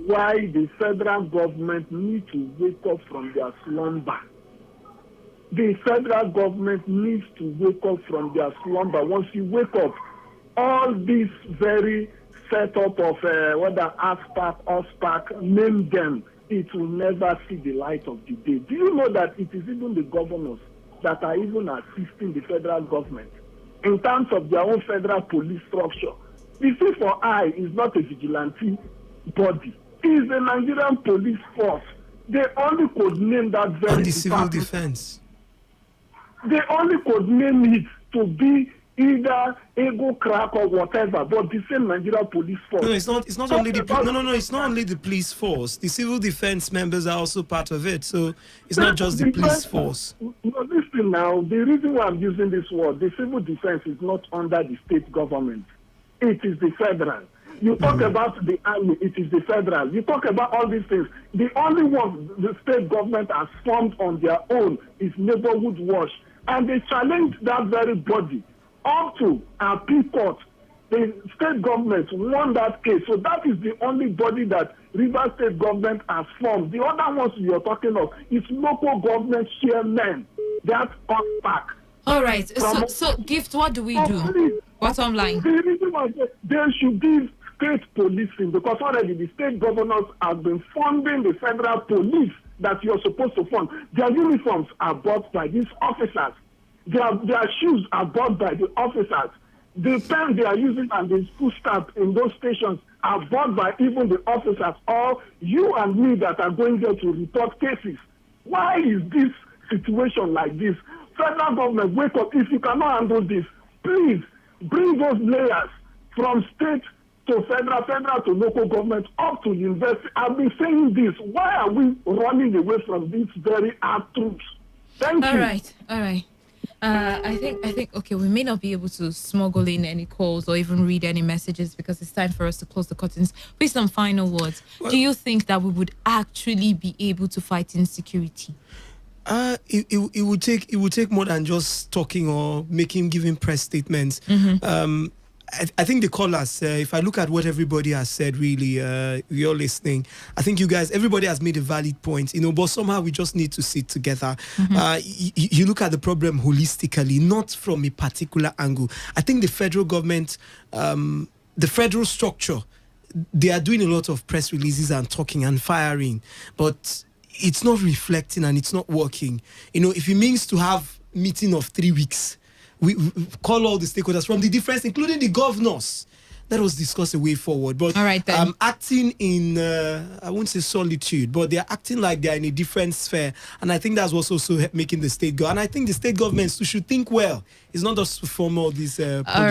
why the federal government need to wake up from their slumber. The federal government needs to wake up from their slumber. Once you wake up, all this very setup of whether ASPAC, OSPAC, name them, it will never see the light of the day. Do you know that it is even the governors that are even assisting the federal government in terms of their own federal police structure? The C4I is not a vigilante body. It is a Nigerian police force. They only could name that very and the civil defense. They only could name it to be either ego crack or whatever, but the same Nigerian police force. No, it's not. It's not only the it's not only the police force. The civil defense members are also part of it. So it's not just the police force. No, listen now. The reason why I'm using this word, the civil defense is not under the state government. It is the federal. You talk about the army, it is the federal. You talk about all these things. The only one the state government has formed on their own is neighborhood watch, and they challenge that very body up to appeal court. The state government won that case. So that is the only body that Rivers State government has formed. The other ones you're talking of is local government chairmen. That's back. All right. So Gift, what do we do? Bottom line. The reason why there should be state policing, because already the state governors have been funding the federal police that you're supposed to fund. Their uniforms are bought by these officers. Their shoes are bought by the officers. The pen they are using and the school staff in those stations are bought by even the officers, or you and me that are going there to report cases. Why is this situation like this? Federal government, wake up. If you cannot handle this, please bring those layers from state to federal to local government, up to university. I've been saying this. Why are we running away from these very hard truths? Thank you. All right. I think, okay, we may not be able to smuggle in any calls or even read any messages because it's time for us to close the curtains. With some final words, do you think that we would actually be able to fight insecurity? It would take more than just talking or giving press statements. I think the callers, if I look at what everybody has said, really, you're listening, I think everybody has made a valid point, but somehow we just need to sit together. You look at the problem holistically, not from a particular angle. I think the federal government, the federal structure, they are doing a lot of press releases and talking and firing, but it's not reflecting and it's not working. If it means to have meeting of 3 weeks, we call all the stakeholders from the difference, including the governors. Let us discuss a way forward. But all right, then. Acting in, I won't say solitude, but they're acting like they're in a different sphere. And I think that's what's also making the state go. And I think the state governments should think well. It's not just to form all these political all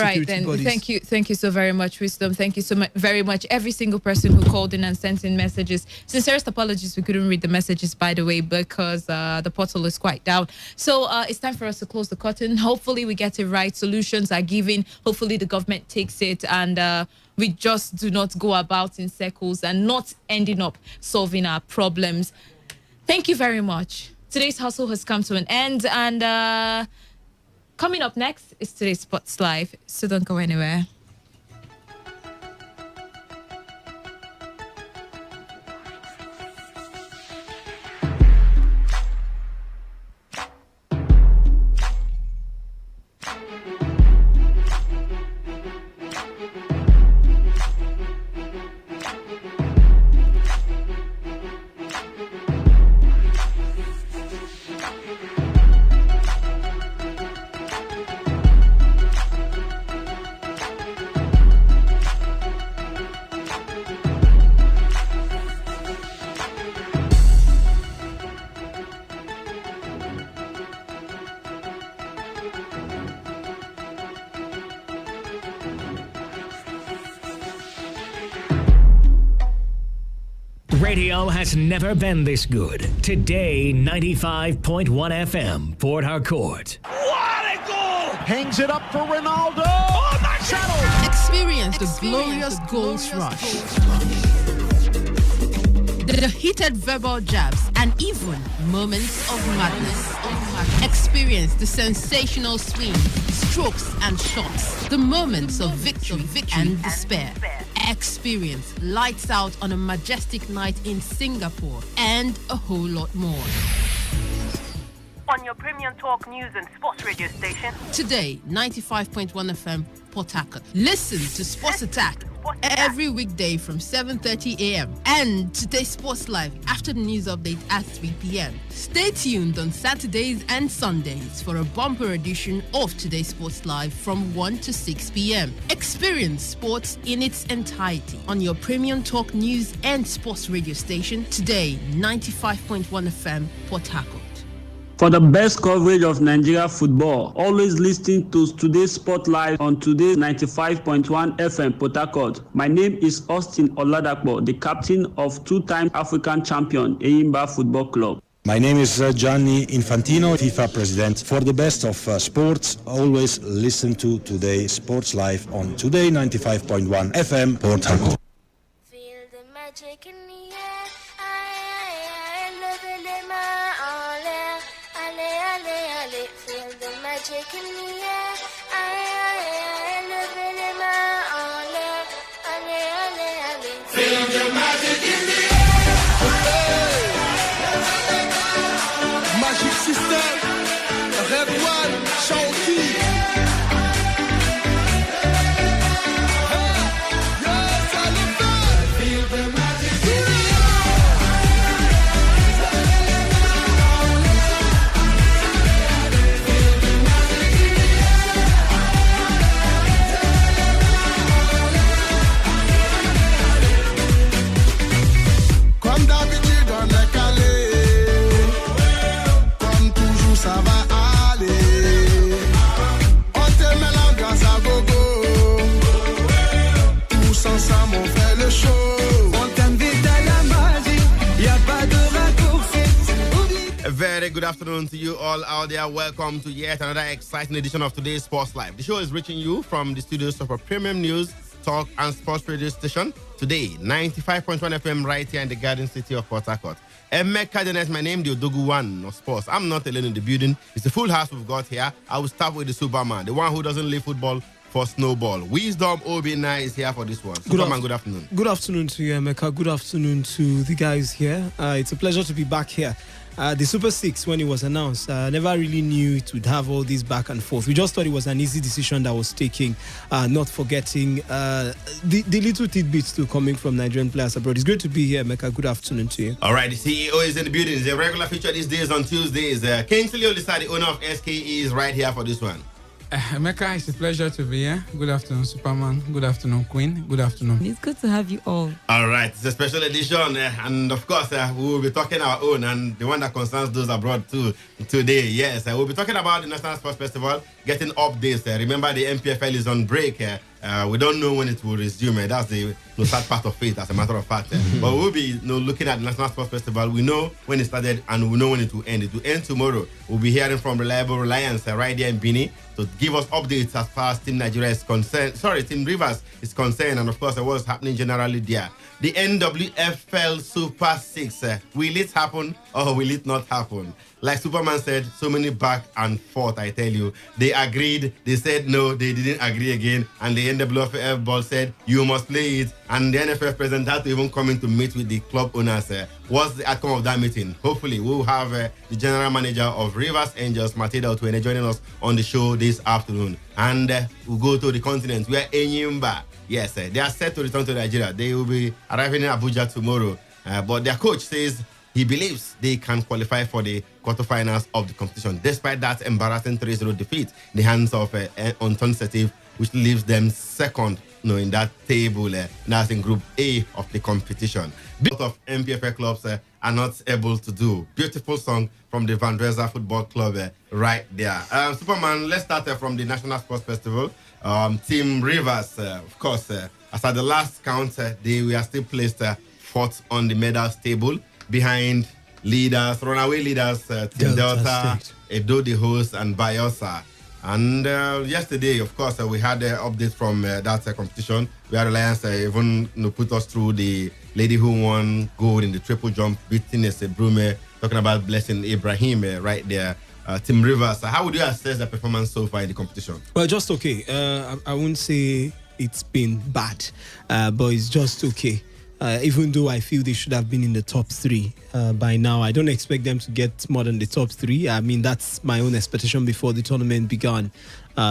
right, then. bodies. Thank you so very much, Wisdom. Thank you so very much, every single person who called in and sent in messages. Sincerest apologies, we couldn't read the messages, by the way, because the portal is quite down. So it's time for us to close the curtain. Hopefully we get it right. Solutions are given. Hopefully the government takes it and we just do not go about in circles and not ending up solving our problems. Thank you very much. Today's hustle has come to an end, and coming up next is today's Sports Live, so don't go anywhere. Radio has never been this good. Today, 95.1 FM, Port Harcourt. What a goal! Hangs it up for Ronaldo. Oh, that's settled. Experience the glorious goals rush. The heated verbal jabs and even moments of madness. Experience the sensational swings, strokes and shots. The moments of victory and despair. Experience lights out on a majestic night in Singapore and a whole lot more. On your premium talk news and sports radio station. Today, 95.1 FM, Port Harcourt. Listen to Sports Attack every weekday from 7:30 a.m. and Today Sports Live after the news update at 3 p.m. Stay tuned on Saturdays and Sundays for a bumper edition of Today Sports Live from 1 to 6 p.m. Experience sports in its entirety on your premium talk news and sports radio station. Today, 95.1 FM, Port Harcourt. For the best coverage of Nigeria football, always listen to Today's Sport Live on Today 95.1 FM Port Harcourt. My name is Austin Oladapo, the captain of two-time African champion Eyimba Football Club. My name is Gianni Infantino, FIFA president. For the best of sports, always listen to Today Sports Live on Today 95.1 FM Port Harcourt. Feel the magic in the air. Feel the magic in the air. Feel the magic in the air. Magic system, Red One, Chauty. A very good afternoon to you all out there. Welcome to yet another exciting edition of Today's Sports Live. The show is reaching you from the studios of a premium news, talk and sports radio station. Today, 95.1 FM right here in the Garden City of Port Harcourt. Emeka Dennis, my name, the Odogu One of sports. I'm not alone in the building. It's a full house we've got here. I will start with the Superman, the one who doesn't leave football for snowball. Wisdom Obina is here for this one. Superman, good afternoon. Good afternoon to you, Emeka. Good afternoon to the guys here. It's a pleasure to be back here. The Super Six, when it was announced, never really knew it would have all this back and forth. We just thought it was an easy decision that was taking, not forgetting the little tidbits too coming from Nigerian players abroad. It's great to be here, Emeka. Good afternoon to you. All right, the CEO is in the building. It's a regular feature these days on Tuesdays. Kingsley Olisa, the owner of SKE, is right here for this one. Emeka, it's a pleasure to be here. Good afternoon, Superman. Good afternoon, Queen. Good afternoon. It's good to have you all. All right, it's a special edition, and of course, we will be talking our own and the one that concerns those abroad too today. Yes, we'll be talking about the National Sports Festival, getting updates. Remember, the MPFL is on break. We don't know when it will resume. That's the sad part of it, as a matter of fact. But we'll be looking at the National Sports Festival. We know when it started and we know when it will end. It will end tomorrow. We'll be hearing from Reliable Reliance right there in Bini to give us updates as far as Team Nigeria is concerned. Team Rivers is concerned, and of course, what's happening generally there. The NWFL Super 6. Will it happen or will it not happen? Like Superman said, so many back and forth, I tell you. They agreed, they said no, they didn't agree again, and the NWFL board said, you must play it, and the NFF president had to even come in to meet with the club owners. What's the outcome of that meeting? Hopefully, we'll have the general manager of Rivers Angels, Matilda Otwene, joining us on the show this afternoon. And we'll go to the continent where Eyimba, yes, they are set to return to Nigeria. They will be arriving in Abuja tomorrow, but their coach says he believes they can qualify for the quarterfinals of the competition, despite that embarrassing 3-0 defeat in the hands of Anton Setif, which leaves them second in that table. That's in Group A of the competition. A lot of MPFL clubs are not able to do. Beautiful song from the Van Dresa Football Club right there. Superman, let's start from the National Sports Festival. Team Rivers, of course, as at the last count, they were still placed fourth on the medals table, behind runaway leaders, Team Delta, Edo the host, and Bayelsa. And yesterday, of course, we had an update from that competition where Reliance even put us through the lady who won gold in the triple jump, beating Brume, talking about Blessing Ibrahim right there. Team Rivers, how would you assess the performance so far in the competition? Well, just okay. I wouldn't say it's been bad, but it's just okay. Even though I feel they should have been in the top 3 by now. I don't expect them to get more than the top 3. I mean, that's my own expectation before the tournament began,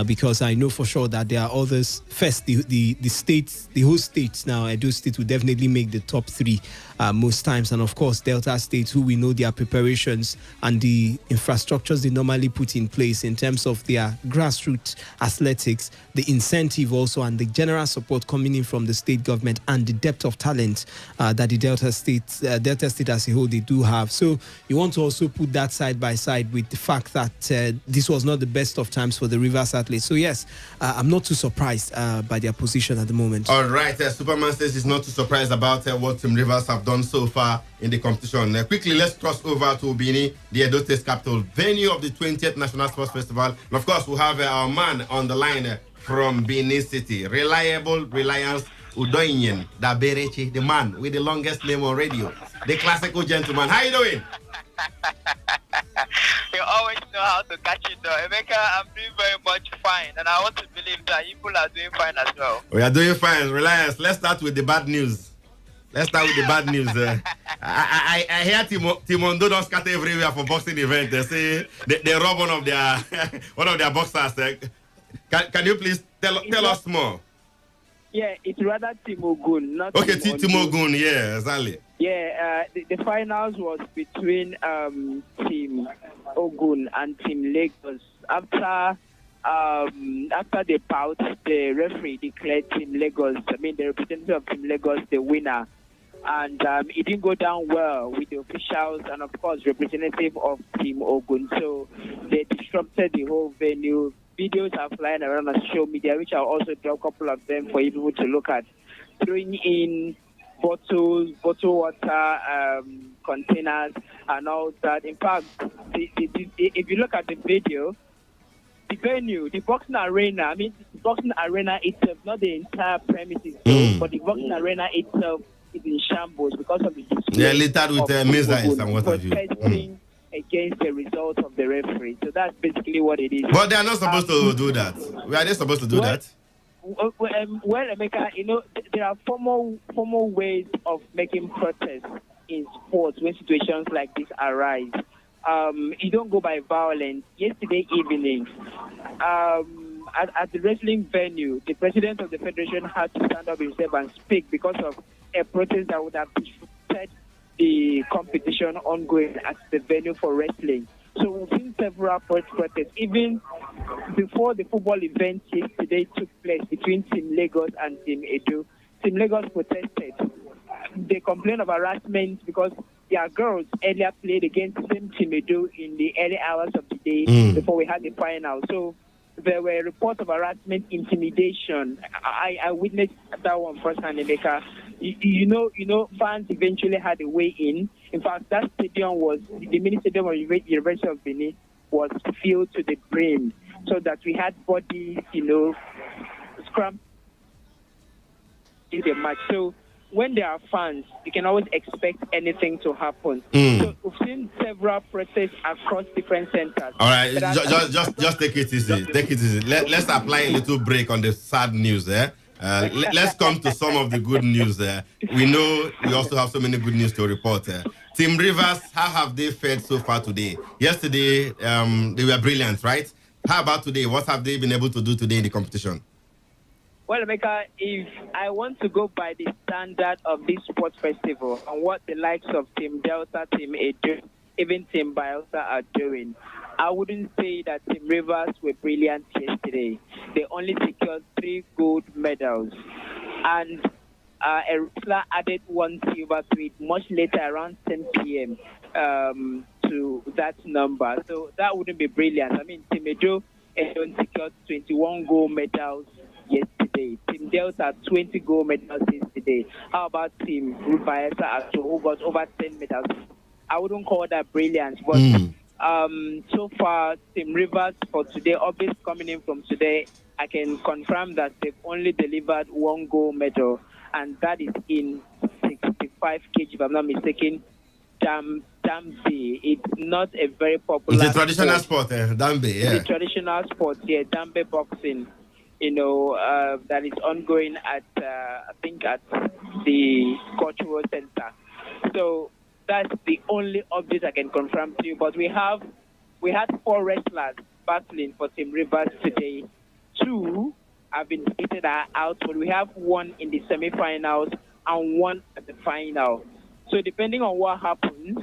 because I know for sure that there are others. First, the states, the whole states now, Edo State will definitely make the top 3 most times. And of course, Delta State, who we know their preparations and the infrastructures they normally put in place in terms of their grassroots athletics, the incentive also, and the general support coming in from the state government, and the depth of talent that the Delta State as a whole, they do have. So you want to also put that side by side with the fact that this was not the best of times for the Rivers athletes. So yes, I'm not too surprised by their position at the moment. All right, Superman says he's not too surprised about what Team Rivers have done so far in the competition. Quickly, let's cross over to Bini, the Edo State capital, venue of the 20th National Sports Festival. And of course, we have our man on the line from Benin City, Reliance Udoinyen Daberechi, the man with the longest name on radio, the classical gentleman. How you doing? You always know how to catch it though. Emeka, I'm doing very much fine, and I want to believe that you people are doing fine as well. We are doing fine, Reliance. Let's start with the bad news. I hear Timondo don't scatter everywhere for boxing event. They say they rob one of their boxers. Can you please tell us more? Yeah, it's rather Timogun, not okay, Timogun, yeah, exactly. Yeah, the finals was between Team Ogun and Team Lagos. After the bout, the referee declared Team Lagos, the representative of Team Lagos, the winner. And it didn't go down well with the officials and, of course, representative of Team Ogun. So they disrupted the whole venue. Videos are flying around on social media, which I'll also drop a couple of them for you people to look at. Throwing in bottle water, containers, and all that. In fact, if you look at the video, the venue, the boxing arena, the boxing arena itself, not the entire premises, but the boxing arena itself is in shambles because of the display. Littered with missiles and what have you. Protesting against the result of the referee. So that's basically what it is. But they are not supposed to do that. Are they supposed to do that? Well, Emeka, there are formal ways of making protests in sports when situations like this arise. You don't go by violence. Yesterday evening, at the wrestling venue, the president of the federation had to stand up himself and speak because of a protest that would have disrupted the competition ongoing at the venue for wrestling. So we've seen several protests. Even before the football event yesterday took place between Team Lagos and Team Edo, Team Lagos protested. They complained of harassment because their girls earlier played against the same Team Edo in the early hours of the day before we had the final. So there were reports of harassment, intimidation. I witnessed that one firsthand, Emeka. You know, fans eventually had a way in. In fact, that stadium the mini stadium of the University of Benin was filled to the brim, so that we had bodies, scrum in the match. So when there are fans, you can always expect anything to happen. So we've seen several protests across different centers. All right, just take it easy. Take it easy. Let's apply a little break on the sad news there. Let's come to some of the good news there. We know we also have so many good news to report. Team Rivers, how have they fared so far today? Yesterday, they were brilliant, right? How about today? What have they been able to do today in the competition? Well, Emeka, if I want to go by the standard of this sports festival and what the likes of Team Delta, Team Edo, even Team Bielsa are doing, I wouldn't say that Team Rivers were brilliant yesterday. They only secured 3 gold medals. And a wrestler added 1 silver to it much later, around 10 p.m. To that number. So that wouldn't be brilliant. Team Edo secured 21 gold medals yesterday. Team Delta, 20 gold medals yesterday. How about Team Bielsa, who got over 10 medals? I wouldn't call that brilliance, but so far, Team Rivers for today, obviously coming in from today, I can confirm that they've only delivered 1 gold medal, and that is in 65 kg, if I'm not mistaken. Dambe. It's not a very popular It's a traditional sport, Dambe, yeah. It's a traditional sport, yeah, Dambe boxing. that is ongoing at I think at the cultural center. So that's the only update I can confirm to you. But we had 4 wrestlers battling for Team Rivers today. 2 have been stated are out, but we have 1 in the semi-finals and 1 at the final. So depending on what happens,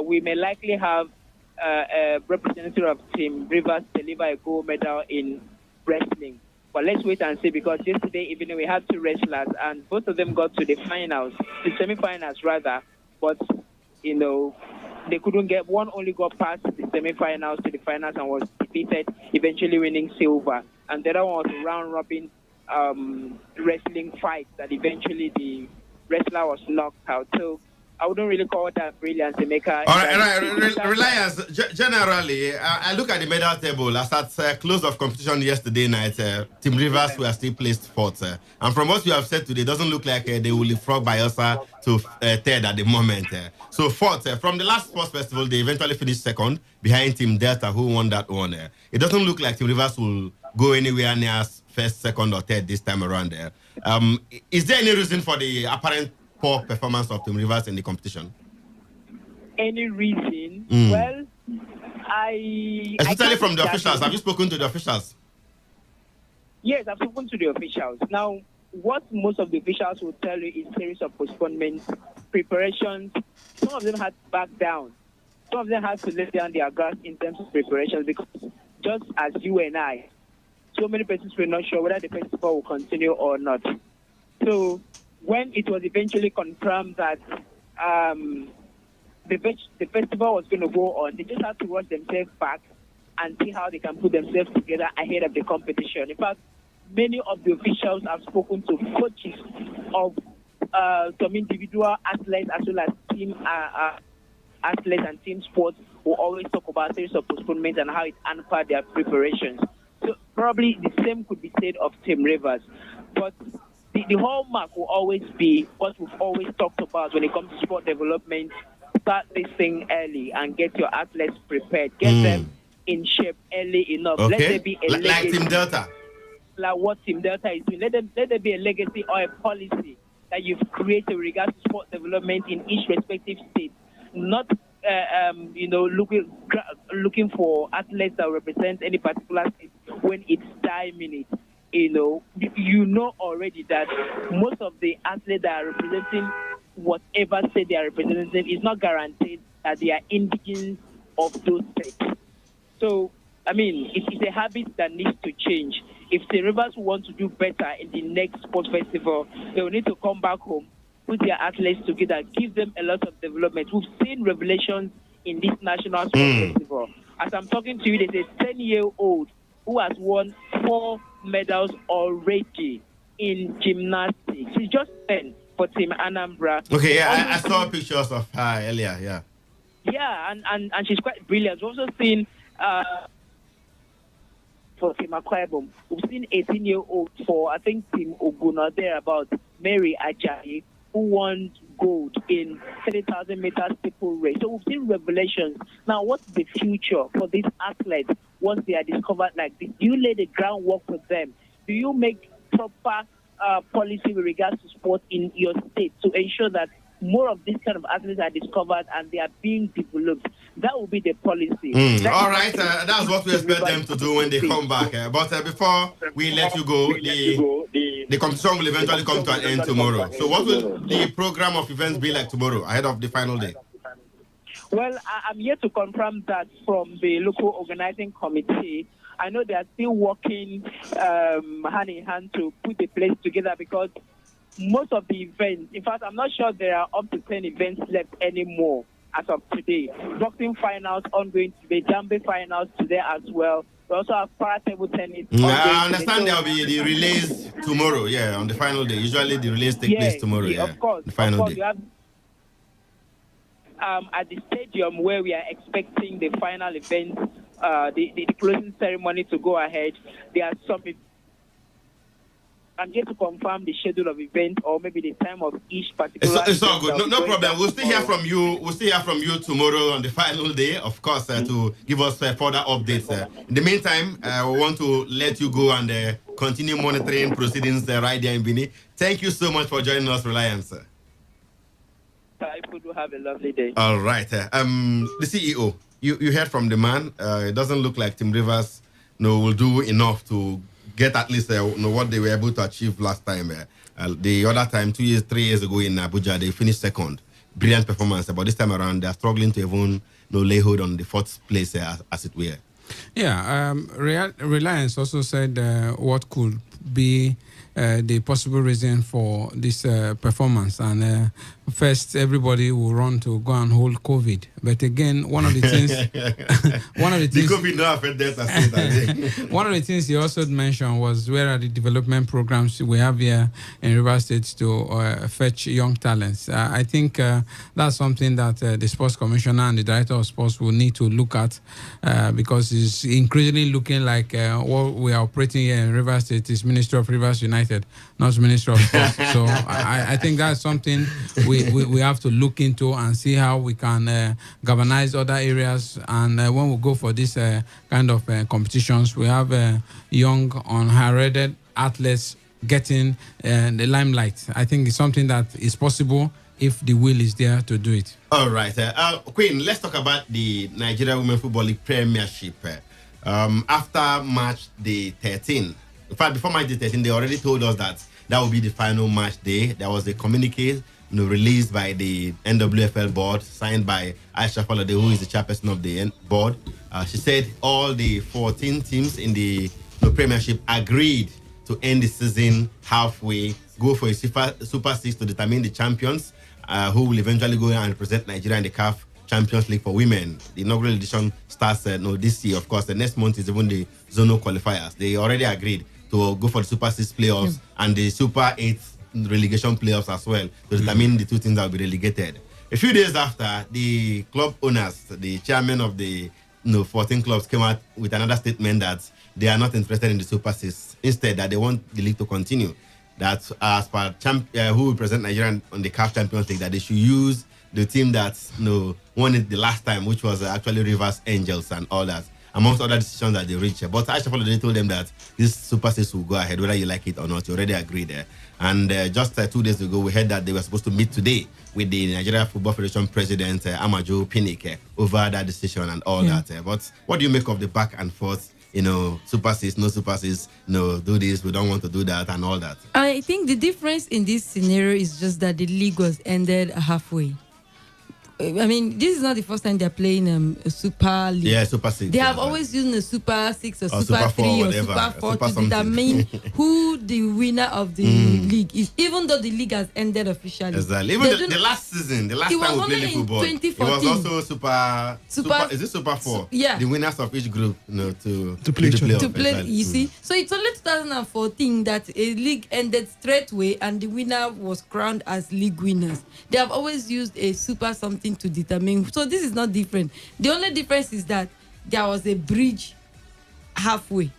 we may likely have a representative of Team Rivers deliver a gold medal in wrestling. But let's wait and see, because yesterday evening we had 2 wrestlers and both of them got to the finals, the semi-finals rather. But, they couldn't get, one only got past the semi-finals to the finals and was defeated, eventually winning silver. And the other one was a round-robin wrestling fight that eventually the wrestler was knocked out. So I wouldn't really call that brilliance, Emeka. All right. Reliance, generally, I look at the medal table. As at close of competition yesterday night, Team Rivers were still placed 4th. And from what you have said today, it doesn't look like they will leapfrog Bayelsa to 3rd at the moment. So 4th, from the last sports festival, they eventually finished 2nd behind Team Delta, who won that one. It doesn't look like Team Rivers will go anywhere near 1st, 2nd, or 3rd this time around there. Is there any reason for the apparent poor performance of Team Rivers in the competition? Any reason? Well, especially from the officials. Have you spoken to the officials? Yes, I've spoken to the officials. Now, what most of the officials will tell you is series of postponements, preparations. Some of them had to back down. Some of them had to let down their guards in terms of preparations, because just as you and I, so many persons were not sure whether the festival will continue or not. So when it was eventually confirmed that the festival was going to go on, they just had to rush themselves back and see how they can put themselves together ahead of the competition. In fact, many of the officials have spoken to coaches of some individual athletes as well as team athletes and team sports, who always talk about series of postponements and how it hampered their preparations. So probably the same could be said of Team Rivers. But the hallmark will always be what we've always talked about when it comes to sport development. Start this thing early and get your athletes prepared. Get them in shape early enough. Okay. Let there be a legacy. Like Team Delta. Like what Team Delta is doing. Let there be a legacy or a policy that you've created with regards to sport development in each respective state. Not looking for athletes that represent any particular state when it's time minute. You know already that most of the athletes that are representing whatever state they are representing is not guaranteed that they are indigenous of those states. So, it's a habit that needs to change. If the Rivers want to do better in the next sports festival, they will need to come back home, put their athletes together, give them a lot of development. We've seen revelations in this national sports festival. As I'm talking to you, there's a 10-year-old who has won 4 medals already in gymnastics. She's just 10 for Team Anambra. Okay, yeah, I saw pictures of her earlier, yeah. Yeah, and she's quite brilliant. We've also seen for Team Akwa Ibom, we've seen 18-year-old for, I think, Team Ogun or thereabout, Mary Ajayi, who won gold in 30,000 meters steeple race. So we've seen revelations. Now, what's the future for these athletes once they are discovered like this? Do you lay the groundwork for them? Do you make proper policy with regards to sport in your state to ensure that more of these kind of athletes are discovered and they are being developed? That will be the policy. All right, that's what we expect them to do when they come back. But before we let you go, the competition will eventually come to an end tomorrow. So what will the program of events be like tomorrow, ahead of the final day? Well, I'm here to confirm that from the local organizing committee. I know they are still working hand in hand to put the place together, because most of the events, in fact, I'm not sure there are up to 10 events left anymore as of today. Boxing finals ongoing today, Jambe finals today as well. We also have para table tennis. I understand there will be the relays tomorrow, on the final day. Usually the relays take place tomorrow, Of course, the final day. You have, at the stadium where we are expecting the final event, the closing ceremony to go ahead, there are some. I'm here to confirm the schedule of event or maybe the time of each particular. It's all good. No problem. We'll still hear from you. We'll still hear from you tomorrow on the final day, of course, to give us further updates. In the meantime, we want to let you go and continue monitoring proceedings right there in Benin. Thank you so much for joining us, Reliance. People do have a lovely day. All right. The CEO, you heard from the man. It doesn't look like Team Rivers will do enough to get at least what they were able to achieve last time. The other time, 3 years ago in Abuja, they finished second. Brilliant performance. But this time around, they're struggling to even lay hold on the fourth place, as it were. Yeah, Reliance also said what could be the possible reason for this performance. And first, everybody will run to go and hold COVID. But again, one of the things... the COVID not affect Delta. One of the things he also mentioned was where are the development programs we have here in River State to fetch young talents. I think that's something that the Sports Commissioner and the Director of Sports will need to look at because it's increasingly looking like what we are operating here in River State is Ministry of Rivers United, not Ministry of Sports. So I think that's something we have to look into and see how we can galvanize other areas. And when we go for this kind of competitions, we have young, unheralded athletes getting the limelight. I think it's something that is possible if the will is there to do it. All right. Queen, let's talk about the Nigeria Women Football League Premiership. After March the 13th, in fact, before March the 13th, they already told us that will be the final match day. There was a communique released by the NWFL board, signed by Aisha Falade, who is the chairperson of the board. She said all the 14 teams in the Premiership agreed to end the season halfway, go for a Super 6 to determine the champions, who will eventually go and represent Nigeria in the CAF Champions League for women. The inaugural edition starts this year. Of course, the next month is even the zonal qualifiers. They already agreed to go for the Super 6 playoffs and the Super 8 relegation playoffs as well to determine the two teams that will be relegated. A few days after, the club owners, the chairman of the 14 clubs, came out with another statement that they are not interested in the Super 6. Instead, that they want the league to continue. That as per who will represent Nigeria on the CAF Champions League, that they should use the team that won it the last time, which was actually Rivers Angels and all that, amongst other decisions that they reached. But Aisha Falade told them that this Super 6 will go ahead, whether you like it or not. You already agreed there. And just 2 days ago, we heard that they were supposed to meet today with the Nigeria Football Federation President, Amaju Pinnick, over that decision and all that. But what do you make of the back and forth? Super 6, no Super 6, do this, we don't want to do that, and all that. I think the difference in this scenario is just that the league was ended halfway. I mean, this is not the first time they're playing a Super League. Yeah, Super 6. They have always used a Super 6 or Super 3 or Super 4 to determine who the winner of the league is, even though the league has ended officially. Exactly. Even the last season, the last time we played football, it was also Super. Is it Super 4? Yeah. The winners of each group, to play. You see, so it's only 2014 that a league ended straight away, and the winner was crowned as league winners. They have always used a Super something to determine. So this is not different. The only difference is that there was a bridge halfway.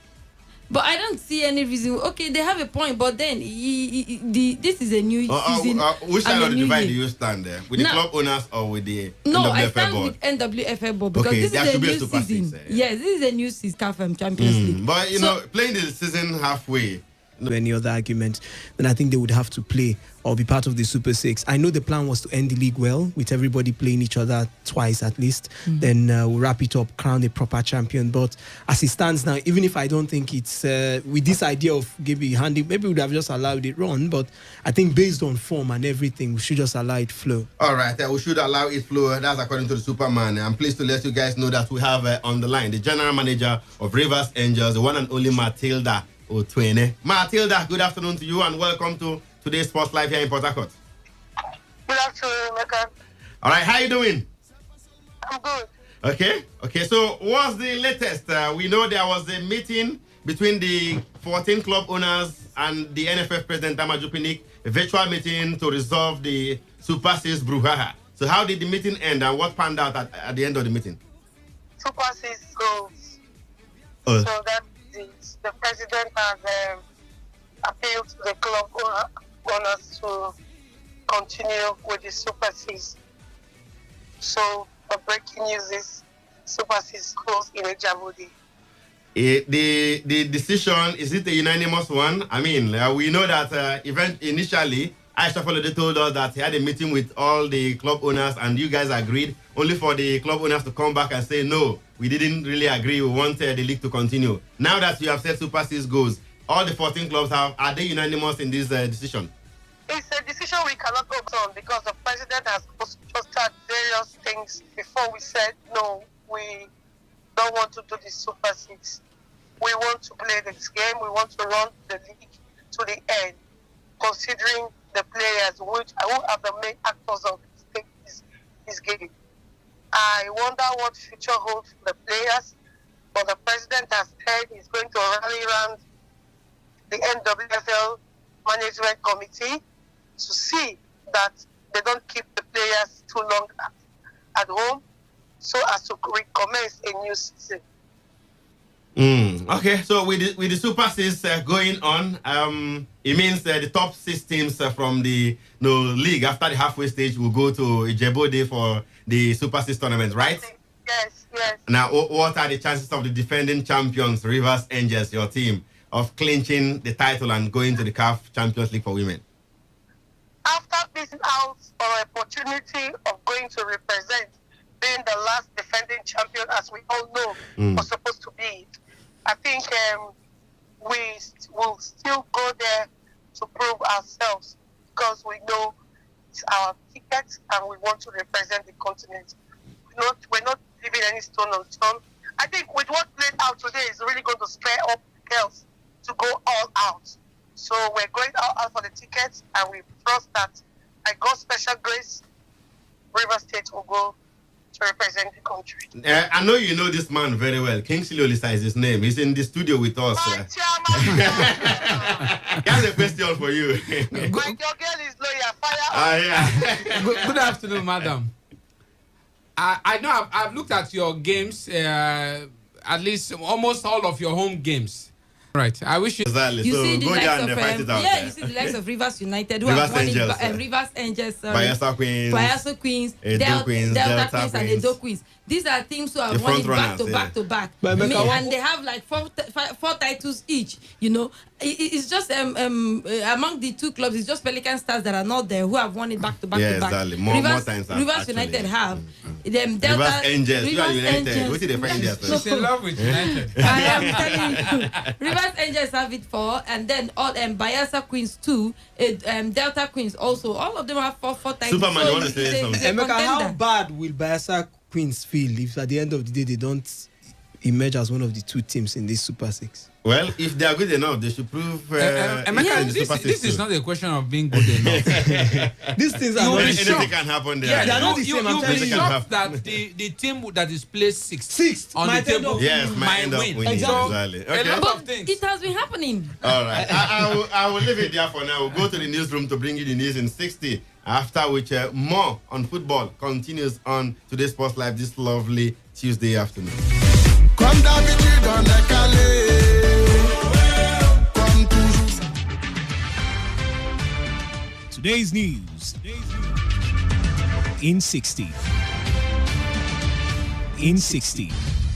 But I don't see any reason. Okay, they have a point, but then this is a new season. Which side of the divide do you stand there? With the club owners or with the NWFL I stand board? with NWFL board because this is a new season. Yes, this is a new season, CAF Champions League. But playing the season halfway. Any other argument, then I think they would have to play or be part of the Super 6. I know the plan was to end the league well, with everybody playing each other twice at least. Then we'll wrap it up, crown a proper champion. But as it stands now, even if I don't think it's with this idea of maybe we would have just allowed it run. But I think based on form and everything, we should just allow it flow. All right, we should allow it flow. That's according to the Superman. I'm pleased to let you guys know that we have on the line the general manager of Rivers Angels, the one and only Matilda Otwene. Matilda, good afternoon to you and welcome to today's Sports Live here in Port Harcourt. Good afternoon, Mecca. All right, how you doing? I'm good. Okay. So what's the latest? We know there was a meeting between the 14 club owners and the NFF president, Amaju Pinnick, a virtual meeting to resolve the Super 6 brouhaha. So how did the meeting end and what panned out at the end of the meeting? Super 6 goals. So that the president has appealed to the club owners to continue with the Super 6. So the breaking news is Super 6 goals in a Djibouti. The decision, is it a unanimous one? I mean, we know that initially, Aisha Folode told us that he had a meeting with all the club owners and you guys agreed, only for the club owners to come back and say, no, we didn't really agree, we want the league to continue. Now that you have said Super 6 goes, all the 14 clubs are they unanimous in this decision? It's a decision we cannot vote on because the president has posted various things before we said, no, we don't want to do the Super 6. We want to play this game. We want to run the league to the end, considering the players who are the main actors of this game. I wonder what future holds for the players, but the president has said he's going to rally around the NWFL management committee to see that they don't keep the players too long at home so as to recommence a new season. Okay, so with the Super 6 going on, it means the top 6 teams from the league after the halfway stage will go to Ijebode for the Super 6 tournament, right? Yes. Now, what are the chances of the defending champions, Rivers Angels, your team, of clinching the title and going to the CAF Champions League for women? After missing out on an opportunity of going to represent, being the last defending champion, as we all know, was supposed to be, I think we will still go there to prove ourselves because we know it's our ticket and we want to represent the continent. We're not leaving any stone unturned. I think with what played out today is really going to spare up girls to go all out. So we're going all out for the tickets and we trust that by God's special grace, River State will go to represent the country. I know you know this man very well. Kingsley Olisa is his name. He's in the studio with us. He has a question for you. Your girl is lawyer. Fire. Yeah. Good afternoon, madam. I know I've looked at your games, at least almost all of your home games. Right. I wish you. Exactly. You so see the go likes down of and fight it out. Yeah, you see the likes of Rivers United who Rivers have won Angels, it, Rivers Angels, Bayelsa Queens, Bayelsa Queens, Edo Queens, Delta Queens, and Edo Queens. These are teams who have won it back to back. And they have like four titles each. You know, it's just among the two clubs, it's just Pelican Stars that are not there who have won it back to back. Exactly. More times. Rivers United have them. Delta, Rivers Angels. Rivers You are United. Angels. What did they find there? She's in love with United. I am telling you, Rivers Angels have it 4, and then all Bayelsa Queens 2, Delta Queens also. All of them have four titles. Superman, you want to say something? Emeka, how bad will Bayelsa Queens feel if at the end of the day they don't emerge as one of the 2 teams in this Super 6? Well, if they are good enough, they should prove. This is not a question of being good enough. These things are not anything can happen there. Yeah, they are not the same. You'll be shocked that the team that is placed sixth on the table might end up winning. Exactly. Okay. A lot of things. It has been happening. All right. I will leave it there for now. We'll go to the newsroom to bring you the news in 60. After which, more on football continues on today's Sports Live this lovely Tuesday afternoon. Today's news in 60. In 60.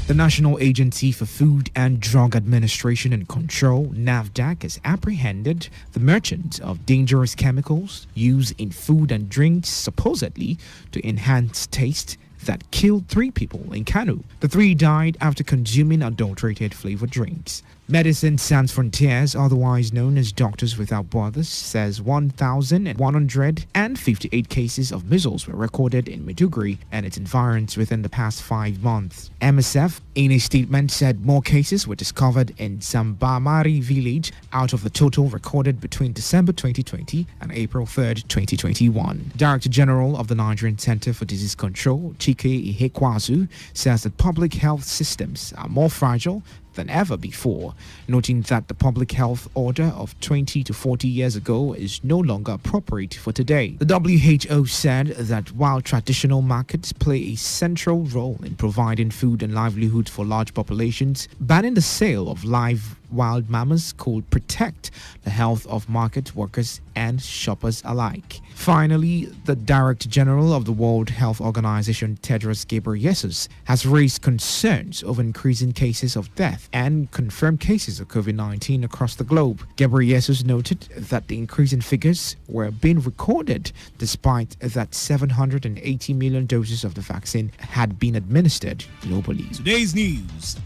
The National Agency for Food and Drug Administration and Control, NAFDAC, has apprehended the merchant of dangerous chemicals used in food and drinks supposedly to enhance taste that killed 3 people in Kano. The 3 died after consuming adulterated flavored drinks. Medicines Sans Frontières, otherwise known as Doctors Without Borders, says 1,158 cases of measles were recorded in Maiduguri and its environs within the past 5 months. MSF, in a statement, said more cases were discovered in Zambamari village out of the total recorded between December 2020 and April 3rd, 2021. Director General of the Nigerian Center for Disease Control, Chike Ihekwazu, says that public health systems are more fragile than ever before, noting that the public health order of 20 to 40 years ago is no longer appropriate for today. The WHO said that while traditional markets play a central role in providing food and livelihood for large populations, banning the sale of live wild mammals could protect the health of market workers and shoppers alike. Finally, the Director General of the World Health Organization, Tedros Ghebreyesus, has raised concerns over increasing cases of death and confirmed cases of COVID-19 across the globe. Ghebreyesus noted that the increasing figures were being recorded despite that 780 million doses of the vaccine had been administered globally. Today's news.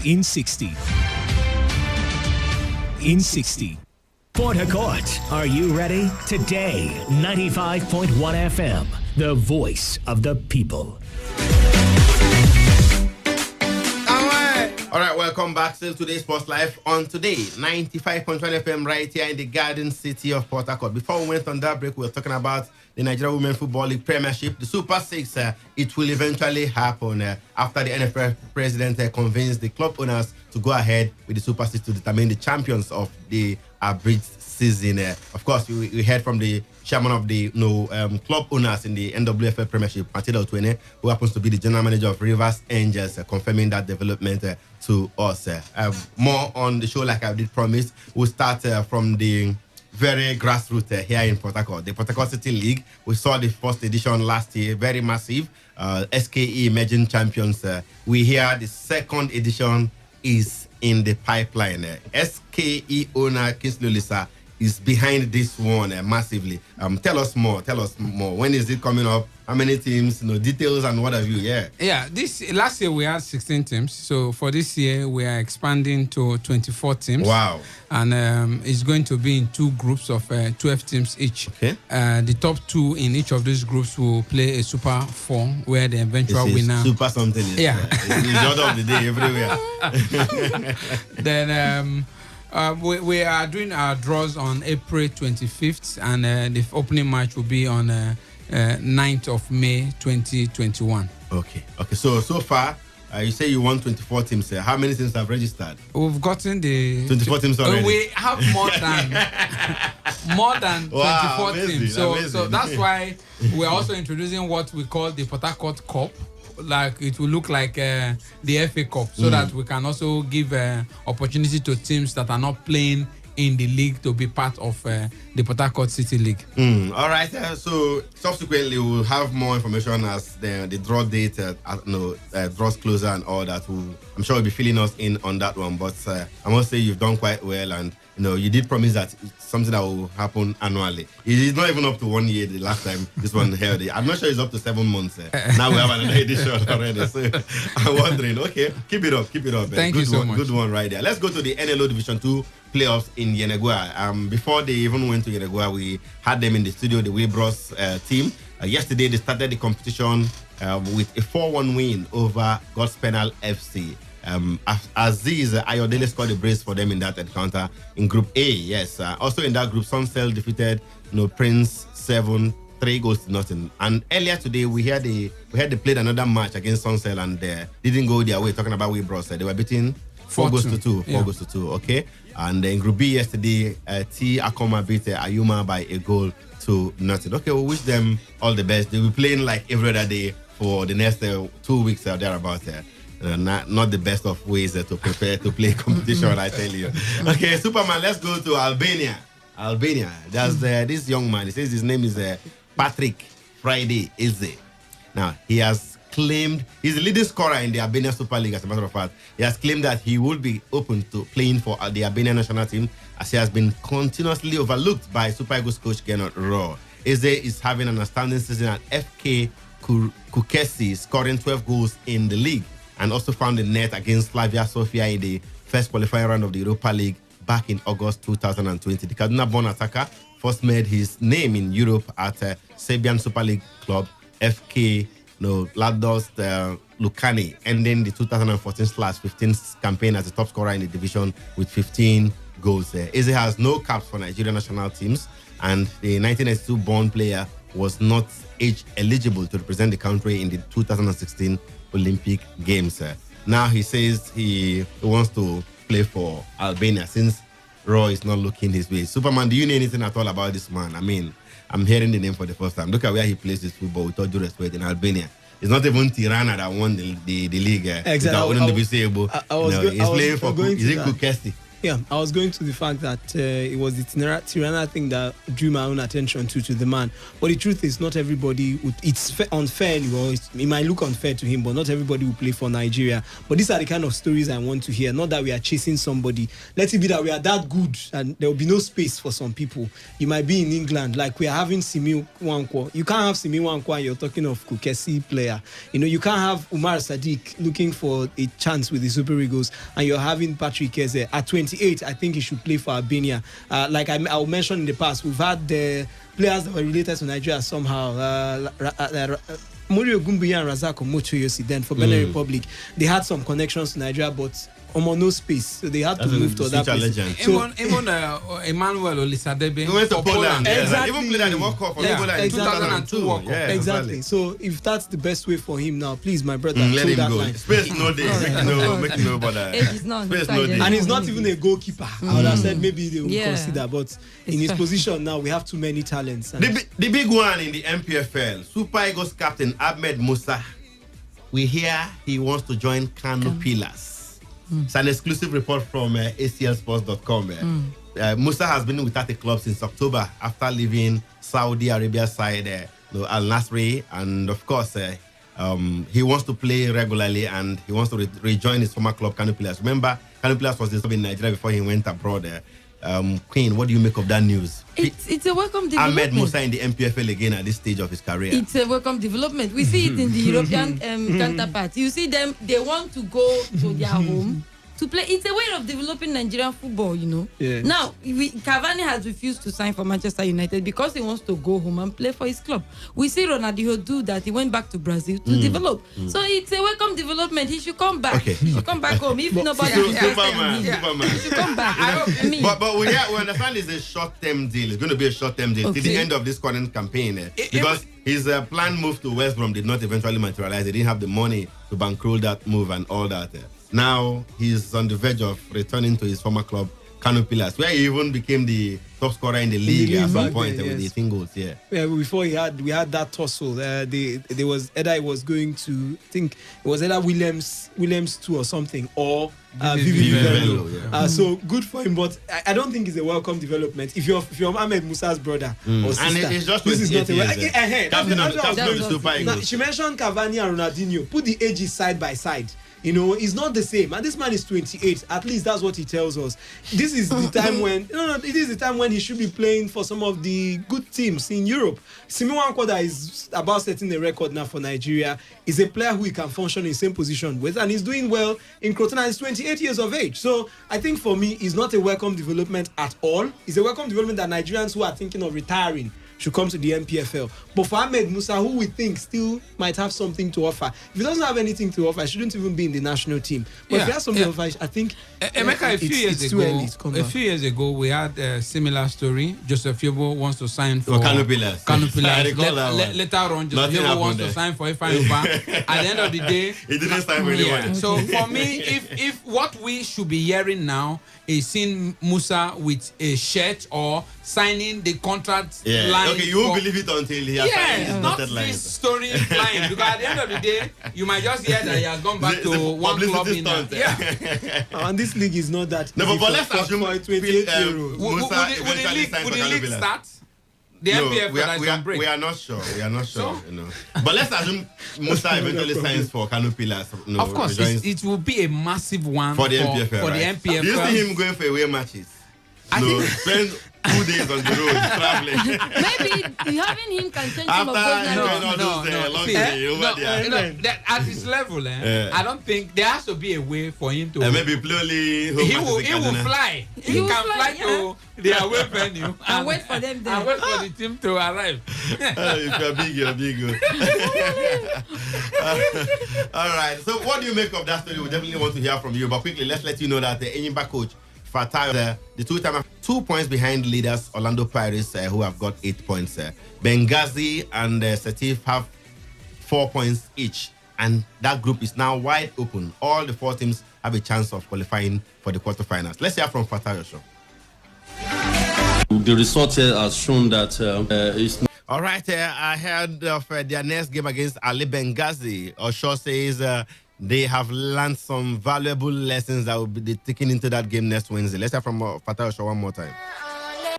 In 60. In 60. Port Harcourt, are you ready? Today, 95.1 FM, the voice of the people. All right, welcome back to today's Sports Live on Today 95.1 FM right here in the Garden City of Port Harcourt. Before we went on that break, we were talking about the Nigeria Women Football League Premiership, the Super Six. It will eventually happen after the NFL president convinced the club owners to go ahead with the Super Six to determine the champions of the abridged season. Of course, we heard from the chairman of the club owners in the NWFL Premiership, Matilda Otwene, who happens to be the general manager of Rivers Angels, confirming that development to us. More on the show, like I did promise. We'll start from the very grassroots here in Port Harcourt. The Port Harcourt City League, we saw the first edition last year, very massive. SKE Emerging Champions. We hear the second edition is in the pipeline. SKE owner Kingsley Olisa is behind this one massively. Tell us more. When is it coming up? How many teams? Details and what have you? Yeah. This last year we had 16 teams. So for this year we are expanding to 24 teams. Wow. And it's going to be in two groups of 12 teams each. Okay. The top two in each of these groups will play a Super 4, where the eventual winner. Super something. It's the order of the day everywhere. Then. We are doing our draws on April 25th, and the opening match will be on 9th of May 2021. Okay. So far, you say you want 24 teams. How many teams have registered? We've gotten the 24 teams already. We have more than 24 amazing, teams. amazing. So that's why we're also introducing what we call the Port Harcourt Cup. Like it will look like the FA Cup, so that we can also give opportunity to teams that are not playing in the league to be part of the Port Harcourt City League. All right. So subsequently, we'll have more information as the draw date draws closer and all that. I'm sure we'll be filling us in on that one. But I must say you've done quite well, and you did promise that it's something that will happen annually. It is not even up to 1 year the last time this one held it. I'm not sure it's up to 7 months. Now we have another edition already. So I'm wondering, okay, keep it up. Thank you so much. Good one right there. Let's go to the NLO Division 2 playoffs in Yenegua. Before they even went to Yenegua, we had them in the studio, the Webros team. Yesterday, they started the competition with a 4-1 win over God's Penal FC. Aziz Ayodele scored a brace for them in that encounter in Group A. Yes. Also in that group, Suncell defeated Prince 7-3-0. And earlier today, we had they played another match against Suncell and didn't go their way. Talking about Webros, they were beaten 4-2. 4-2. Okay. And in Group B yesterday, T Akoma beat Ayuma by a goal to nothing. Okay, we wish them all the best. They will be playing like every other day for the next 2 weeks or thereabouts. Not the best of ways to prepare to play competition, I tell you. Okay, Superman, let's go to Albania. There's this young man. He says his name is Patrick Friday Eze. Now, he has claimed, he's the leading scorer in the Albania Super League, as a matter of fact. He has claimed that he will be open to playing for the Albania national team, as he has been continuously overlooked by Super Eagles coach Gernot Rohr. Eze is having an outstanding season at FK Kukesi, scoring 12 goals in the league, and also found the net against Slavia Sofia in the first qualifying round of the Europa League back in August 2020. The Kaduna-born attacker first made his name in Europe at Serbian Super League club FK Lados Lucani, ending the 2014/15 campaign as the top scorer in the division with 15 goals. Eze has no caps for Nigerian national teams, and the 1992-born player was not age eligible to represent the country in the 2016 Olympic Games. Now he says he wants to play for Albania since Roy is not looking his way. Superman, do you know anything at all about this man? I mean, I'm hearing the name for the first time. Look at where he plays his football, with all due respect, in Albania. It's not even Tirana that won the league. Exactly. He's playing for Kukesi. Yeah, I was going to the fact that it was the Tirana thing that drew my own attention to the man. But the truth is, not everybody it's unfair. It might look unfair to him, but not everybody will play for Nigeria. But these are the kind of stories I want to hear. Not that we are chasing somebody. Let it be that we are that good and there will be no space for some people. You might be in England, like we are having Simi Wankwo. You can't have Simi Wankwo and you're talking of Kukesi player. You can't have Umar Sadiq looking for a chance with the Super Eagles and you're having Patrick Eze at 28. I think he should play for Albania. Like I'll mention in the past, we've had the players that were related to Nigeria somehow. Murio Gumbuya and Razak Omochoyosi then for Benin Republic. They had some connections to Nigeria, but no space, so they had to move to that place. So, Emmanuel Olisadebe went to Poland. Exactly. Even played at the World Cup for Poland in 2002 World Cup. Exactly. So if that's the best way for him now, please, my brother, let him that go. line. Space no day. Make no bother. Space no day. And he's not even a goalkeeper. I would have said maybe they would consider, but in his position now, we have too many talents. The big one in the MPFL, Super Eagles captain Ahmed Musa. We hear he wants to join Kano Pillars. It's an exclusive report from aclsports.com. Musa has been without a club since October after leaving Saudi Arabia side Al Nasri, and of course he wants to play regularly and he wants to rejoin his former club Kano Pillars. Remember, Kano Pillars was in Nigeria before he went abroad. Queen, what do you make of that news? It's a welcome development. Ahmed Musa in the MPFL again at this stage of his career. It's a welcome development. We see it in the European counterparts. You see them, they want to go to their home to play. It's a way of developing Nigerian football, Yeah. Now, Cavani has refused to sign for Manchester United because he wants to go home and play for his club. We see Ronaldinho do that. He went back to Brazil to develop. So it's a welcome development. He should come back. Okay. He should come back home. If nobody Superman. he should come back. But we understand it's a short-term deal. It's going to be a short-term deal till the end of this current campaign. Because his planned move to West Brom did not eventually materialize. They didn't have the money to bankroll that move and all that. Now he's on the verge of returning to his former club, Kano Pillars, where he even became the top scorer in the league at some point with 18 goals. Yeah. Before we had that tussle. There was either it was going to think it was either Williams 2 or something or Vivi. So good for him, but I don't think it's a welcome development. If you're Ahmed Musa's brother or sister, and it's just this is not a captain of the Super Eagles. She mentioned Cavani and Ronaldinho. Put the ages side by side. It's not the same. And this man is 28. At least that's what he tells us. This is the time when it is the time when he should be playing for some of the good teams in Europe. Simi Wankwo is about setting a record now for Nigeria. Is a player who he can function in the same position with, and he's doing well in Crotona. He's 28 years of age. So I think for me, it's not a welcome development at all. It's a welcome development that Nigerians who are thinking of retiring should come to the MPFL. But for Ahmed Musa, who we think still might have something to offer, if he doesn't have anything to offer, he shouldn't even be in the national team. But if he has something to offer, I think Emeka, a few years ago, we had a similar story. Joseph Yobo wants to sign for Kano Pillars. Later on, Joseph Yobo wants to sign for Ifeanyi Ubah. At the end of the day, he didn't sign for anyone. So for me, if what we should be hearing now is seeing Musa with a shirt or signing the contract line. Okay, you won't believe it until he has signed his not dotted line. this story flying, because at the end of the day, you might just hear that he has gone back to one club in and this league is not that. No, but let's assume Musa eventually would the league start? The MPFL we are not sure. So? But let's assume Musa eventually signs for Kano Pillars. Of course, it will be a massive one for the MPFL. For the MPFL. Do you see him going for away matches? Spend 2 days on the road traveling. Maybe having him can change some of those. At his level, I don't think there has to be a way for him to. Maybe purely he will fly. He can fly to the away venue and wait for them there. And wait for the team to arrive. If you're big, you're big. All right. So, what do you make of that story? We definitely want to hear from you. But quickly, let's let you know that the Enyimba coach Fatayo, the two-timer, 2 points behind leaders Orlando Pirates, who have got 8 points. Benghazi and Setif have 4 points each, and that group is now wide open. All the 4 teams have a chance of qualifying for the quarterfinals. Let's hear from Fatayo. The result here has shown that All right, I heard of their next game against Ali Benghazi. Osho says they have learned some valuable lessons that will be taken into that game next Wednesday. Let's hear from Fatah Osho one more time.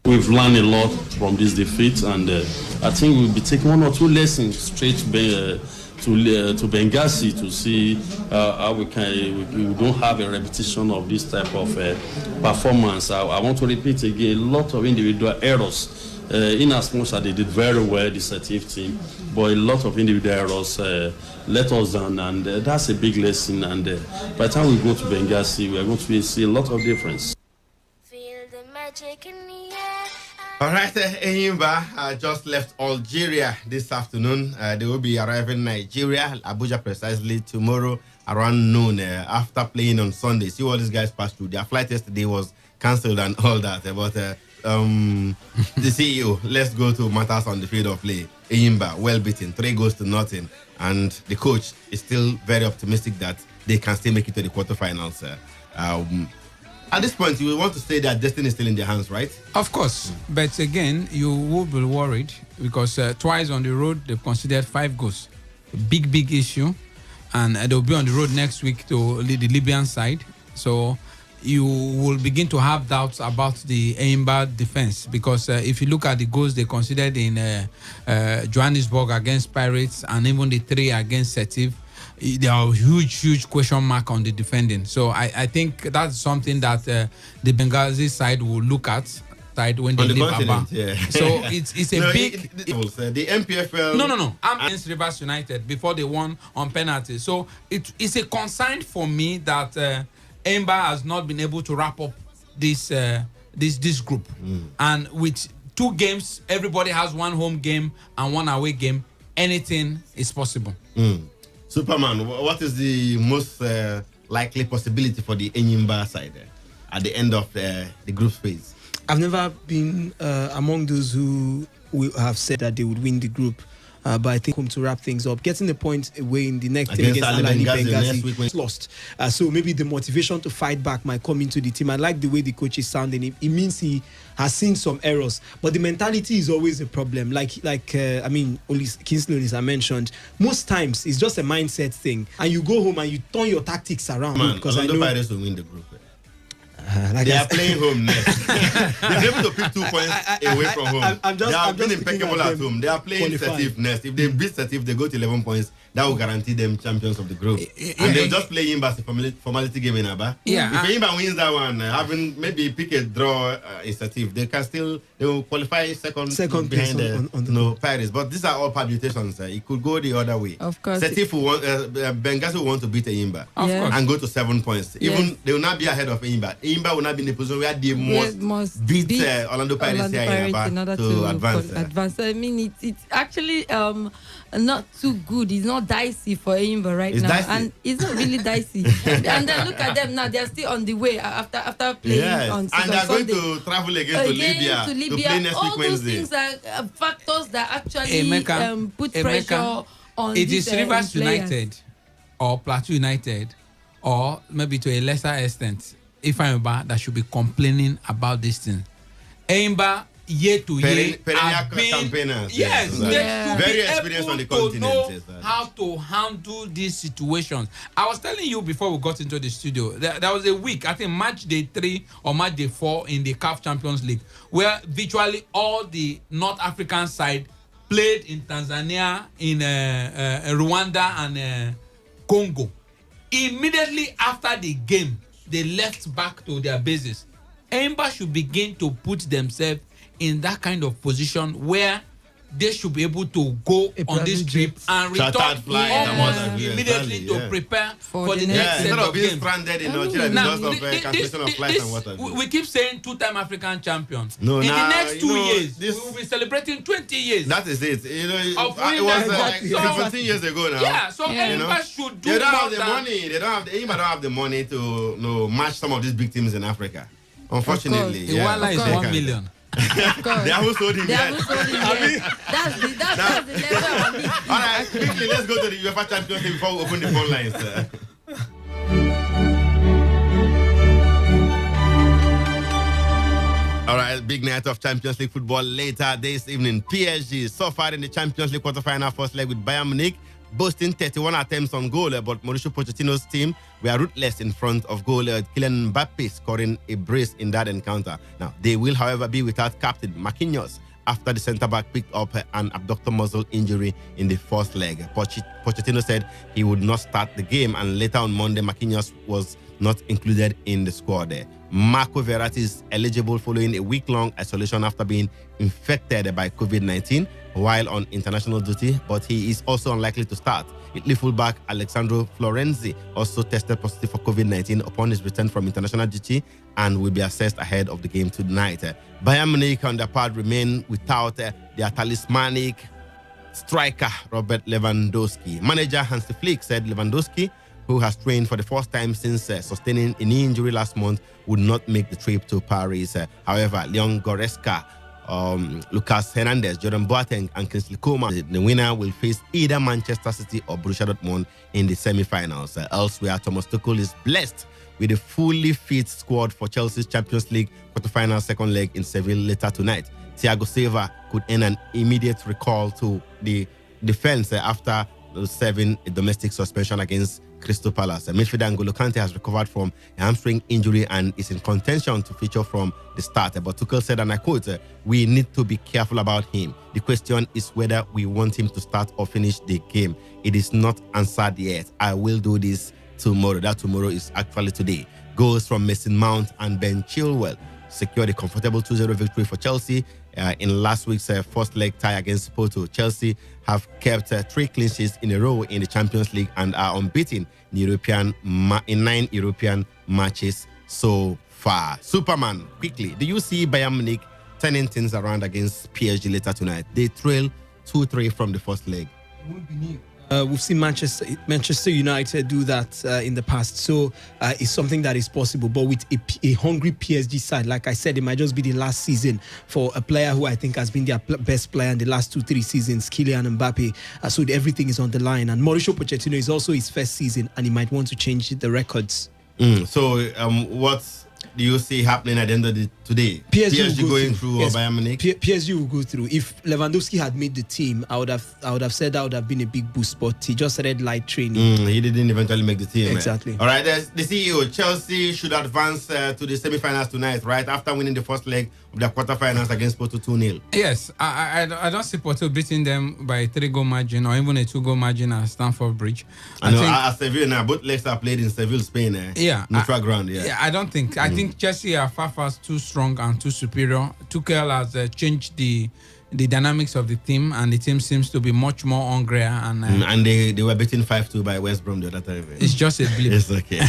We've learned a lot from this defeat, and I think we'll be taking one or two lessons straight to Benghazi to see how we don't have a repetition of this type of performance. I want to repeat again, a lot of individual errors. In as much as they did very well, the Setif team, but a lot of individual errors let us down, and that's a big lesson. And by the time we go to Benghazi, we are going to see a lot of difference. Feel the magic in the air. All right, Enyimba just left Algeria this afternoon. They will be arriving in Nigeria, Abuja precisely tomorrow around noon after playing on Sunday. See what these guys passed through. Their flight yesterday was cancelled and all that. But the CEO, let's go to matters on the field of play. Enyimba, well beaten, 3-0. And the coach is still very optimistic that they can still make it to the quarterfinals. At this point, you will want to say that destiny is still in their hands, right? Of course. But again, you will be worried because twice on the road, they've considered 5 goals. A big issue. And they'll be on the road next week to lead the Libyan side. So you will begin to have doubts about the Enyimba defense because if you look at the goals they considered in Johannesburg against Pirates and even the 3 against Setif, there are huge question mark on the defending. So I think that's something that the Benghazi side will look at when they leave Aba. Yeah. So it's a big... The MPFL... No. I'm against Rivers United before they won on penalty. So it's a concern for me that Enyimba has not been able to wrap up this group. And with 2 games, everybody has 1 home game and 1 away game. Anything is possible. Superman, what is the most likely possibility for the Enyimba side at the end of the group phase? I've never been among those who have said that they would win the group. But I think to wrap things up, getting the point away in the next game against Ali Benghazi lost. So maybe the motivation to fight back might come into the team. I like the way the coach is sounding. It means he has seen some errors, but the mentality is always a problem. Kingsley, as I mentioned, most times it's just a mindset thing, and you go home and you turn your tactics around. Because I know Pirates will win the group. They are playing home next. They're able to pick 2 points away from home. They have been impeccable at home. They are playing Setif next. If they beat Setif, they go to 11 points. That will guarantee them champions of the group. And they'll just play Enyimba as a formality game in Aba. If Enyimba wins that one, having maybe pick a draw in Setif, they will qualify second behind the Paris. But these are all permutations. It could go the other way. Of course. Setif Benghazi will want to beat Enyimba and go to 7 points. Even they will not be ahead of Enyimba. Enyimba will not be in the position where they must beat Orlando Pirates here in Aba to advance. I mean, it's actually not too good. It's not dicey for Enyimba right now. Dicey. And it's not really dicey. And then look at them now. They're still on the way after playing on Sunday. And they're going to travel again to Libya to play next week Wednesday. All those things are factors that actually put pressure on it is Rivers players. United or Plateau United or maybe to a lesser extent Enyimba that should be complaining about this thing. Enyimba year to year have been campaigners. Yes, very experienced on the continent. Know how to handle these situations. I was telling you before we got into the studio, there was a week, I think match day 3 or match day 4 in the CAF Champions League, where virtually all the North African side played in Tanzania, in Rwanda and Congo. Immediately after the game, they left back to their bases. Enyimba should begin to put themselves in that kind of position where they should be able to go on this trip and return immediately to prepare for the next set of games. Stranded in Nigeria because of cancellation of flights and what have you. We keep saying 2-time African champions. No, in the next 2 years, we will be celebrating 20 years. That is it. It was 17 years ago now. Yeah, so Enyimba should do they don't more have the money. Enyimba don't have the money to match some of these big teams in Africa. Unfortunately, Iwala is 1 million. They haven't sold him yet. That's the level of it. All right, quickly, let's go to the UEFA Champions League before we open the phone lines. All right, big night of Champions League football later this evening. PSG so far in the Champions League quarterfinal first leg with Bayern Munich, boasting 31 attempts on goal, but Mauricio Pochettino's team were ruthless in front of goal. Kylian Mbappe scoring a brace in that encounter. Now, they will, however, be without captain Marquinhos after the centre-back picked up an abductor muscle injury in the first leg. Pochettino said he would not start the game, and later on Monday, Marquinhos was not included in the squad. Marco Verratti is eligible following a week-long isolation after being infected by COVID-19 while on international duty, but he is also unlikely to start. Italy fullback Alessandro Florenzi also tested positive for COVID-19 upon his return from international duty and will be assessed ahead of the game tonight. Bayern Munich, on their part, remain without their talismanic striker Robert Lewandowski. Manager Hansi Flick said Lewandowski, who has trained for the first time since sustaining a knee injury last month, would not make the trip to Paris. However, Leon Goretzka, Lucas Hernandez, Jordan Boateng, and Kingsley Coman, the winner will face either Manchester City or Borussia Dortmund in the semi-finals. Elsewhere, Thomas Tuchel is blessed with a fully fit squad for Chelsea's Champions League quarterfinal second leg in Seville later tonight. Thiago Silva could earn an immediate recall to the defense after serving a domestic suspension against Crystal Palace. Midfielder N'Golo Kante has recovered from a hamstring injury and is in contention to feature from the start. But Tuchel said, and I quote, "We need to be careful about him. The question is whether we want him to start or finish the game. It is not answered yet. I will do this tomorrow." That tomorrow is actually today. Goals from Mason Mount and Ben Chilwell secured a comfortable 2-0 victory for Chelsea in last week's first leg tie against Porto. Chelsea have kept 3 clean sheets in a row in the Champions League and are unbeaten in 9 European matches so far. Superman, quickly, do you see Bayern Munich turning things around against PSG later tonight? They trail 2-3 from the first leg. We've seen Manchester United do that in the past, so it's something that is possible. But with a hungry PSG side, like I said, it might just be the last season for a player who I think has been their best player in the last 2-3 seasons, Kylian Mbappe. So everything is on the line. And Mauricio Pochettino is also his first season, and he might want to change the records. So what do you see happening at the end of today? PSG going through or Bayern Munich? PSG will go through. If Lewandowski had made the team, I would have said that would have been a big boost, but he just started light training. He didn't eventually make the team. Exactly. All right, the CEO, Chelsea should advance to the semi-finals tonight, right? After winning the first leg of the quarterfinals against Porto 2-0. Yes, I don't see Porto beating them by a 3-goal margin or even a 2-goal margin at Stamford Bridge. I know, at Seville now, both legs are played in Seville, Spain. Neutral ground. Yeah, I don't think. I think Chelsea are far too strong and too superior. Tuchel has changed the dynamics of the team, and the team seems to be much more hungry. And they were beaten 5-2 by West Brom the other time. It's just a blip. It's okay.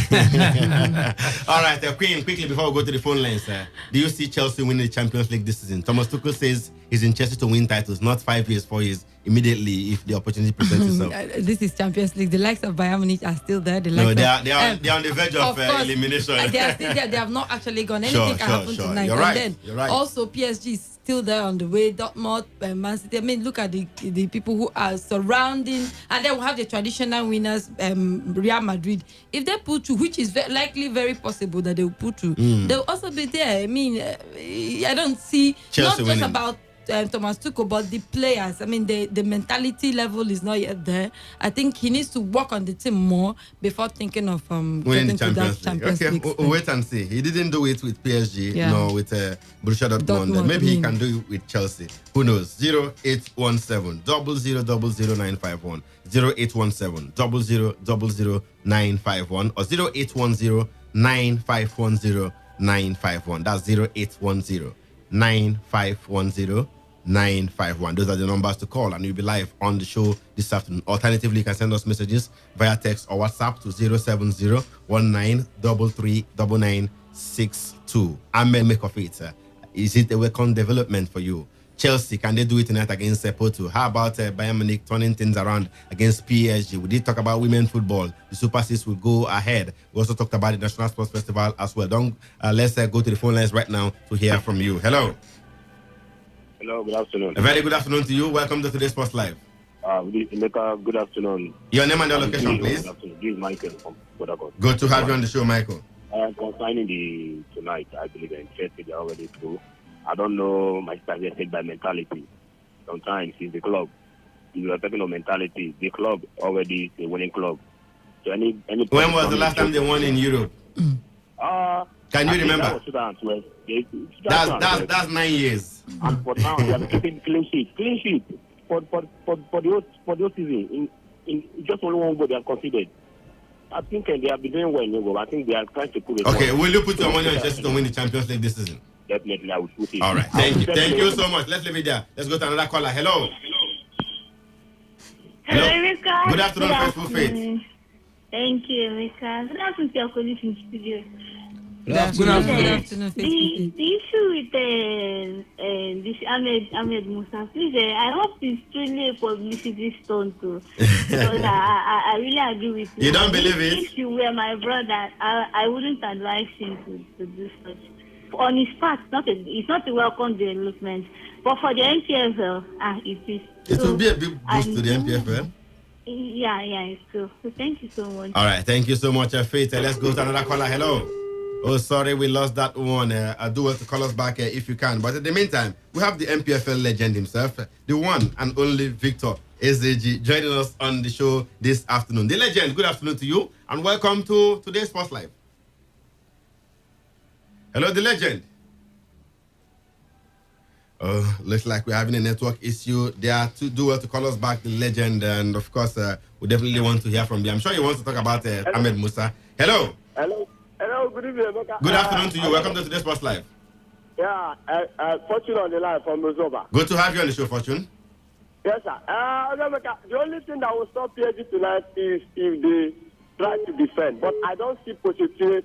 All right, Queen, quickly before we go to the phone lines, do you see Chelsea winning the Champions League this season? Thomas Tuchel says he's in Chelsea to win titles, not 5 years, 4 years, immediately if the opportunity presents itself. This is Champions League. The likes of Bayern Munich are still there. They are on the verge of elimination. They are still there. They have not actually gone. Anything can happen tonight. You're right. Also, PSG is still there on the way. Dortmund, Man City. I mean, look at the people who are surrounding, and then we have the traditional winners, Real Madrid. If they pull through, which is likely very possible that they will pull through, they will also be there. I mean, I don't see Chelsea not winning. just about Thomas Tuchel, but the players. I mean, the mentality level is not yet there. I think he needs to work on the team more before thinking of winning getting the to that Champions League. We'll wait and see. He didn't do it with PSG, no, with Borussia Dortmund. Maybe he can do it with Chelsea. Who knows? 0817 000951, 0817 000951, or 0810 9510 951. That's 0810 9510 951. Those are the numbers to call, and you'll be live on the show this afternoon. Alternatively, you can send us messages via text or WhatsApp to 070-1933-9962. Amen. Make of it. Is it a welcome development for you? Chelsea, can they do it tonight against Porto? How about Bayern Munich turning things around against PSG? We did talk about women football. The Super Six will go ahead. We also talked about the National Sports Festival as well. Let's go to the phone lines right now to hear from you. Hello. Hello, good afternoon. A very good afternoon to you. Welcome to Today's Sports Live. Good afternoon. Your name and your location, please. Good afternoon. This is Michael from Bodakot. Good to have you on the show, Michael. Concerning the tonight, I believe in Chelsea, they're already through. I don't know Manchester United by mentality. Sometimes it's the club. If you are talking of mentality, the club already is a winning club. So any when was the last time they won in Europe? Can you remember? That was 2012. That's 9 years. And for now, they are keeping clean sheet for the whole season. In just only one goal they have considered. I think they have been doing well. I think they are trying to put it. Okay, will you put your money on Chelsea to win the Champions League this season? Definitely, I will put it. All right, thank you so much. Let's leave it there. Let's go to another caller. Hello. Hello, Rika. Good afternoon, Faithful Faith. Thank you, Rika. Good afternoon to your colleagues in studio. Good afternoon. The issue with this Ahmed Musa, please, I hope it's truly a publicity stunt too. Because I really agree with you. You don't believe it? If you were my brother, I wouldn't advise him to do such. On his part, it's not a welcome development. But for the NPFL, it is. It will be a big boost to the NPFL. Yeah, it's true. So thank you so much. All right, thank you so much, Faith. Let's go to another caller. Hello. Oh, sorry, we lost that one. I do want to call us back if you can. But in the meantime, we have the MPFL legend himself, the one and only Victor SAG, joining us on the show this afternoon. The legend, good afternoon to you, and welcome to today's Sports Live. Hello, the legend. Looks like we're having a network issue. They are to do well to call us back, the legend, and of course, we definitely want to hear from you. I'm sure you want to talk about Ahmed Musa. Hello. Hello, good evening. Good afternoon to you. Welcome to today's Sports Live. Yeah, Fortune on the line from Mozoba. Good to have you on the show, Fortune. Yes, sir. The only thing that will stop PSG tonight is if they try to defend. But I don't see Pochettino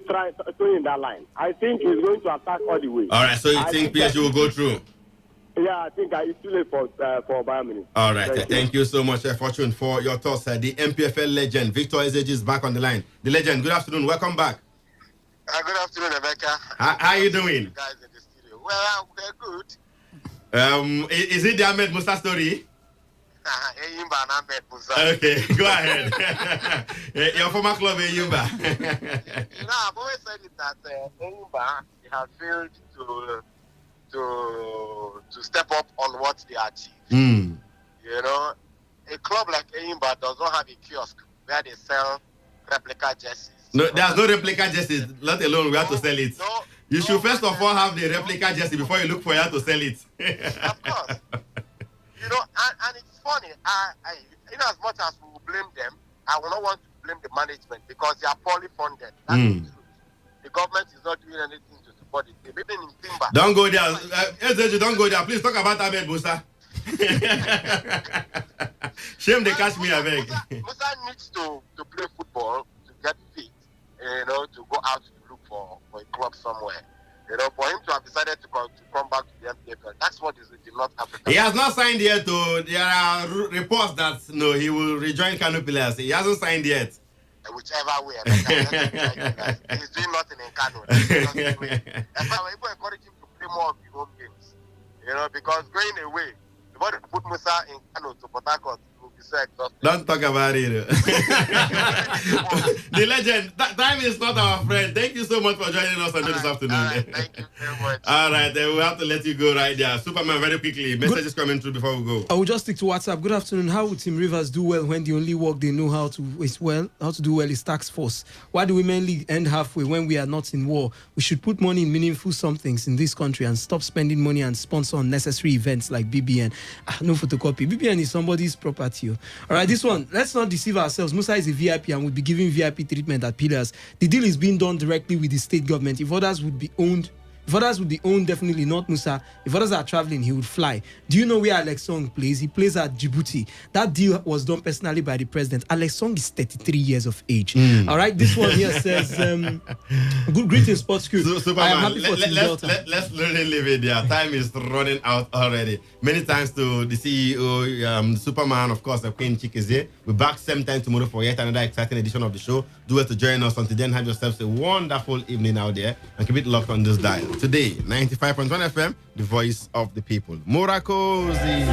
throwing that line. I think he's going to attack all the way. All right, so you think PSG will go through? Yeah, I think it's too late for Bayern Munich. All right, thank you so much, Fortune, for your thoughts. The MPFL legend, Victor SAG, is back on the line. The legend, good afternoon. Welcome back. Good afternoon, Rebecca. How are you doing? Guys in the studio. Well, we're good. Is it the Ahmed Musa story? Eyimba and Ahmed Musa. Okay, go ahead. Your former club, Eyimba. I've always said it that Eyimba has failed to step up on what they achieve. You know, a club like Eyimba does not have a kiosk where they sell replica jerseys. No, there's no replica jersey, let alone we have to sell it. You should first of all have the replica jersey before you look for where to sell it. Of course. You know, and it's funny, in as much as we will blame them, I will not want to blame the management because they are poorly funded. That's the truth. The government is not doing anything to support it. They've been in timber. Don't go there. Don't go there. Please talk about Ahmed Musa. Shame they catch me, I beg. Musa needs to play football to get fit. You know, to go out to look for a club somewhere. You know, for him to have decided to come back to the MPFL, that's what is in North Africa. He has not signed yet, though. There are reports that he will rejoin Kano Pillars. He hasn't signed yet. Whichever way, he's doing nothing in Kano. That's why we encourage him to play more of his home games. You know, because going away, the body put Musa in Kano to Port Harcourt. Don't talk about it. The legend, time is not our friend. Thank you so much for joining us on this afternoon. Thank you very much. All right, then we'll have to let you go right there. Superman, very quickly. Messages coming through before we go. I will just stick to WhatsApp. Good afternoon. How would Team Rivers do well when the only work they know how to do well is tax force? Why do Women League end halfway when we are not in war? We should put money in meaningful somethings in this country and stop spending money and sponsor unnecessary events like BBN. No photocopy. BBN is somebody's property. All right, this one, let's not deceive ourselves. Musa is a VIP and will be giving VIP treatment at Pillars. The deal is being done directly with the state government. If others would be owned, definitely not Musa. If others are traveling, he would fly. Do you know where Alex Song plays? He plays at Djibouti. That deal was done personally by the president. Alex Song is 33 years of age. All right, this one here says, good greetings, sports crew. I am happy for let's really leave it there. Time is running out already. Many thanks to the CEO, Superman, of course, Queen Chick is here. We're back same time tomorrow for yet another exciting edition of the show. Do it to join us. Until then, have yourselves a wonderful evening out there and keep it locked on this dial. Today, 95.1 FM, the voice of the people. Murakozi.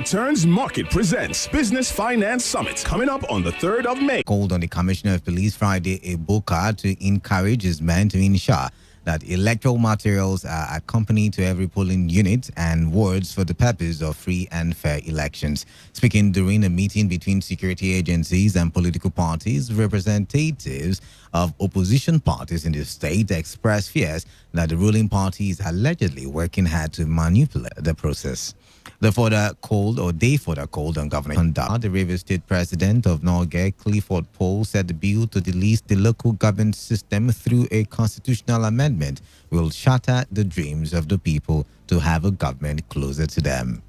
Returns Market presents Business Finance Summit coming up on the 3rd of May. Called on the Commissioner of Police Friday Ebuka to encourage his men to ensure that electoral materials are accompanied to every polling unit and wards for the purpose of free and fair elections. Speaking during a meeting between security agencies and political parties, representatives of opposition parties in the state expressed fears that the ruling party is allegedly working hard to manipulate the process. They further called on government conduct. The Rivers State President of Norgate, Clifford Paul, said the bill to delete the local government system through a constitutional amendment will shatter the dreams of the people to have a government closer to them.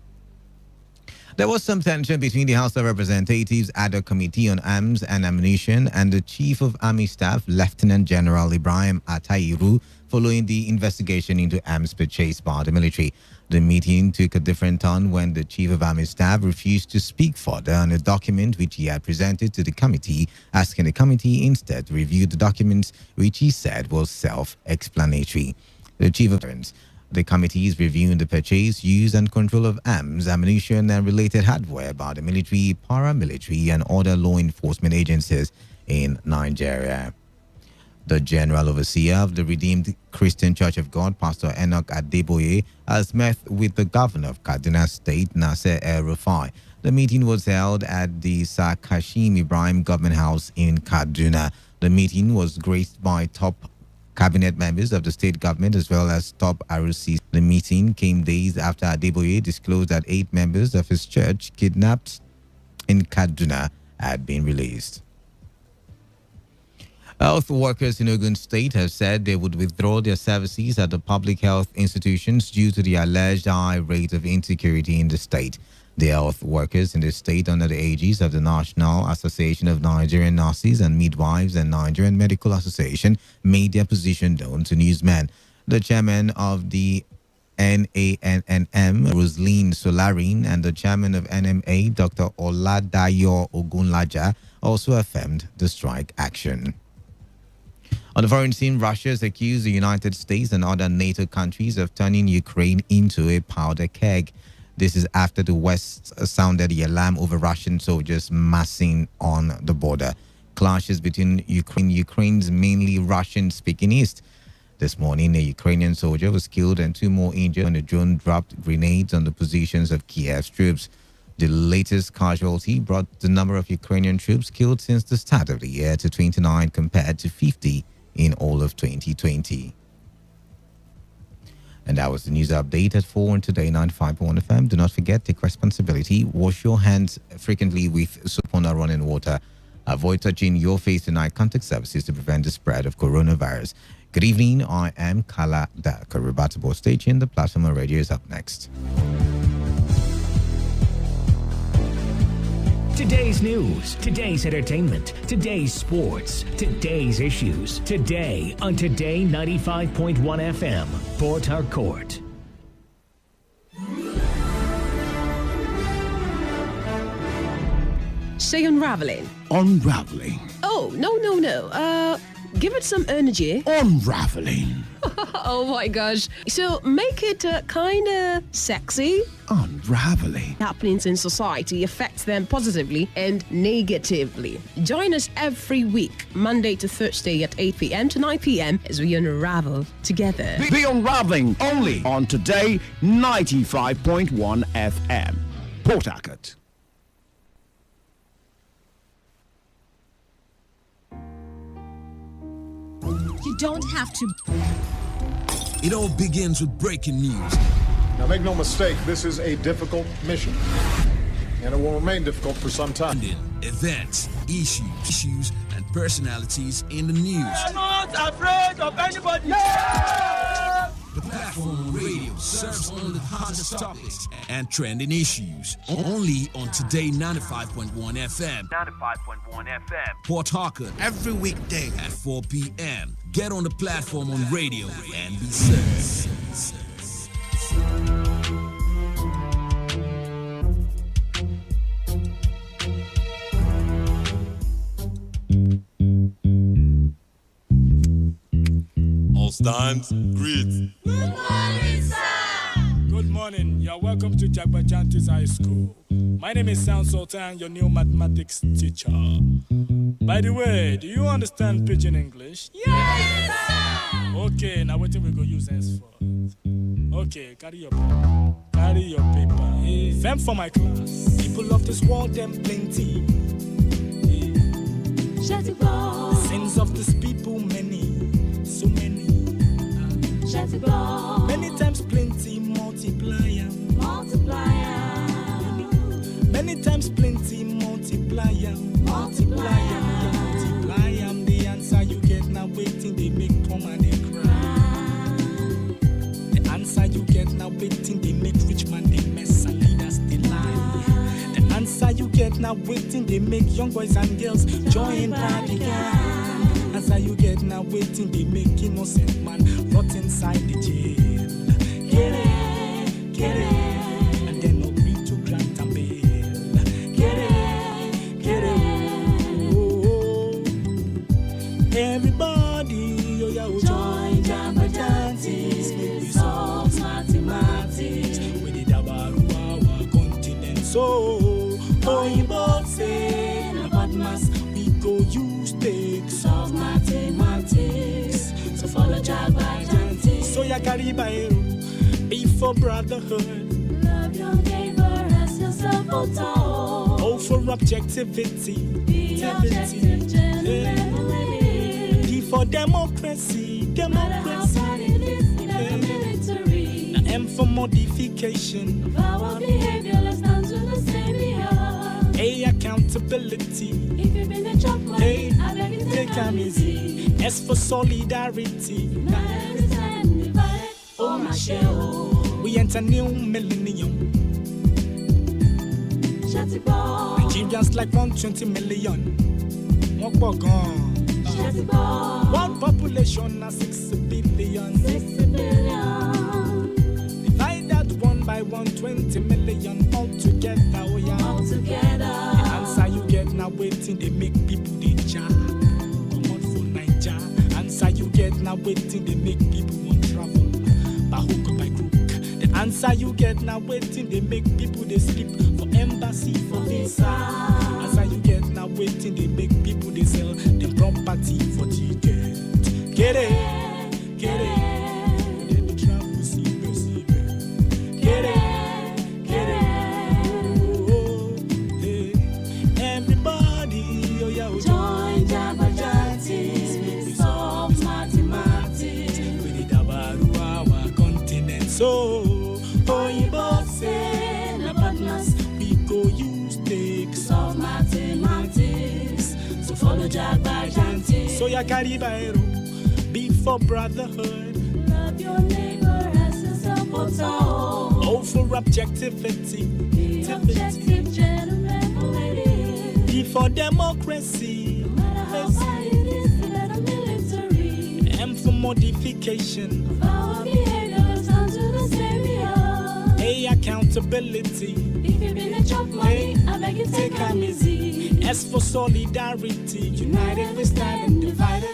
There was some tension between the House of Representatives ad hoc committee on arms and ammunition and the Chief of Army Staff, Lieutenant General Ibrahim Atairu, following the investigation into arms purchase by the military. The meeting took a different turn when the Chief of Army Staff refused to speak further on a document which he had presented to the committee, asking the committee instead to review the documents which he said was self-explanatory. The Chief of The committee is reviewing the purchase, use and control of arms, ammunition and related hardware by the military, paramilitary and other law enforcement agencies in Nigeria. The General Overseer of the Redeemed Christian Church of God, Pastor Enoch Adeboye, has met with the Governor of Kaduna State, Nasser El-Rufai. The meeting was held at the Sir Kashim Ibrahim Government House in Kaduna. The meeting was graced by top cabinet members of the state government as well as top ROCs. The meeting came days after Adeboye disclosed that 8 members of his church kidnapped in Kaduna had been released. Health workers in Ogun State have said they would withdraw their services at the public health institutions due to the alleged high rate of insecurity in the state. The health workers in the state, under the aegis of the National Association of Nigerian Nurses and Midwives and Nigerian Medical Association, made their position known to newsmen. The chairman of the NANNM, Roseline Solarin, and the chairman of NMA, Dr. Oladayo Ogunlaja, also affirmed the strike action. On the foreign scene, Russia has accused the United States and other NATO countries of turning Ukraine into a powder keg. This is after the West sounded the alarm over Russian soldiers massing on the border. Clashes between Ukraine's mainly Russian-speaking east. This morning, a Ukrainian soldier was killed and 2 more injured when a drone dropped grenades on the positions of Kiev's troops. The latest casualty brought the number of Ukrainian troops killed since the start of the year to 29 compared to 50 in all of 2020. And that was the news update at 4 on Today95.1 FM. Do not forget, take responsibility. Wash your hands frequently with soap and running water. Avoid touching your face in eye contact surfaces to prevent the spread of coronavirus. Good evening. I am Kala Daka. Rebatable station. The platform of radio is up next. Today's news, today's entertainment, today's sports, today's issues. Today on Today 95.1 FM, Port Harcourt. Say unraveling. Unraveling. Oh, no. Give it some energy. Unraveling. Oh my gosh. So make it kind of sexy. Unraveling. Happenings in society affect them positively and negatively. Join us every week, Monday to Thursday at 8 p.m. to 9 p.m. as we unravel together. Be unraveling only on Today 95.1 FM. Port Harcourt. You don't have to. It all begins with breaking news. Now, make no mistake, this is a difficult mission, and it will remain difficult for some time. Events, issues, and personalities in the news. I'm not afraid of anybody. Yeah! The platform on radio serves only the hottest topics and trending issues. Only on Today 95.1 FM. 95.1 FM. Port Harcourt, every weekday at 4 p.m. Get on the platform on radio and be served. All stand, greet. Good morning, sir. Good morning. morning. You're welcome to Jagbajantis High School. My name is Sound Sultan, your new mathematics teacher. By the way, do you understand Pidgin English? Yes, sir! Okay, now what we go use henceforth? Okay, carry your paper. Them for my class. People of this world, them plenty. Sins of this people, many, so many. Many times plenty, multiplier. Many times plenty, multiplier. The answer you get now waiting, they make poor man they cry. The answer you get now waiting, they make rich man they mess and leaders they lie. The answer you get now waiting, they make young boys and girls join party gang. Answer you get now waiting, they make innocent man rot inside the jail. Get it, and then agree to grant and bail. Get it, oh. Everybody, oh yeah, join Jamba-Jantis, make we solve mathematics. We did our continent, so Oyinbo say about mass, we go use take solve mathematics. So follow Jamba-Jantis. So ya carry by be for brotherhood. Love your neighbor as yourself, Oh, for objectivity. Be objective, D for democracy. Military. Now M for modification. Of our behavior, let's stand to the same behalf. A, accountability. If you've been a chop money, I beg you take them easy. S for solidarity. United we stand, divided, oh my shell. We enter new millennium. Nigerians like 120 million. One population of 6 billion. 6 billion. Divide that 1 by 120 million all together. Oh yeah. All together. The answer you get now waiting, they make people they jar. Come on for Niger. Answer you get now waiting, they make people want travel. By hook or by crook. The answer you get now waiting, they make people they sleep for embassy, for visa. Answer you get now waiting, they make people they sell the property for ticket. Get it. Then they travel, see. Get it. Oh, hey. Everybody, oh yeah, join Jamba-Jantis, we solve mathematics. We did about our continent, so Oyinbo say about mass, we go use take solve mathematics. So follow Jamba-Jantis. So ya carry by be for brotherhood. Love your neighbor as yourself, Oh, for objectivity. Be objective, gentlemen, ladies. Be for democracy. No matter how high it is, better military. M for modification. Of our behavior, let's stand to the same behalf. A, accountability. If you've been a chop money, I beg you take them easy. S for solidarity. United we stand and divided.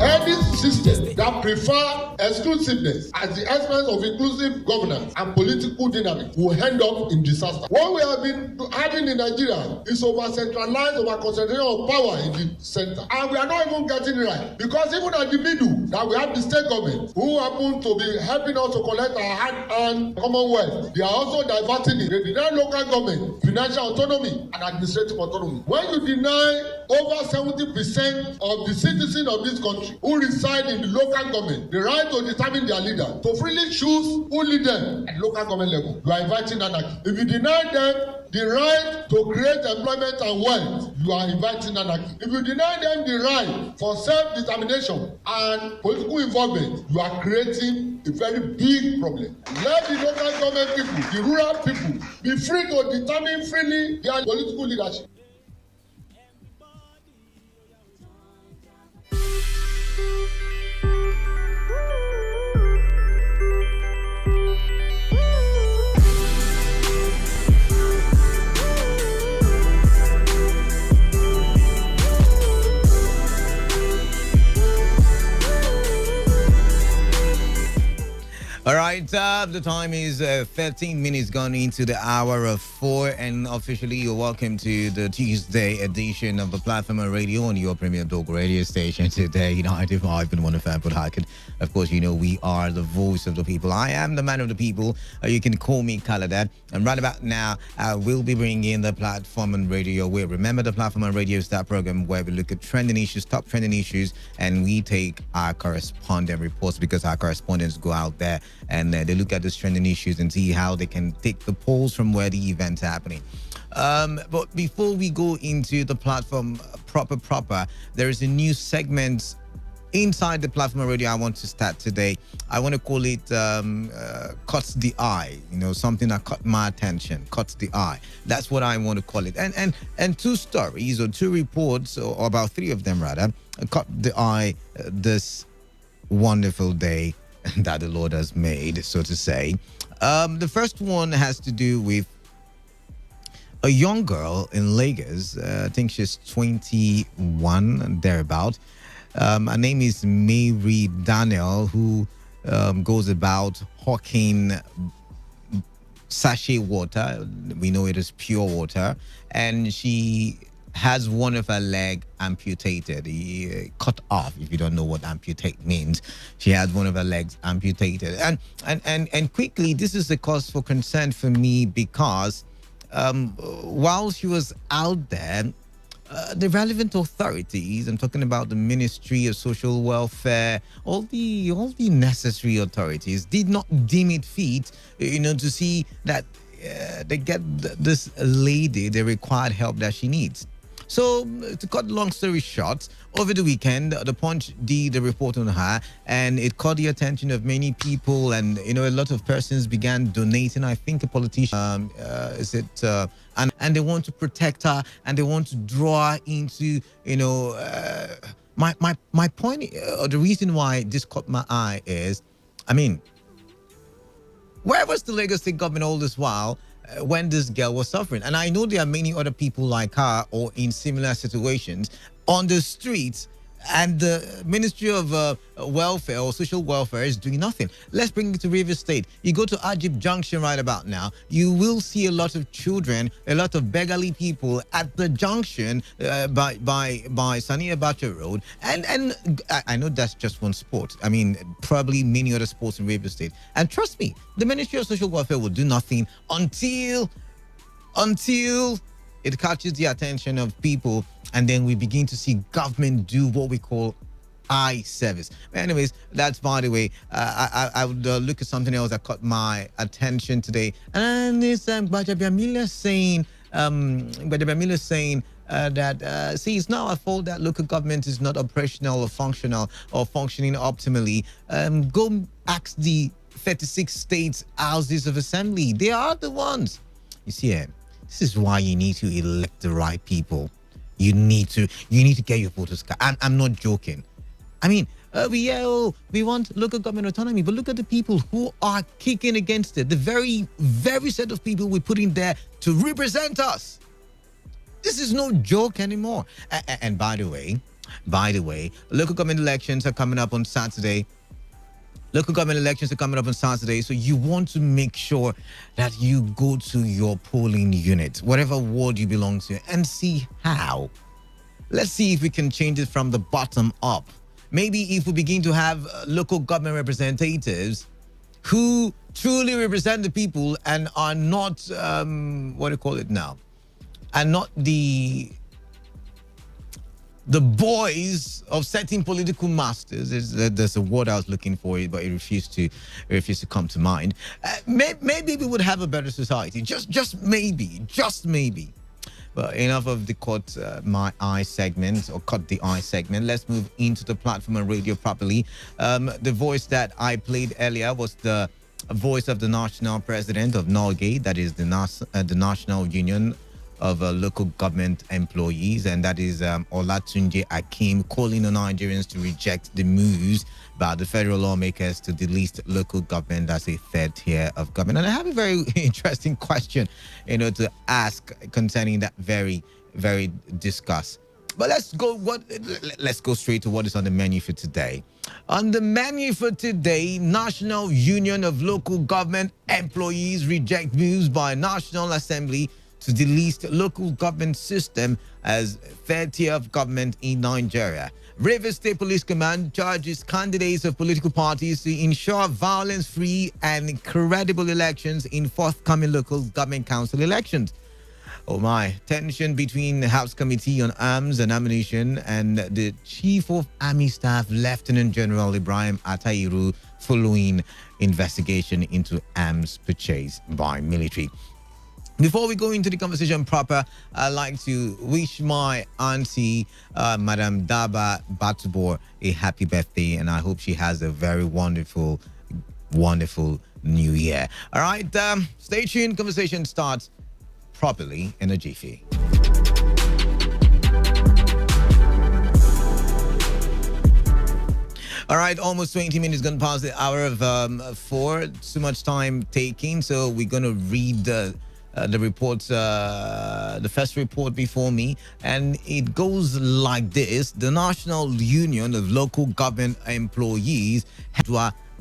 Any system that prefer exclusiveness at the expense of inclusive governance and political dynamic will end up in disaster. What we have been having in Nigeria is over-centralized, over-concentration of power in the center. And we are not even getting it right. Because even at the middle, that we have the state government who happen to be helping us to collect our hard-earned commonwealth. They are also diverting it. They deny local government financial autonomy and administrative autonomy. When you deny over 70% of the citizens of this country who reside in the local government the right to determine their leader, to freely choose who lead them at local government level, you are inviting anarchy. If you deny them the right to create employment and wealth, you are inviting anarchy. If you deny them the right for self-determination and political involvement, you are creating a very big problem. Let the local government people, the rural people, be free to determine freely their political leadership. All right, right, the time is 13 minutes gone into the hour of 4, and officially you're welcome to the Tuesday edition of the Platform Radio on your premier dog radio station today, 95.1 FM Harkin. Of course, you know we are the voice of the people. I am the man of the people. You can call me Kaladat. And right about now, I will be bringing in the Platform Radio. Where remember, the Platform Radio is that program where we look at trending issues, top trending issues, and we take our correspondent reports, because our correspondents go out there and they look at these trending issues and see how they can take the polls from where the event's happening. But before we go into the platform proper, there is a new segment inside the Platform Radio I want to start today. I want to call it Cuts the Eye. Something that caught my attention. Cuts the Eye. That's what I want to call it. And two stories or two reports, or about three of them rather, caught the eye this wonderful day that the Lord has made, so to say. The first one has to do with a young girl in Lagos. I think she's 21 and thereabout. Her name is Mary Daniel, who goes about hawking sachet water. We know it is pure water. And she has one of her leg amputated, cut off. If you don't know what amputate means, she had one of her legs amputated. And quickly, this is a cause for concern for me, because while she was out there, the relevant authorities, I'm talking about the Ministry of Social Welfare, all the necessary authorities, did not deem it fit, to see that they get this lady the required help that she needs. So, to cut the long story short, over the weekend, the Punch did a report on her, and it caught the attention of many people, and a lot of persons began donating. I think a politician, and they want to protect her, and they want to draw her into, my point, or the reason why this caught my eye is, where was the Lagos State government all this while when this girl was suffering? And I know there are many other people like her or in similar situations on the streets, and the Ministry of Welfare or Social Welfare is doing nothing. Let's bring it to River State. You go to Ajib Junction right about now, you will see a lot of children, a lot of beggarly people at the junction by Sani Abacha Road. And I know that's just one sport. Probably many other sports in River State. And trust me, the Ministry of Social Welfare will do nothing until it catches the attention of people, and then we begin to see government do what we call eye service. But anyways, that's by the way. I would look at something else that caught my attention today, and it's Gbajabiamila saying that see, it's not our fault that local government is not operational or functional or functioning optimally. Go ask the 36 states houses of assembly. They are the ones. You see it. This is why you need to elect the right people. You need to get your voters card. I'm not joking. We want local government autonomy, but look at the people who are kicking against it. The very, very set of people we put in there to represent us. This is no joke anymore. And by the way, local government elections are coming up on Saturday. So you want to make sure that you go to your polling unit, whatever ward you belong to, and see how. Let's see if we can change it from the bottom up. Maybe if we begin to have local government representatives who truly represent the people and are not, and not the boys of certain political masters. There's a word I was looking for, but it refused to come to mind. Maybe we would have a better society. Just maybe. But enough of the cut the eye segment. Let's move into the Platform and Radio properly. The voice that I played earlier was the voice of the national president of NOLGAY, that is the National Union of Local Government Employees, and that is Olatunji Akim, calling on Nigerians to reject the moves by the federal lawmakers to delist local government as a third tier of government. And I have a very interesting question, to ask concerning that very, very discuss. But let's go straight to what is on the menu for today. On the menu for today, National Union of Local Government Employees reject moves by National Assembly to delist local government system as third tier of government in Nigeria. Rivers State Police Command charges candidates of political parties to ensure violence-free and credible elections in forthcoming local government council elections. Oh my, tension between the House Committee on Arms and Ammunition and the Chief of Army Staff, Lieutenant General Ibrahim Atairu, following investigation into arms purchase by military. Before we go into the conversation proper, I'd like to wish my auntie, Madam Daba Batubor, a happy birthday, and I hope she has a very wonderful, wonderful new year. All right, stay tuned. Conversation starts properly in a jiffy. All right, almost 20 minutes gone past the hour of 4. Too much time taking, so we're going to read the reports, the first report before me, and it goes like this. The National Union of Local Government Employees,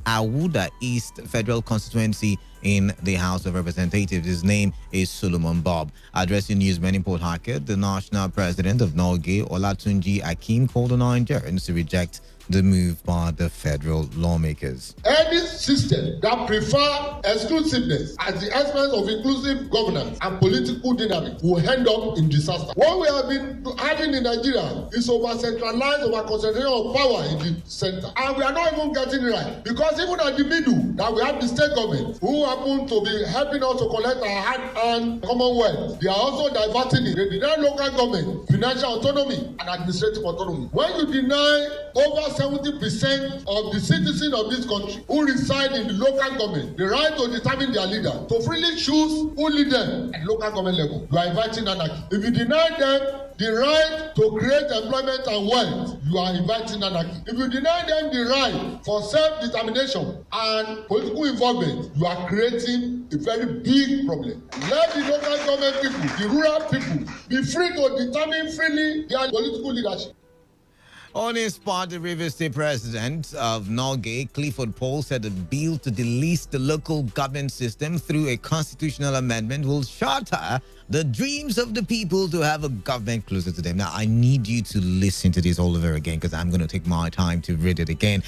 Awuda East Federal Constituency in the House of Representatives. His name is Solomon Bob. Addressing newsmen in Port Harcourt, the national president of Norgay, Olatunji Akim, called on Nigerians to reject the move by the federal lawmakers. Any system that prefer exclusiveness at the expense of inclusive governance and political dynamic will end up in disaster. What we have been having in Nigeria is over-centralized, over-concentration of power in the center. And we are not even getting it right. Because even at the middle, that we have the state government who happen to be helping us to collect our hard-earned commonwealth. They are also diverting it. They deny local government financial autonomy and administrative autonomy. When you deny over 70% of the citizens of this country who reside in the local government the right to determine their leader, to freely choose who lead them at local government level, you are inviting anarchy. If you deny them the right to create employment and wealth, you are inviting anarchy. If you deny them the right for self-determination and political involvement, you are creating a very big problem. Let the local government people, the rural people, be free to determine freely their political leadership. On his part, the Rivers State President of Norgay, Clifford Paul, said the bill to delist the local government system through a constitutional amendment will shatter the dreams of the people to have a government closer to them. Now, I need you to listen to this all over again because I'm going to take my time to read it again.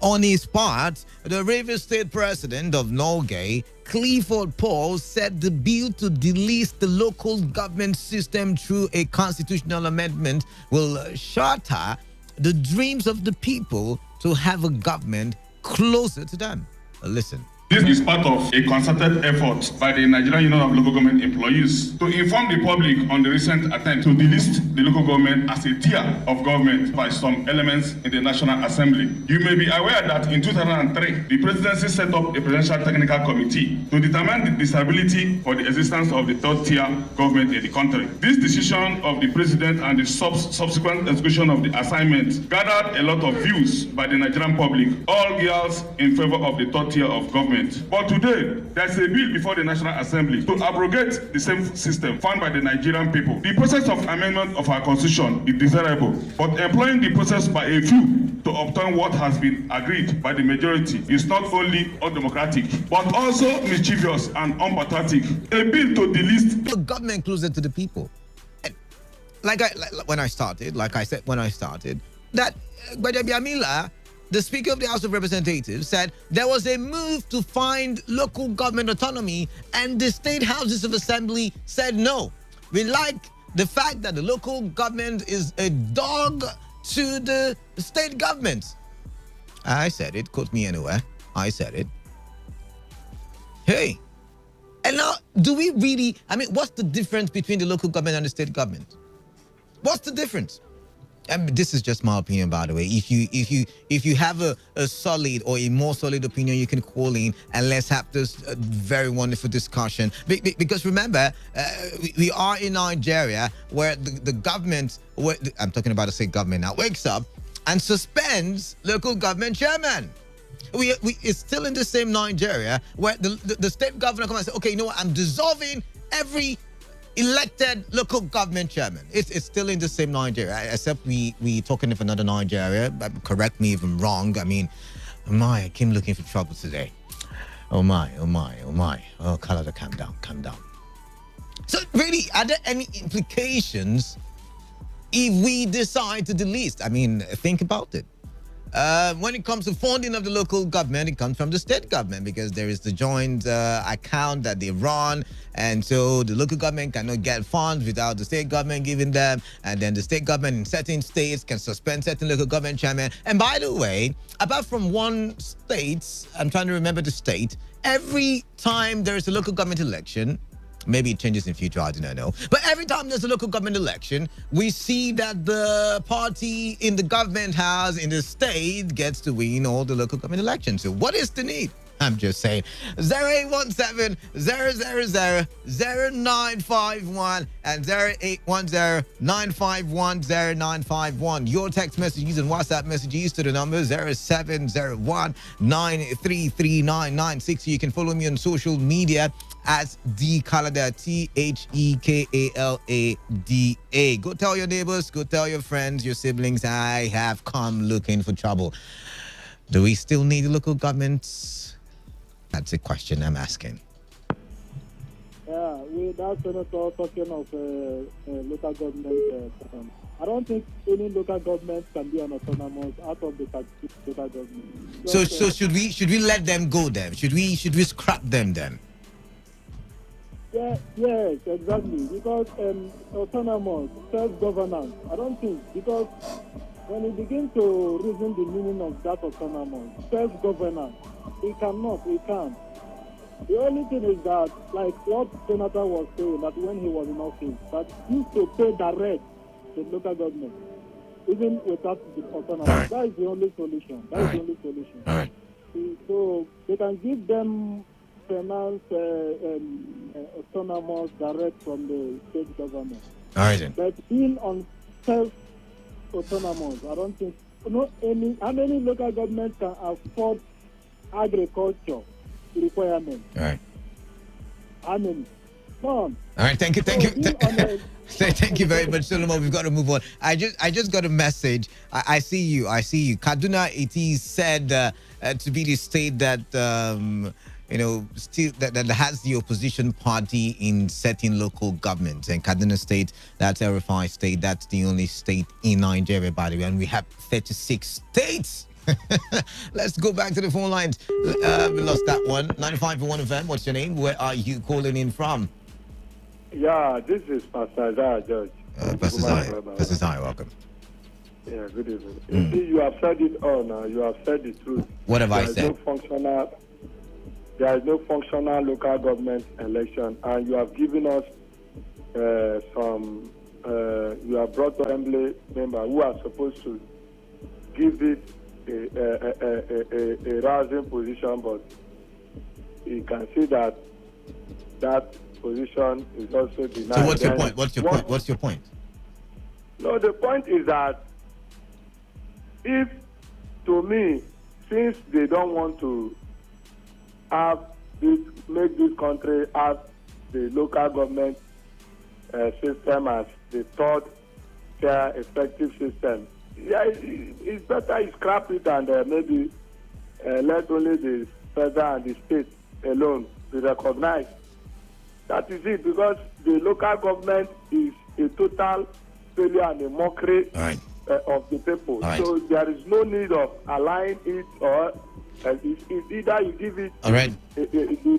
On his part, the Rivers State President of Norgay, Clifford Paul, said the bill to delist the local government system through a constitutional amendment will shatter the dreams of the people to have a government closer to them. Listen. This is part of a concerted effort by the Nigerian Union of Local Government Employees to inform the public on the recent attempt to delist the local government as a tier of government by some elements in the National Assembly. You may be aware that in 2003, the presidency set up a presidential technical committee to determine the desirability for the existence of the third tier government in the country. This decision of the president and the subsequent execution of the assignment gathered a lot of views by the Nigerian public, all girls in favor of the third tier of government. But today, there's a bill before the National Assembly to abrogate the same system found by the Nigerian people. The process of amendment of our constitution is desirable, but employing the process by a few to obtain what has been agreed by the majority is not only undemocratic, but also mischievous and unpatriotic. A bill to delist the government closer to the people. And when I started, that Gbadabiamila, the Speaker of the House of Representatives, said there was a move to find local government autonomy, and the state houses of assembly said no. We like the fact that the local government is a dog to the state government. I said it, quote me anywhere. I said it. Hey, and now, do we really, what's the difference between the local government and the state government? What's the difference? This is just my opinion, by the way. If you have a solid or a more solid opinion, you can call in and let's have this very wonderful discussion. Because remember, we are in Nigeria where the government, I'm talking about the state government now, wakes up and suspends local government chairman. It's still in the same Nigeria where the state governor comes and says, okay, you know what, I'm dissolving every elected local government chairman. It's still in the same Nigeria, except we talking of another Nigeria. But correct me if I'm wrong. I mean, I came looking for trouble today. Oh my. Oh, Kalada, calm down. So really, are there any implications if we decide to delist? I mean, think about it. When it comes to funding of the local government, it comes from the state government because there is the joint account that they run. And so the local government cannot get funds without the state government giving them. And then the state government in certain states can suspend certain local government chairmen. And by the way, apart from one state, I'm trying to remember the state, every time there is a local government election, maybe it changes in future, I do not know. But every time there's a local government election, we see that the party in the government house in the state gets to win all the local government elections. So what is the need? I'm just saying. 0817 000 0951 and 0810 951 0951. Your text messages and WhatsApp messages to the number 0701 933 You can follow me on social media at Dkalada, THEKALADA. Go tell your neighbors, go tell your friends, your siblings, I have come looking for trouble. Do we still need local governments? That's a question I'm asking. Yeah, that's Senator talking of local government. I don't think any local government can be an autonomous out of the local government. So should we let them go then? Should we scrap them then? Yeah, yes, exactly. Because autonomous, self-governance, I don't think, because when you begin to reason the meaning of that autonomous, self-governance, it can't. The only thing is that, like what Senator was saying, that when he was in office, that he used to pay direct to local government, even without the autonomous. Right. That is the only solution. All right. So they can give them finance autonomous direct from the state government. All right then. But being on self-autonomous, I don't think how many local governments can afford agriculture requirements? All right. How many? None. All right, thank you. Thank you very much, Solomon. We've got to move on. I just got a message. I see you. Kaduna, it is said to be the state that still that has the opposition party in certain local governments. And Kaduna State, that's a refined state. That's the only state in Nigeria, by the way. And we have 36 states. Let's go back to the phone lines. We lost that one. 95.1fm. What's your name? Where are you calling in from? Yeah, this is Pastor Isaiah George. Pastor Isaiah, welcome. Yeah, good evening. You see, you have said it all now. You have said the truth. What have I said? There is no functional local government election, and you have given us you have brought the assembly member who are supposed to give it a rousing position, but you can see that position is also denied. So what's your point? What's your point? No, the point is that if, to me, since they don't want to make this country have the local government system as the third fair, effective system, yeah, it's better you scrap it and maybe let only the federal and the state alone be recognized. That is it, because the local government is a total failure and a mockery of the people. Right. So there is no need of allowing it, or it's either you give it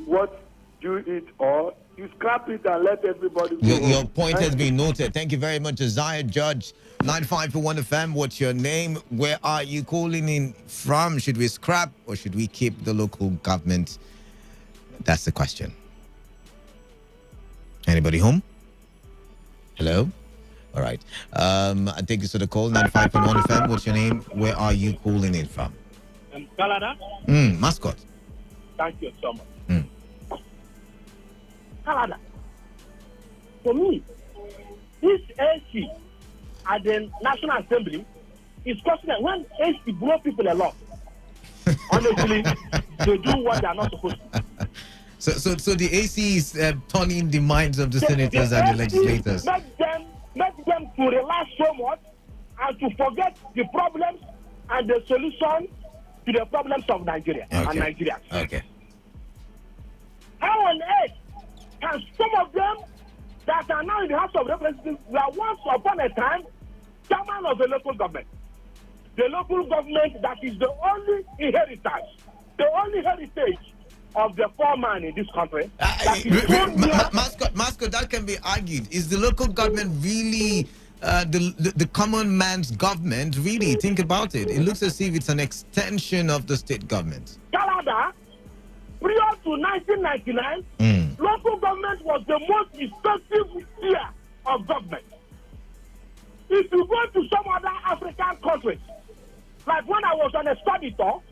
what you eat, or you scrap it and let everybody go. Your point has been noted. Thank you very much, Isaiah Judge. 95.1fm. What's your name? Where are you calling in from? Should we scrap or should we keep the local government? That's the question. Anybody home? Hello? All right. I take you to the call. 95.1fm. What's your name? Where are you calling in from? Canada. Mascot. Thank you so much. Canada. For me, this AC at the National Assembly is constant. When AC blow people a lot, honestly, they do what they are not supposed to. So the AC is turning the minds of the senators and the legislators. Make them to relax so much and to forget the problems and the solution to the problems of Nigeria and Nigerians. Okay. How on earth can some of them that are now in the House of Representatives were once upon a time chairman of the local government? The local government that is the only inheritance, the only heritage of the foreman in this country. Mascot, that can be argued. Is the local government really the common man's government? Really, think about it. It looks as if it's an extension of the state government. Canada, prior to 1999, local government was the most effective sphere of government. If you go to some other African countries, like when I was on a study tour,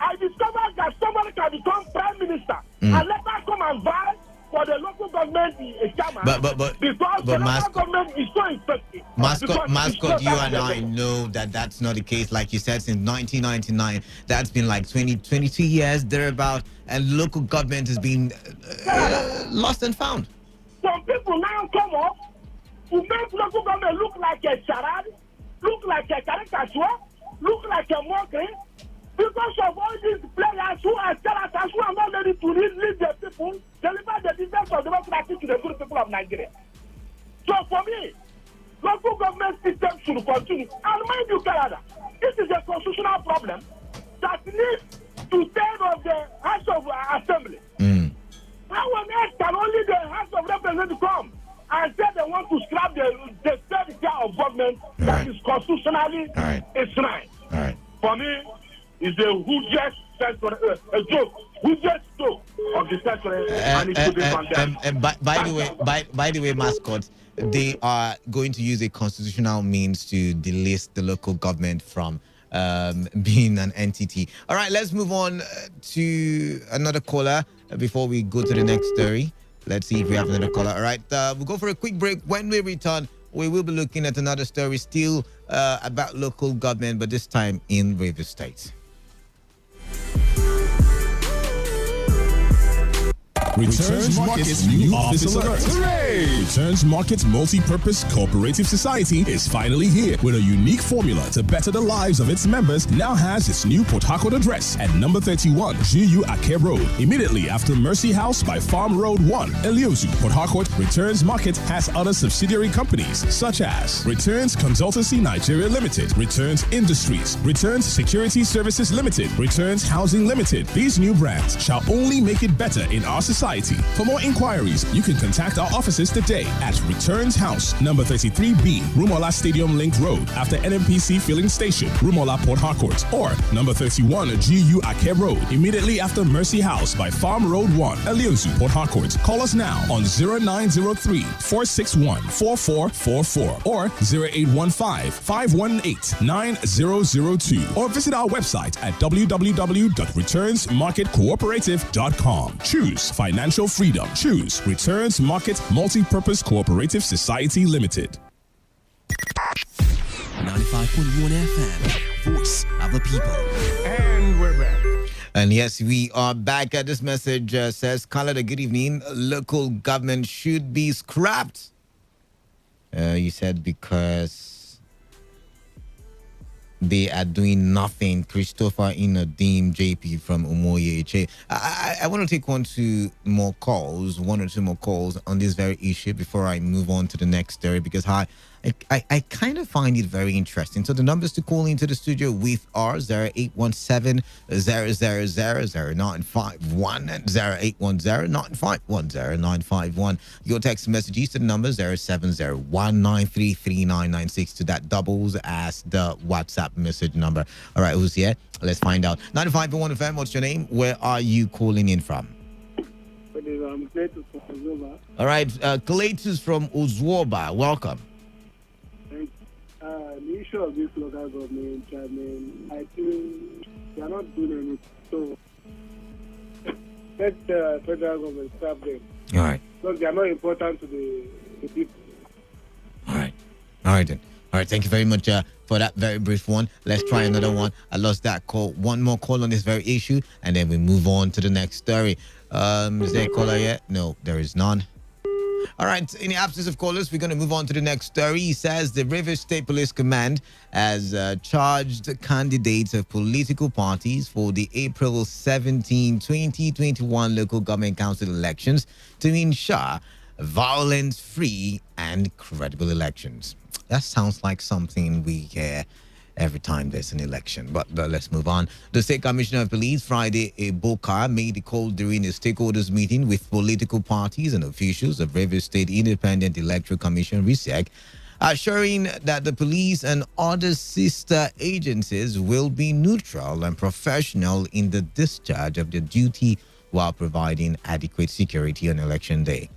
I discovered that somebody can become prime minister and later come and vie for the local government chairman because the local government is so effective. Mascot, you and I know that that's not the case. Like you said, since 1999, that's been like 22 years thereabout, and local government has been lost and found. Some people now come up to make local government look like a charade, look like a caricature, look like a mockery. Because of all these players who are characters who are not ready to lead the people, deliver the business of democracy to the good people of Nigeria. So for me, local government system should continue. And mind you, Canada, this is a constitutional problem that needs to take of the House of Assembly. How on earth can only the House of Representatives come and say they want to scrap the third tier of government that is constitutionally enshrined? For me, is the hugest joke of the century, and it should be condemned. By the way, Mascot, they are going to use a constitutional means to delist the local government from being an entity. All right, let's move on to another caller before we go to the next story. Let's see if we have another caller. All right, we'll go for a quick break. When we return, we will be looking at another story still about local government, but this time in Rivers State. Returns Market's new office alert. Hooray! Returns Market's multi-purpose cooperative society is finally here with a unique formula to better the lives of its members. Now has its new Port Harcourt address at number 31 GU Ake Road, immediately after Mercy House by Farm Road 1, Eliozu, Port Harcourt. Returns Market has other subsidiary companies such as Returns Consultancy Nigeria Limited, Returns Industries, Returns Security Services Limited, Returns Housing Limited. These new brands shall only make it better in our society. For more inquiries, you can contact our offices today at Returns House, number 33B, Rumola Stadium Link Road, after NMPC Filling Station, Rumola, Port Harcourt, or number 31 GU Ake Road, immediately after Mercy House by Farm Road 1, Eliozu, Port Harcourt. Call us now on 0903-461-4444 or 0815-518-9002, or visit our website at www.returnsmarketcooperative.com. Choose financial freedom. Choose Returns Market Multi-Purpose Cooperative Society Limited. 95.1 FM, voice of the people. And we're back. And yes, we are back. This message says, Canada, good evening. Local government should be scrapped. You said because they are doing nothing. Christopher Inadim JP from Umoye. I want to take one or two more calls on this very issue before I move on to the next story, because I kind of find it very interesting. So the numbers to call into the studio with are 0817 0000951 and 0810-951-0951. Your text messages to the number 070-1933-3996 to that doubles as the WhatsApp message number. All right, who's here? Let's find out. 95.1 FM, what's your name? Where are you calling in from? I'm Cletus from Ozoba. All right, Cletus from Ozoba, welcome. The issue of this local government, I mean, I think they are not doing anything. So let the federal government stop them. All right. Because they are not important to the people. All right then. All right, thank you very much for that very brief one. Let's try another one. I lost that call. One more call on this very issue, and then we move on to the next story. Is there a caller yet? No, there is none. All right, in the absence of callers, we're going to move on to the next story. He says the Rivers State Police Command has charged candidates of political parties for the April 17, 2021 local government council elections to ensure violence-free and credible elections. That sounds like something we hear every time there's an election. But let's move on. The State Commissioner of Police, Friday Eboka, made the call during a stakeholders meeting with political parties and officials of Rivers State Independent Electoral Commission, RISEC, assuring that the police and other sister agencies will be neutral and professional in the discharge of their duty while providing adequate security on election day.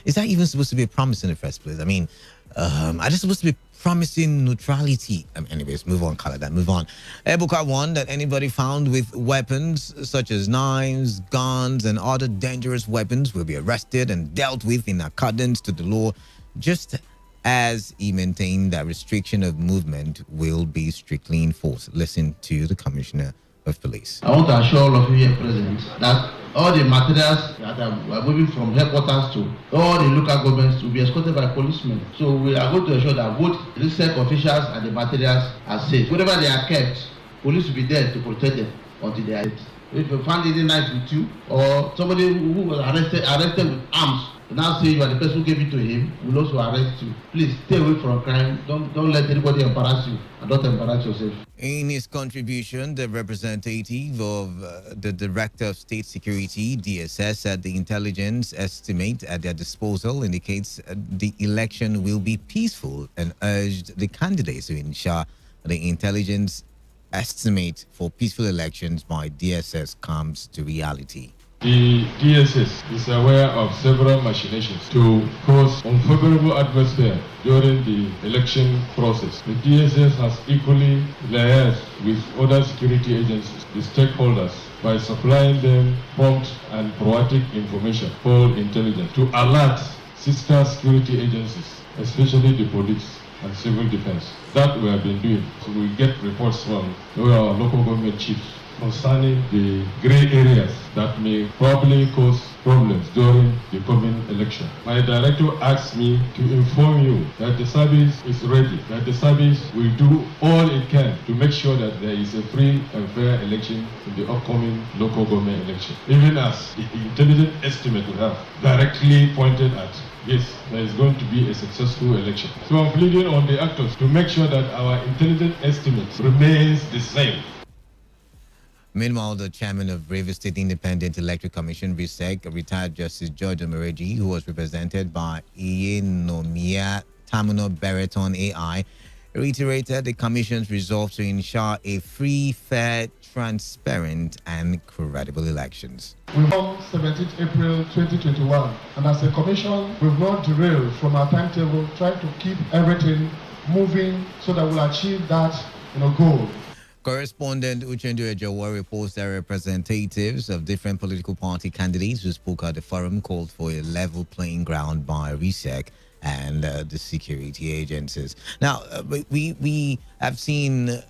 Is that even supposed to be a promise in the first place? I mean, are they supposed to be promising neutrality? Anyways, move on, Khaled, move on. Ebuka warned that anybody found with weapons such as knives, guns, and other dangerous weapons will be arrested and dealt with in accordance to the law, just as he maintained that restriction of movement will be strictly enforced. Listen to the Commissioner of Police. I want to assure all of you here present that all the materials that are moving from headquarters to all the local governments will be escorted by policemen. So we are going to ensure that both research officials and the materials are safe. Wherever they are kept, police will be there to protect them until they are dead. If you find any knife with you or somebody who was arrested with arms, now say you are the person who gave it to him, will also arrest you. Please stay away from crime. Don't let anybody embarrass you, and don't embarrass yourself. In his contribution, the representative of the Director of State Security, DSS, said the intelligence estimate at their disposal indicates the election will be peaceful and urged the candidates to ensure the intelligence estimate for peaceful elections by DSS comes to reality. The DSS is aware of several machinations to cause unfavorable atmosphere during the election process. The DSS has equally liaised with other security agencies, the stakeholders, by supplying them prompt and proactive information called intelligence to alert sister security agencies, especially the police and civil defense. That we have been doing. So we get reports from our local government chiefs concerning the gray areas that may probably cause problems during the coming election. My director asked me to inform you that the service is ready, that the service will do all it can to make sure that there is a free and fair election in the upcoming local government election. Even as the intelligence estimate we have directly pointed at, yes, there is going to be a successful election. So I'm pleading on the actors to make sure that our intelligence estimate remains the same. Meanwhile, the chairman of Rivers State Independent Electoral Commission, RISEC, retired Justice George Omereji, who was represented by Iyenomia Tamuno Bereton AI, reiterated the commission's resolve to ensure a free, fair, transparent, and credible elections. We on 17th April 2021, and as a commission, we've not derailed from our timetable, trying to keep everything moving so that we'll achieve that goal. Correspondent Uchendu Ejowa reports that representatives of different political party candidates who spoke at the forum called for a level playing ground by RISEC and the security agencies. Now, we have seen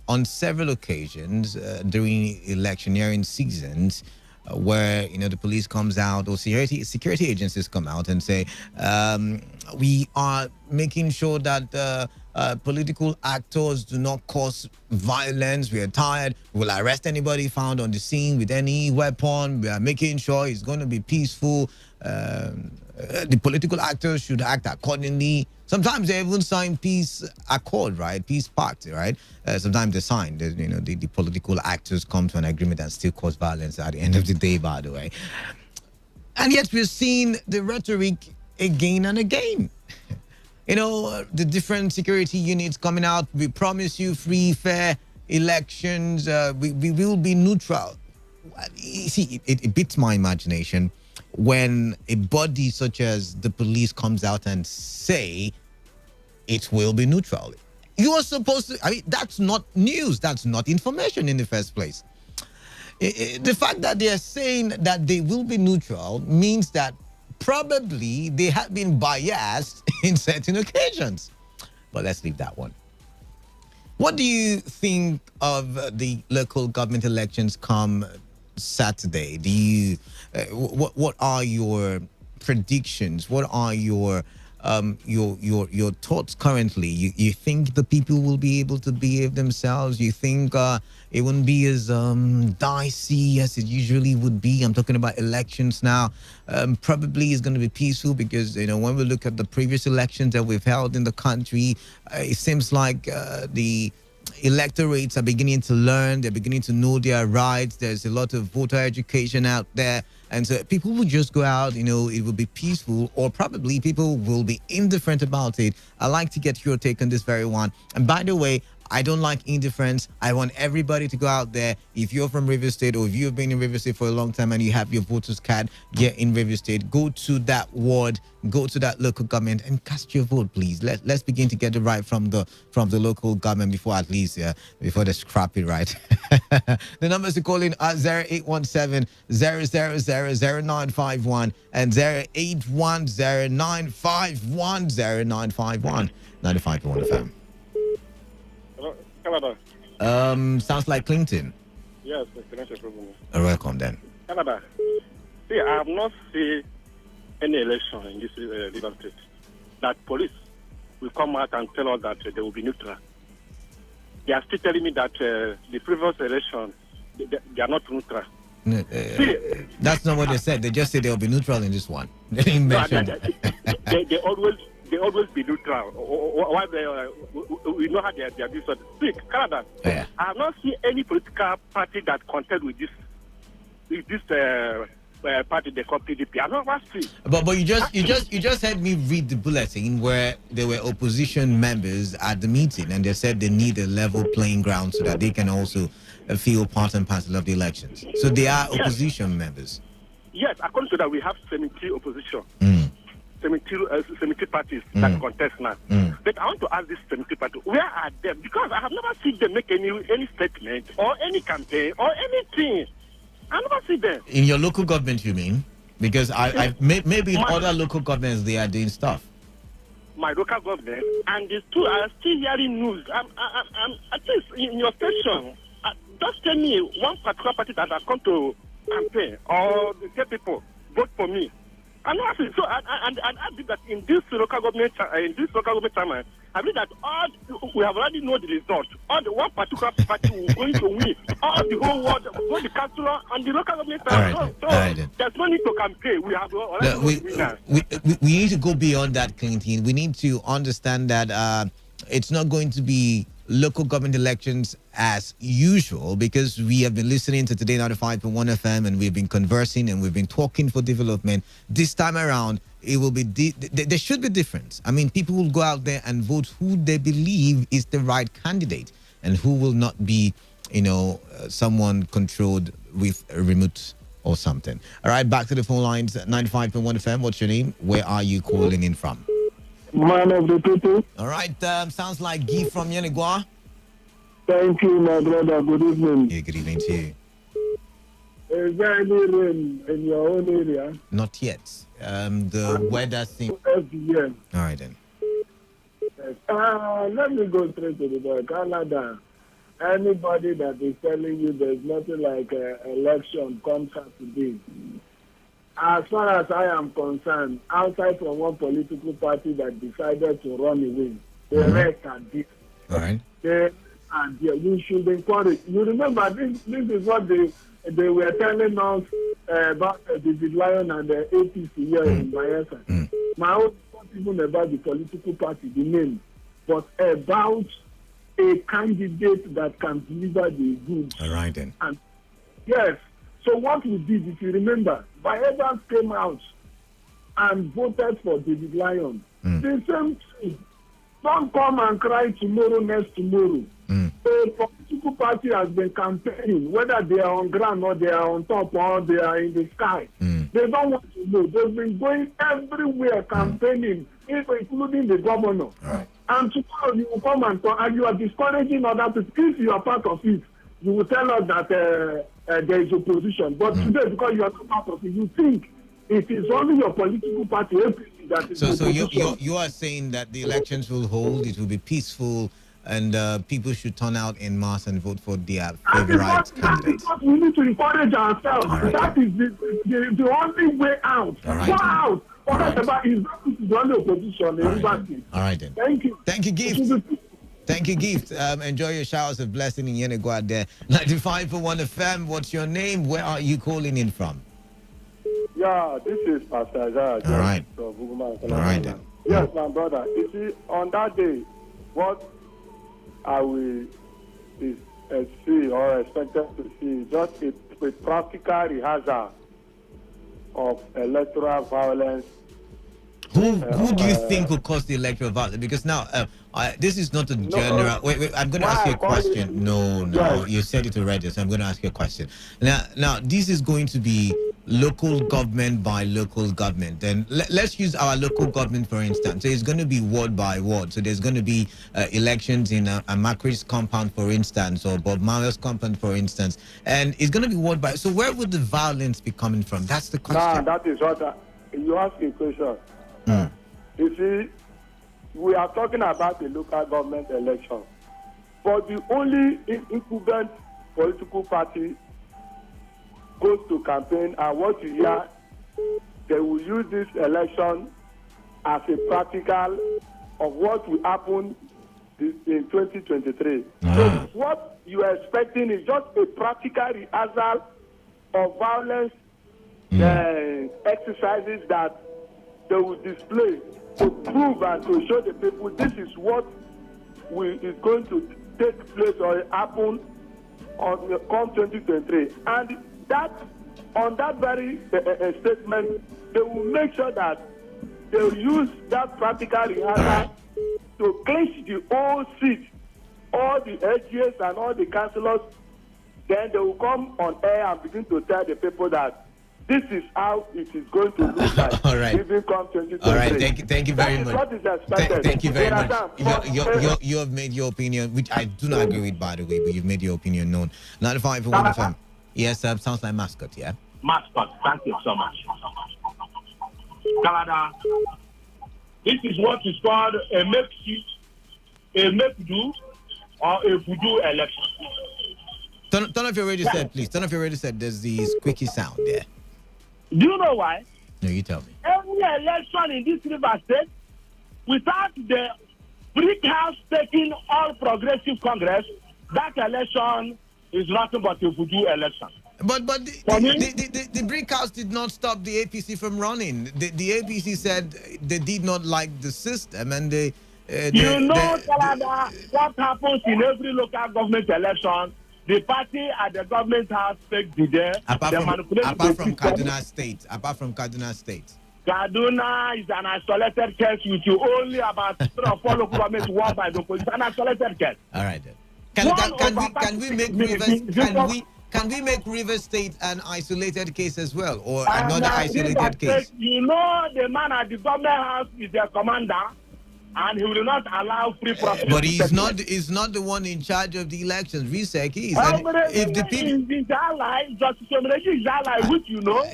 on several occasions during electioneering seasons where the police comes out or security agencies come out and say we are making sure that political actors do not cause violence. We are tired. We'll arrest anybody found on the scene with any weapon. We are making sure it's going to be peaceful. The political actors should act accordingly. Sometimes they even sign peace accord, right? Peace pact, right? Sometimes they sign. The political actors come to an agreement and still cause violence at the end of the day, by the way. And yet we're seeing the rhetoric again and again. The different security units coming out. We promise you free, fair elections. We will be neutral. You see, it beats my imagination when a body such as the police comes out and say it will be neutral. You are supposed to, that's not news. That's not information in the first place. The fact that they are saying that they will be neutral means that probably they have been biased in certain occasions. But let's leave that one. What do you think of the local government elections come Saturday? Do you what are your predictions? What are your thoughts currently? You think the people will be able to behave themselves? You think it won't be as dicey as it usually would be? I'm talking about elections now. Probably it's going to be peaceful because when we look at the previous elections that we've held in the country, it seems like the electorates are beginning to learn, they're beginning to know their rights. There's a lot of voter education out there, and so people will just go out, it will be peaceful, or probably people will be indifferent about it. I like to get your take on this very one. And by the way, I don't like indifference. I want everybody to go out there. If you're from River State, or if you've been in River State for a long time and you have your voter's card, get in River State. Go to that ward, go to that local government and cast your vote, please. Let's begin to get it right from the local government before they scrap it right. The numbers to call in are 0817-000-0951 and 0810-951-0951. 95.1 FM. Canada. Sounds like Clinton. Yes, Mr. Welcome then. Canada. See, I have not seen any election in this River State that police will come out and tell us that they will be neutral. They are still telling me that the previous election, they are not neutral. That's not what they said. They just said they'll be neutral in this one. They didn't mention they always be neutral. Why we know how they are this. See, Canada. Yeah. I have not seen any political party that contend with this party they call PDP. I not see. But you just had me read the bulletin where there were opposition members at the meeting, and they said they need a level playing ground so that they can also feel part and parcel of the elections. So they are opposition members. Yes, according to that, we have 70 opposition. 70 parties that contest now. But I want to ask this 70 parties, where are them? Because I have never seen them make any statement or any campaign or anything. I never see them. In your local government, you mean? Because maybe in other local governments they are doing stuff. My local government, and these two are still hearing news. I'm at least in your station. Just tell me one particular party that has come to campaign or tell people vote for me. I know. So I believe that in this local government time, I believe that we have already know the result. All the one particular party will going to win. All the whole world, both the councillor and the local government time. There's no need to campaign. We have already we need to go beyond that, Clinton. We need to understand that it's not going to be local government elections as usual, because we have been listening to Today 95.1 FM and we've been conversing and we've been talking for development. This time around, it will be there should be difference. I mean, people will go out there and vote who they believe is the right candidate and who will not be, someone controlled with a remote or something. All right, back to the phone lines. 95.1 FM. What's your name? Where are you calling in from? Man of the people. All right, sounds like Guy from Yenigua. Thank you, my brother. Good evening. Yeah, good evening to you. Is there any rain in your own area? Not yet. The weather thing. Yes. All right then. Yes. Let me go straight to the point. Canada. Anybody that is telling you there's nothing like election comes Saturday. As far as I am concerned, outside from one political party that decided to run away, the rest are there. All right. They are there. We should encourage. You remember, this is what they were telling us about the Lion and the APC here in Bayelsa. My own, not even about the political party, the name, but about a candidate that can deliver the goods. All right then. And yes. So what we did, if you remember, Bayelsa came out and voted for David Lyon. The same thing. Don't come and cry tomorrow, next tomorrow. A political party has been campaigning, whether they are on ground or they are on top or they are in the sky. They don't want to know. They've been going everywhere campaigning, including the governor. Right. And tomorrow you will come and you are discouraging other people. If you are part of it, you will tell us that there is opposition. But today, because you are not part of it, you think it is only your political party, APC, that is So the you position. are saying that the elections will hold, it will be peaceful, and people should turn out in mass and vote for their favorite candidates. Because we need to encourage ourselves. All right, That is the only way out. All right, Go then. out. Forget about is the only opposition in Rivers State. All right then. Thank you. Thank you, Gift. Thank you, Gift. Enjoy your showers of blessing in Yenegua there. 95.1 FM. What's your name? Where are you calling in from? Yeah, this is Pastor Isaiah. All right. From Buguma. All right then. Yes, my brother. You see, on that day, what I will see or expected to see just a practical rehearsal of electoral violence. Who do you think will cause the electoral violence? Because now, this is not a general. Wait, I'm going to ask you a question. No, you said it already, so I'm going to ask you a question. Now, this is going to be local government by local government. And let's use our local government for instance. So it's going to be ward by ward. So there's going to be elections in a Macris compound, for instance, or Bob Marley's compound, for instance, and it's going to be ward by. So where would the violence be coming from? That's the question. Nah, that is what you ask a question. You see, we are talking about the local government election, but the only incumbent political party goes to campaign, and what you hear, they will use this election as a practical of what will happen in 2023. So what you are expecting is just a practical rehearsal of violence exercises that they will display to prove and to show the people this is what is going to take place or happen on come 2023. And that on that very statement, they will make sure that they will use that practical rehearsal to clinch the whole seat, all the AGS and all the councillors. Then they will come on air and begin to tell the people that this is how it is going to look like. All right. Even come 2023. All right. Thank you very much. What is expected. Thank you very much. You have made your opinion, which I do not agree with, by the way, but you've made your opinion known. 95.1 FM. Yes, sounds like mascot, yeah? Mascot, thank you so much. Canada, this is what is called a make-do or a voodoo election. Turn off your radio set, please. Turn off your radio set. There's the squeaky sound there. Do you know why? No, you tell me. Any election in this river state, without the brick house taking all progressive Congress, that election is nothing but a voodoo election. But the brick house did not stop the APC from running. The APC said they did not like the system, and Canada, what happens in every local government election? The party at the government house take the day. Apart from Kaduna State. Kaduna is an isolated case with you only about 3 or 4 local governments won by the opposition. An isolated case. All right then. Can we make Rivers State an isolated case as well, or another isolated case? You know, the man at the government house is the commander, and he will not allow free process. But he's not the one in charge of the elections. Risek is. If the people is ally, Justice Omeregi is ally, which you know.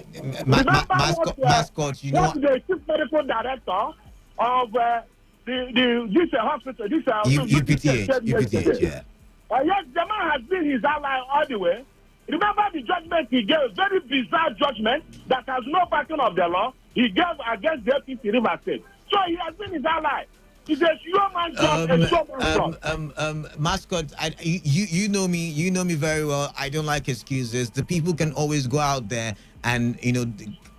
Mascot, you know. What the chief medical director of this hospital, this UPTH, yeah. Yes, the man has been his ally all the way. Remember the judgment he gave, very bizarre judgment that has no backing of the law. He gave against the APC River State. So he has been his ally. It's a human job, Mascot, you know me. You know me very well. I don't like excuses. The people can always go out there and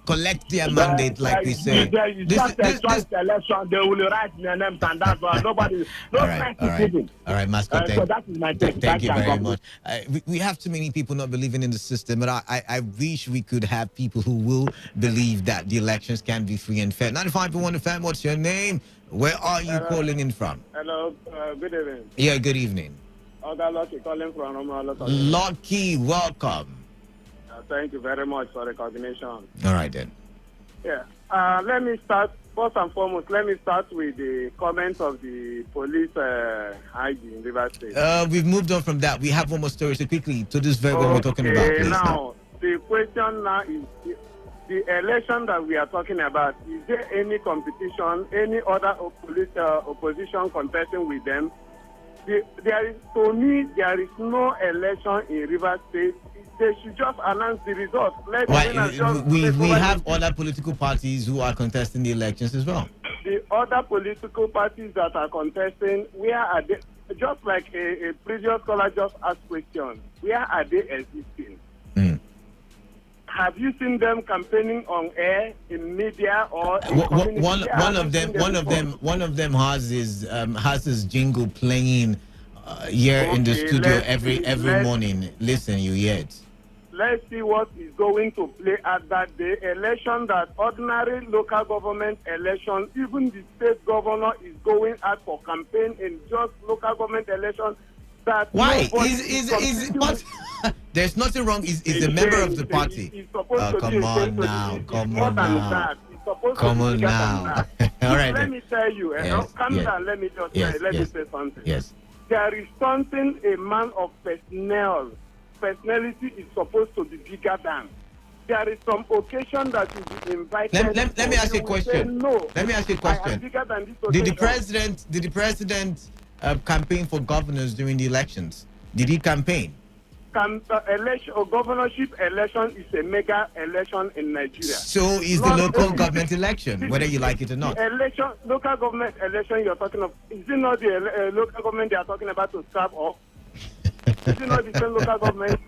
collect their mandate, like we say. This election, they will write their names, and that's why nobody. All right, Mascot. So that is my take. Thank you very much. We have too many people not believing in the system, but I wish we could have people who will believe that the elections can be free and fair. 95.1 FM. What's your name? Where are you calling in from? Hello, good evening. Yeah, good evening. Lucky calling from Lucky, welcome. Thank you very much for recognition. All right then. Yeah. Let me start. First and foremost, let me start with the comments of the police IG in River State. We've moved on from that. We have one more story. So quickly, to this very one we're talking about, please. Now, the question now is, the election that we are talking about, is there any competition, any other opposition contesting with them? To me, there is no election in Rivers State. They should just announce the results. We have other political parties who are contesting the elections as well. The other political parties that are contesting, where are they? Just like a previous caller just asked question, where are they existing? Have you seen them campaigning on air, in media, or in one of them has his jingle playing here in the studio every morning. Listen, you hear it. Let's see what is going to play at that day. Election, that ordinary local government election, even the state governor is going out for campaign in just local government election. Why? There's nothing wrong. Is a member of the party. Come on now. All right. Let me tell you. Calm down. Let me just let me say something. Yes. There is something a man of personality is supposed to be bigger than. There is some occasion that you be invited. Let me ask you a question. No. Let me ask you a question. I am bigger than this Did occasion. the president campaign for governors during the elections? Did he campaign? Election or governorship election is a mega election in Nigeria. So is the local government election, whether you like it or not. Election, local government election you're talking of, is it not the local government they are talking about to scrap off? Is it not the same local government?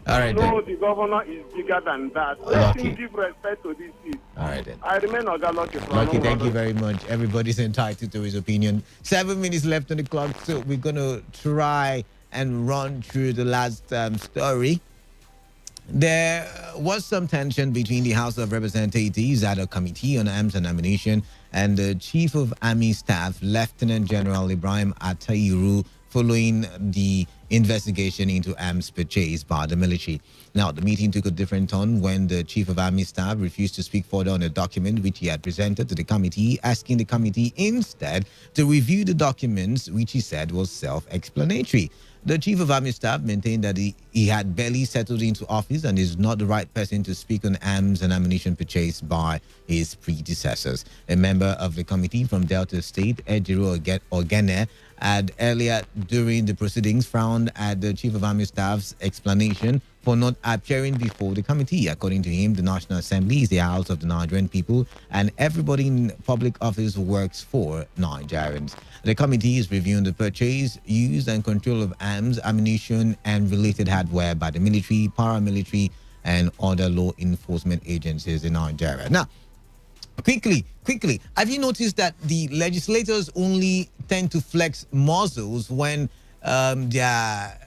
All right. No, the governor is bigger than that. Let him give respect to this seat. All right then. I remain Oga Lucky. Lucky, thank you very much. Everybody's entitled to his opinion. 7 minutes left on the clock, so we're gonna try and run through the last story. There was some tension between the House of Representatives at a committee on arms and ammunition and the Chief of Army Staff, Lieutenant General Ibrahim Atayiru, following the investigation into arms purchase by the military. Now, the meeting took a different turn when the Chief of Army Staff refused to speak further on a document which he had presented to the committee, asking the committee instead to review the documents, which he said was self-explanatory. The Chief of Army Staff maintained that he had barely settled into office and is not the right person to speak on arms and ammunition purchased by his predecessors. A member of the committee from Delta State, Ejiro Ogene, had earlier during the proceedings frowned at the Chief of Army Staff's explanation for not appearing before the committee. According to him, the National Assembly is the house of the Nigerian people and everybody in public office works for Nigerians. The committee is reviewing the purchase, use and control of arms, ammunition and related hardware by the military, paramilitary and other law enforcement agencies in Nigeria. Now, quickly, have you noticed that the legislators only tend to flex muscles when their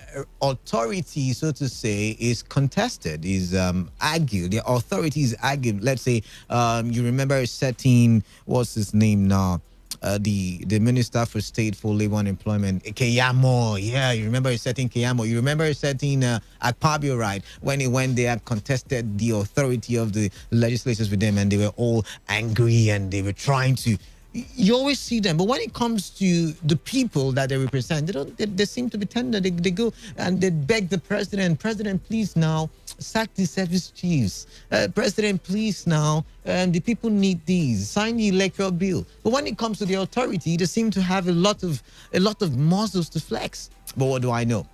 authority, so to say, is contested, is argued? Their authority is argued. Let's say you remember a certain, what's his name now? The Minister for State for Labor and Employment, Keyamo. Yeah, you remember a certain Keyamo. You remember a certain Akpabio, right? When he went there, contested the authority of the legislators with them, and they were all angry and they were trying to. You always see them, but when it comes to the people that they represent, they seem to be tender. They go and they beg the president, please now sack the service chiefs. President, please now, the people need these. Sign the electoral bill. But when it comes to the authority, they seem to have a lot of muscles to flex. But what do I know?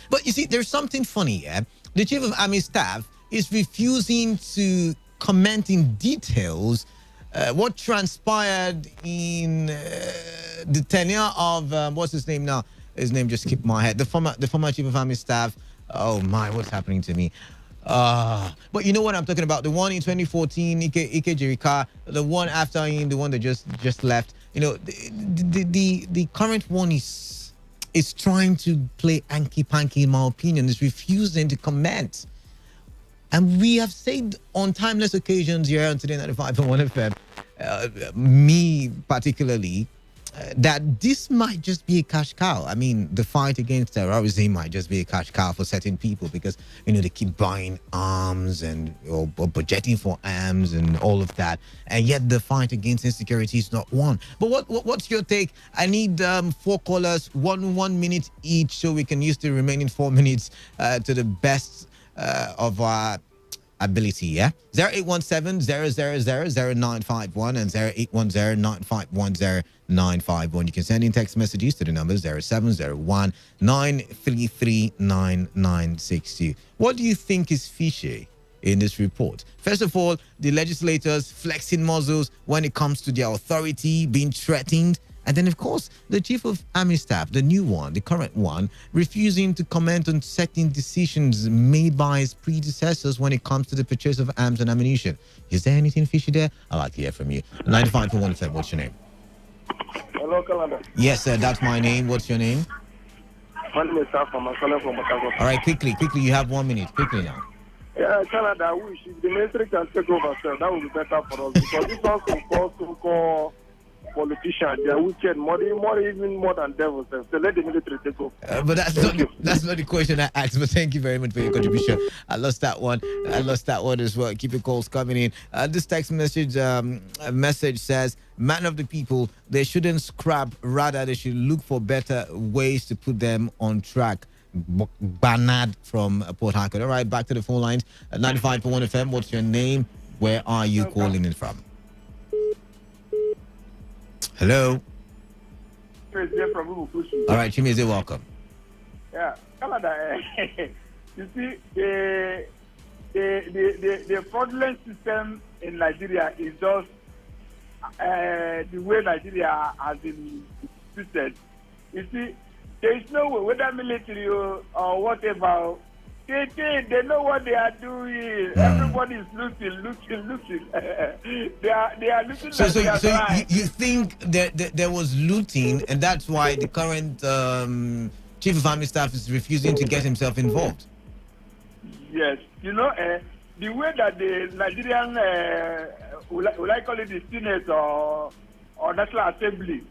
But you see, there's something funny here. The Chief of Army Staff is refusing to comment in details what transpired in the tenure of what's his name now? His name just skipped my head. The former Chief of Army Staff. Oh my, what's happening to me? But you know what I'm talking about? The one in 2014, Ike Jirika, the one after him, the one that just left. You know, the current one is trying to play hanky panky, in my opinion. Is refusing to comment. And we have said on timeless occasions here on Today 95.1 FM, me particularly, that this might just be a cash cow. I mean, the fight against terrorism might just be a cash cow for certain people because, you know, they keep buying arms and or budgeting for arms and all of that. And yet the fight against insecurity is not won. But what's your take? I need 4 callers, 1 minute each, so we can use the remaining 4 minutes to the best of our ability, yeah? 0817-000-0951 and 0810-951-0951. You can send in text messages to the numbers 0701-933-9962. What do you think is fishy in this report? First of all, the legislators flexing muscles when it comes to their authority being threatened. And then, of course, the Chief of Army Staff, the new one, the current one, refusing to comment on certain decisions made by his predecessors when it comes to the purchase of arms and ammunition. Is there anything fishy there? I'd like to hear from you. 95.1 FM, what's your name? Hello, Canada. Yes, sir, that's my name. What's your name? My name is Safa. I'm calling from Chicago. All right, quickly, you have 1 minute. Quickly now. Yeah, Canada, I wish if the ministry can take over, sir, that would be better for us because this one so-called politicians, they are wicked, even more than devils. So let the military take over. But that's not the question I asked. But thank you very much for your contribution. I lost that one as well. Keep your calls coming in. This text message says, "Man of the people, they shouldn't scrap. Rather, they should look for better ways to put them on track." Bernard from Port Harcourt. All right, back to the phone lines. 95.1 FM. What's your name? Where are you calling in from? Hello. All right, Chimeze, welcome. Yeah, Canada. You see, the fraudulent system in Nigeria is just the way Nigeria has been treated. You see, there is no way, whether military or whatever, they know what they are doing. Everybody is looking. they are looking. So you think that there was looting, and that's why the current Chief of Army Staff is refusing to get himself involved? Yes, the way that the Nigerian, will I call it the Senate or National Assembly,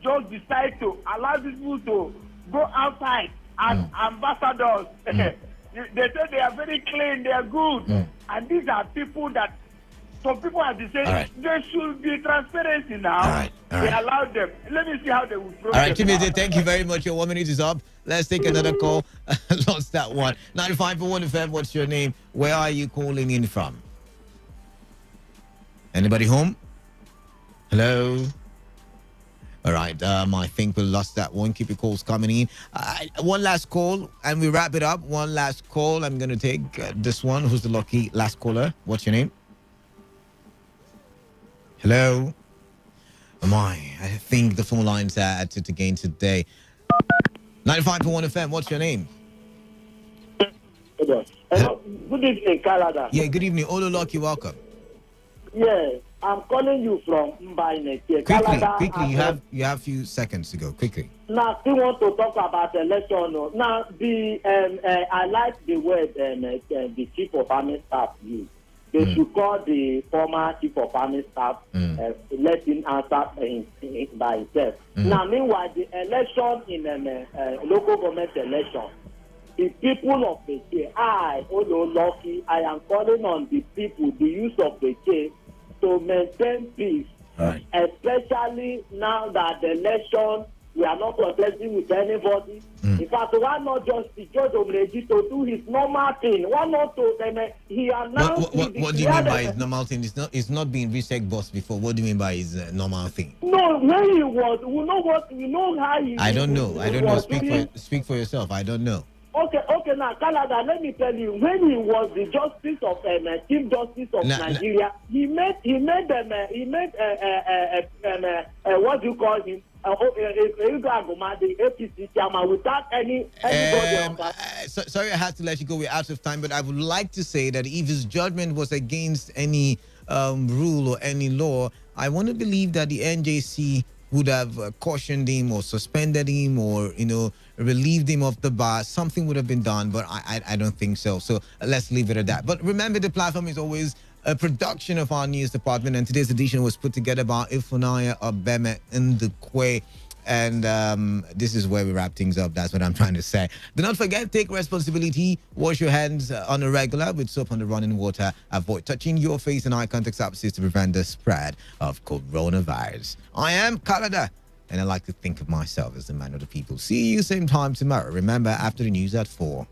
just decide to allow people to go outside as ambassadors. They say they are very clean, they are good. And these are people that, some people have been saying, there should be transparency now. They allow them. Let me see how they will progress. All right, Chimeze, thank you very much. Your 1 minute is up. Let's take another call. Lost that one. 95.1 FM, what's your name? Where are you calling in from? Anybody home? Hello? All right, I think we lost that one. Keep your calls coming in. One last call, and we wrap it up. One last call. I'm going to take this one. Who's the lucky last caller? What's your name? Hello? I think the phone lines are at it again today. 95.1 FM, what's your name? Good evening, Canada. Yeah, good evening. Ololoki, welcome. Yeah, I'm calling you from Mbaine. Quickly, you have a few seconds to go. Quickly. Now, we want to talk about election. Now, I like the word the Chief of Army Staff used. They should call the former Chief of Army Staff, let him answer by himself. Now, meanwhile, the election in local government election, the people of the K, Lucky, I am calling on the people, the youth of the K, to maintain peace, especially now that the election, we are not protesting with anybody. In fact, why not just the Judge Omreji to do his normal thing? Why not to he announced? What do you mean by his normal thing? It's not been reset boss before. What do you mean by his normal thing? No, when he was, we know how he. I don't know. Speak for yourself. I don't know. Okay. Now, Canada, let me tell you, when he was the Justice of Chief Justice of Nigeria, he made what do you call him? The APC chairman without anybody. Sorry, I had to let you go. We're out of time, but I would like to say that if his judgment was against any rule or any law, I want to believe that the NJC would have cautioned him or suspended him or, relieved him of the bar. Something would have been done, but I don't think so. So let's leave it at that. But remember, the platform is always a production of our news department, and today's edition was put together by Ifunaya Obeme Ndukwe. And this is where we wrap things up. That's what I'm trying to say. Do not forget, take responsibility. Wash your hands on a regular with soap and running water. Avoid touching your face and eye contact surfaces to prevent the spread of coronavirus. I am Canada, and I like to think of myself as the man of the people. See you same time tomorrow. Remember, after the news at 4.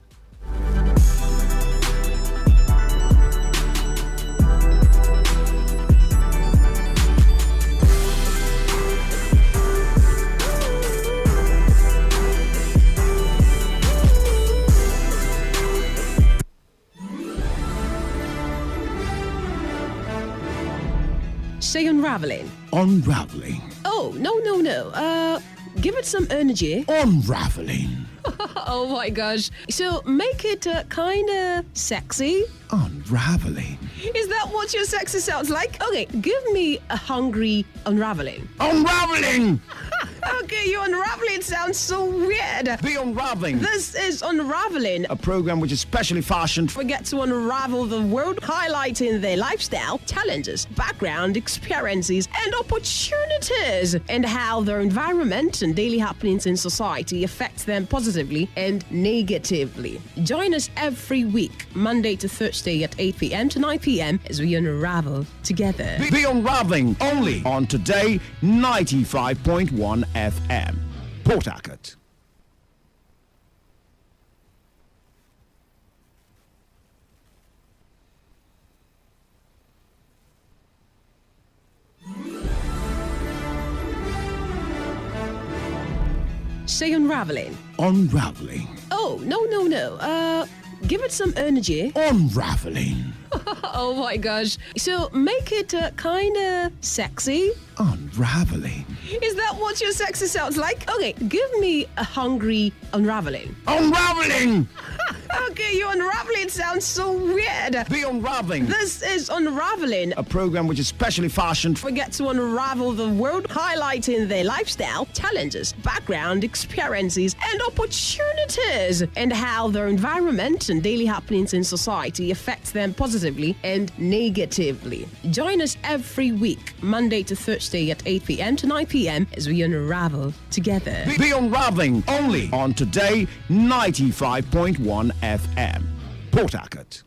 Say unraveling. Unraveling. Oh, no. Give it some energy. Unraveling. Oh my gosh. So make it kind of sexy. Unraveling. Is that what your sexy sounds like? Okay, give me a hungry unraveling. Unraveling! Okay, your unraveling sounds so weird. The Unraveling. This is Unraveling, a program which is specially fashioned. We get to unravel the world, highlighting their lifestyle, challenges, background, experiences, and opportunities, and how their environment and daily happenings in society affect them positively and negatively. Join us every week, Monday to Thursday at 8 p.m. to 9 p.m. as we unravel together. The Unraveling, only on Today 95.1 FM. Port Harcourt. Say unraveling. Unraveling. Oh, no. Give it some energy. Unraveling. Oh my gosh. So make it kind of sexy. Unraveling. Is that what your sexy sounds like? Okay, give me a hungry unraveling. Unraveling! Okay, your unraveling sounds so weird. The Unraveling. This is Unraveling, a program which is specially fashioned. We get to unravel the world, highlighting their lifestyle, challenges, background, experiences, and opportunities, and how their environment and daily happenings in society affect them positively and negatively. Join us every week, Monday to Thursday at 8 p.m. to 9 p.m. as we unravel together. The Unraveling, only on Today 95.1 FM. Port Harcourt.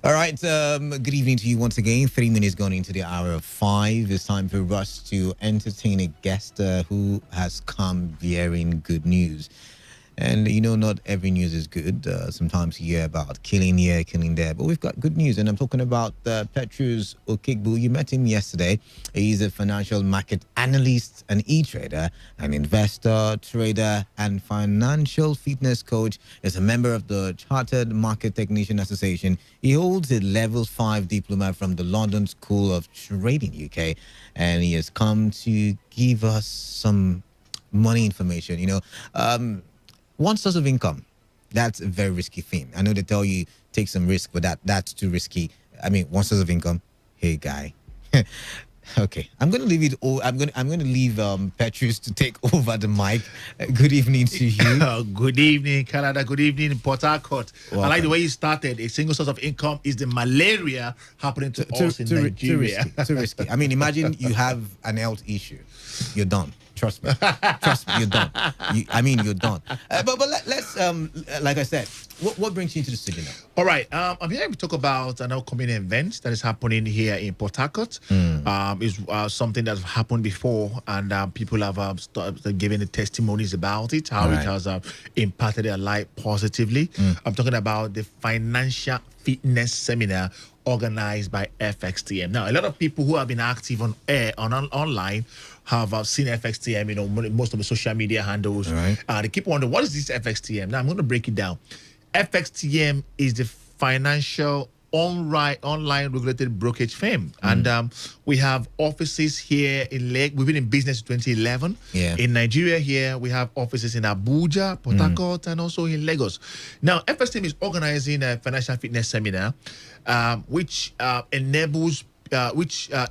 All right, good evening to you once again. 3 minutes gone into the hour of 5. It's time for us to entertain a guest who has come bearing good news. And, you know, not every news is good. Sometimes you hear about killing here, killing there. But we've got good news. And I'm talking about Petrus Okigbu. You met him yesterday. He's a financial market analyst, an e-trader, an investor, trader, and financial fitness coach. He's a member of the Chartered Market Technician Association. He holds a level 5 diploma from the London School of Trading, UK. And he has come to give us some money information, you know. One source of income, that's a very risky thing. I know they tell you take some risk, but that's too risky. I mean, one source of income. Hey, guy. Okay, I'm going to leave it. I'm going to leave Petrus to take over the mic. Good evening to you. Good evening, Canada. Good evening, Port Harcourt. I like the way you started. A single source of income is the malaria happening to us in Nigeria. Too risky. I mean, imagine you have an health issue. You're done. Trust me, you're done. You're done. But let's, like I said, what brings you into the city now? All right, I'm here to talk about an upcoming event that is happening here in Port Harcourt. It's something that's happened before, and people have started giving the testimonies about it, how it has impacted their life positively. I'm talking about the Financial Fitness Seminar organized by FXTM. Now, a lot of people who have been active on air, online, have seen FXTM, you know, most of the social media handles. They keep wondering, what is this FXTM? Now, I'm going to break it down. FXTM is the financial online regulated brokerage firm. And we have offices here in Lagos. We've been in business since 2011. In Nigeria here, we have offices in Abuja, Port Harcourt, and also in Lagos. Now, FXTM is organizing a financial fitness seminar, which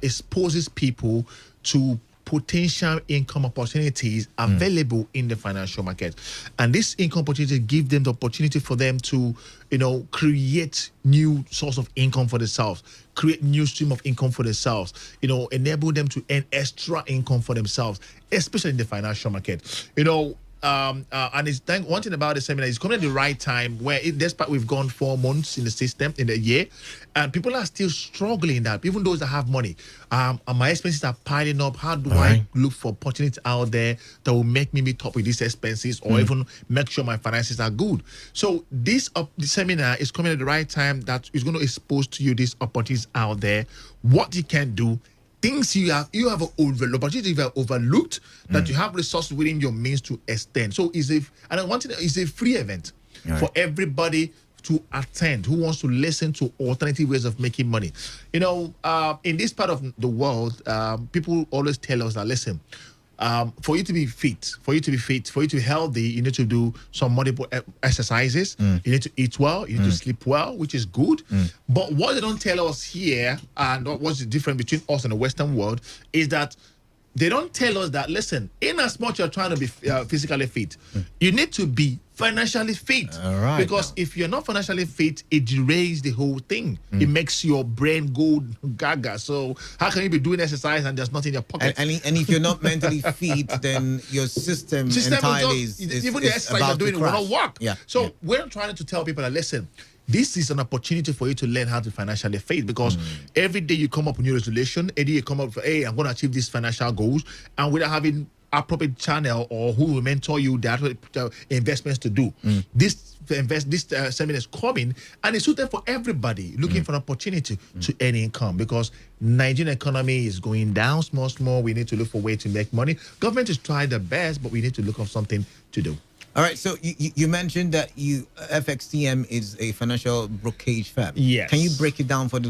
exposes people to potential income opportunities available in the financial market. And this income opportunity give them the opportunity for them to, you know, create new source of income for themselves, create new stream of income for themselves, you know, enable them to earn extra income for themselves, especially in the financial market. You know, and it's one thing about the seminar is coming at the right time where, despite we've gone 4 months in the system in a year, and people are still struggling that, even those that have money. And my expenses are piling up. How do I look for opportunities out there that will make me meet up with these expenses, or even make sure my finances are good? So the seminar is coming at the right time that is going to expose to you these opportunities out there, what you can do, things you have opportunities you have overlooked, that you have resources within your means to extend. So it's a free event for everybody to attend who wants to listen to alternative ways of making money. You know, in this part of the world, people always tell us that, listen, for you to be fit, for you to be healthy, you need to do some multiple exercises. You need to eat well, you need to sleep well, which is good. But what they don't tell us here, and what's the difference between us and the Western world, is that they don't tell us that, listen, in as much you're trying to be physically fit, you need to be financially fit. Because if you're not financially fit, it derails the whole thing. It makes your brain go gaga. So how can you be doing exercise and there's nothing in your pocket? And if you're not mentally fit, then your system entirely is even the exercise you're doing will not work. So we're trying to tell people that, listen, this is an opportunity for you to learn how to financially fit, because every day you come up with new resolution, every day you come up with, hey, I'm going to achieve these financial goals, and without having appropriate channel or who will mentor you the investments to do. This seminar is coming, and it's suited for everybody looking for an opportunity to earn income, because Nigerian economy is going down small. We need to look for ways to make money. Government is trying their best, but we need to look for something to do. All right, so you mentioned that FXTM is a financial brokerage firm. Yes. Can you break it down for the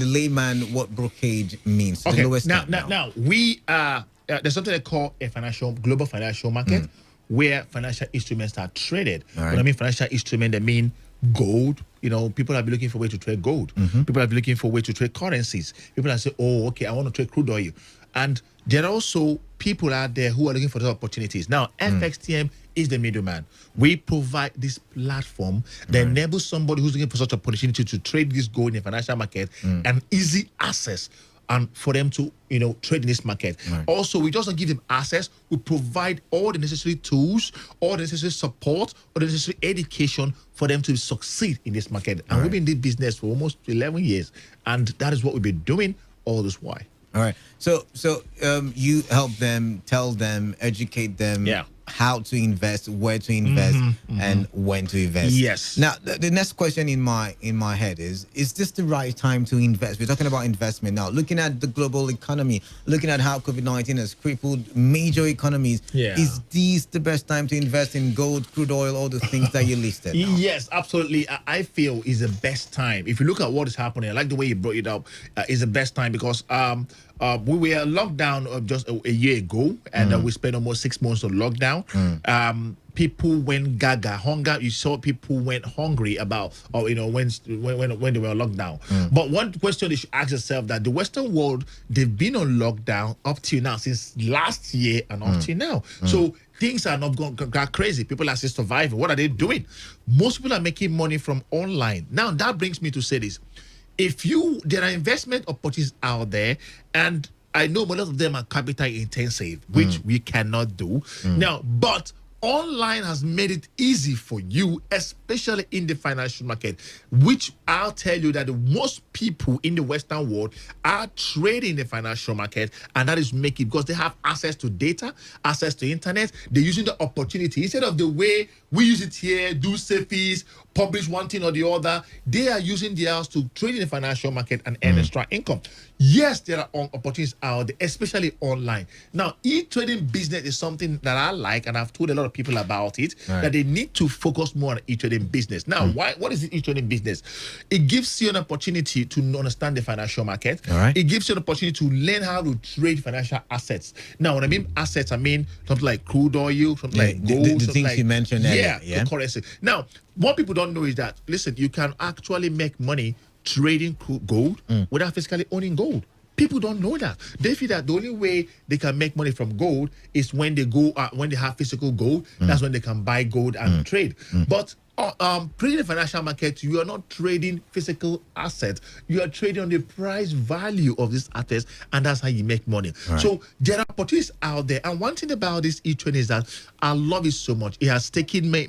layman what brokerage means? Okay. The lowest Now we there's something they call a global financial market, where financial instruments are traded. When I mean financial instrument, I mean gold. You know, people have been looking for a way to trade gold. People have been looking for a way to trade currencies. People have said, oh, okay, I want to trade crude oil. And there are also people out there who are looking for those opportunities. Now, FXTM is the middleman. We provide this platform that enables somebody who's looking for such opportunity to trade this gold in the financial market and easy access, and for them to, trade in this market. Also, we just don't give them access. We provide all the necessary tools, all the necessary support, all the necessary education for them to succeed in this market. And we've been in this business for almost 11 years. And that is what we've been doing all this while. All right. So you help them, tell them, educate them how to invest, where to invest, and when to invest. Yes. Now, the next question in my head is this the right time to invest? We're talking about investment now. Looking at the global economy, looking at how COVID-19 has crippled major economies, is this the best time to invest in gold, crude oil, all the things that you listed? Yes, absolutely. I feel is the best time. If you look at what is happening, I like the way you brought it up, is the best time, because we were locked down just a year ago, and we spent almost 6 months on lockdown. People went gaga, hunger. You saw people went hungry about, when they were locked down. But one question they should ask yourself, that the Western world, they've been on lockdown up till now, since last year and up till now. So things are not going crazy. People are still surviving. What are they doing? Most people are making money from online. Now that brings me to say this: there are investment opportunities out there, and I know most of them are capital intensive, which we cannot do now, but online has made it easy for you, especially in the financial market, which I'll tell you that most people in the Western world are trading the financial market, and that is making, because they have access to data, access to internet. They're using the opportunity instead of the way we use it here, do selfies, publish one thing or the other. They are using theirs to trade in the financial market and earn extra income. Yes, there are opportunities out there, especially online. Now, e-trading business is something that I like, and I've told a lot of people about it, that they need to focus more on e-trading business. Now, what is the e-trading business? It gives you an opportunity to understand the financial market. It gives you an opportunity to learn how to trade financial assets. Now, when I mean assets, I mean something like crude oil, something like gold. The things like, you mentioned earlier. The currency. Now, what people don't know is that, listen, you can actually make money trading gold without physically owning gold. People don't know that. They feel that the only way they can make money from gold is when they go when they have physical gold. That's when they can buy gold and trade. But trading the financial market, you are not trading physical assets. You are trading on the price value of these assets, and that's how you make money. Right. So there are opportunities out there. And one thing about this e-trading is that I love it so much. It has taken me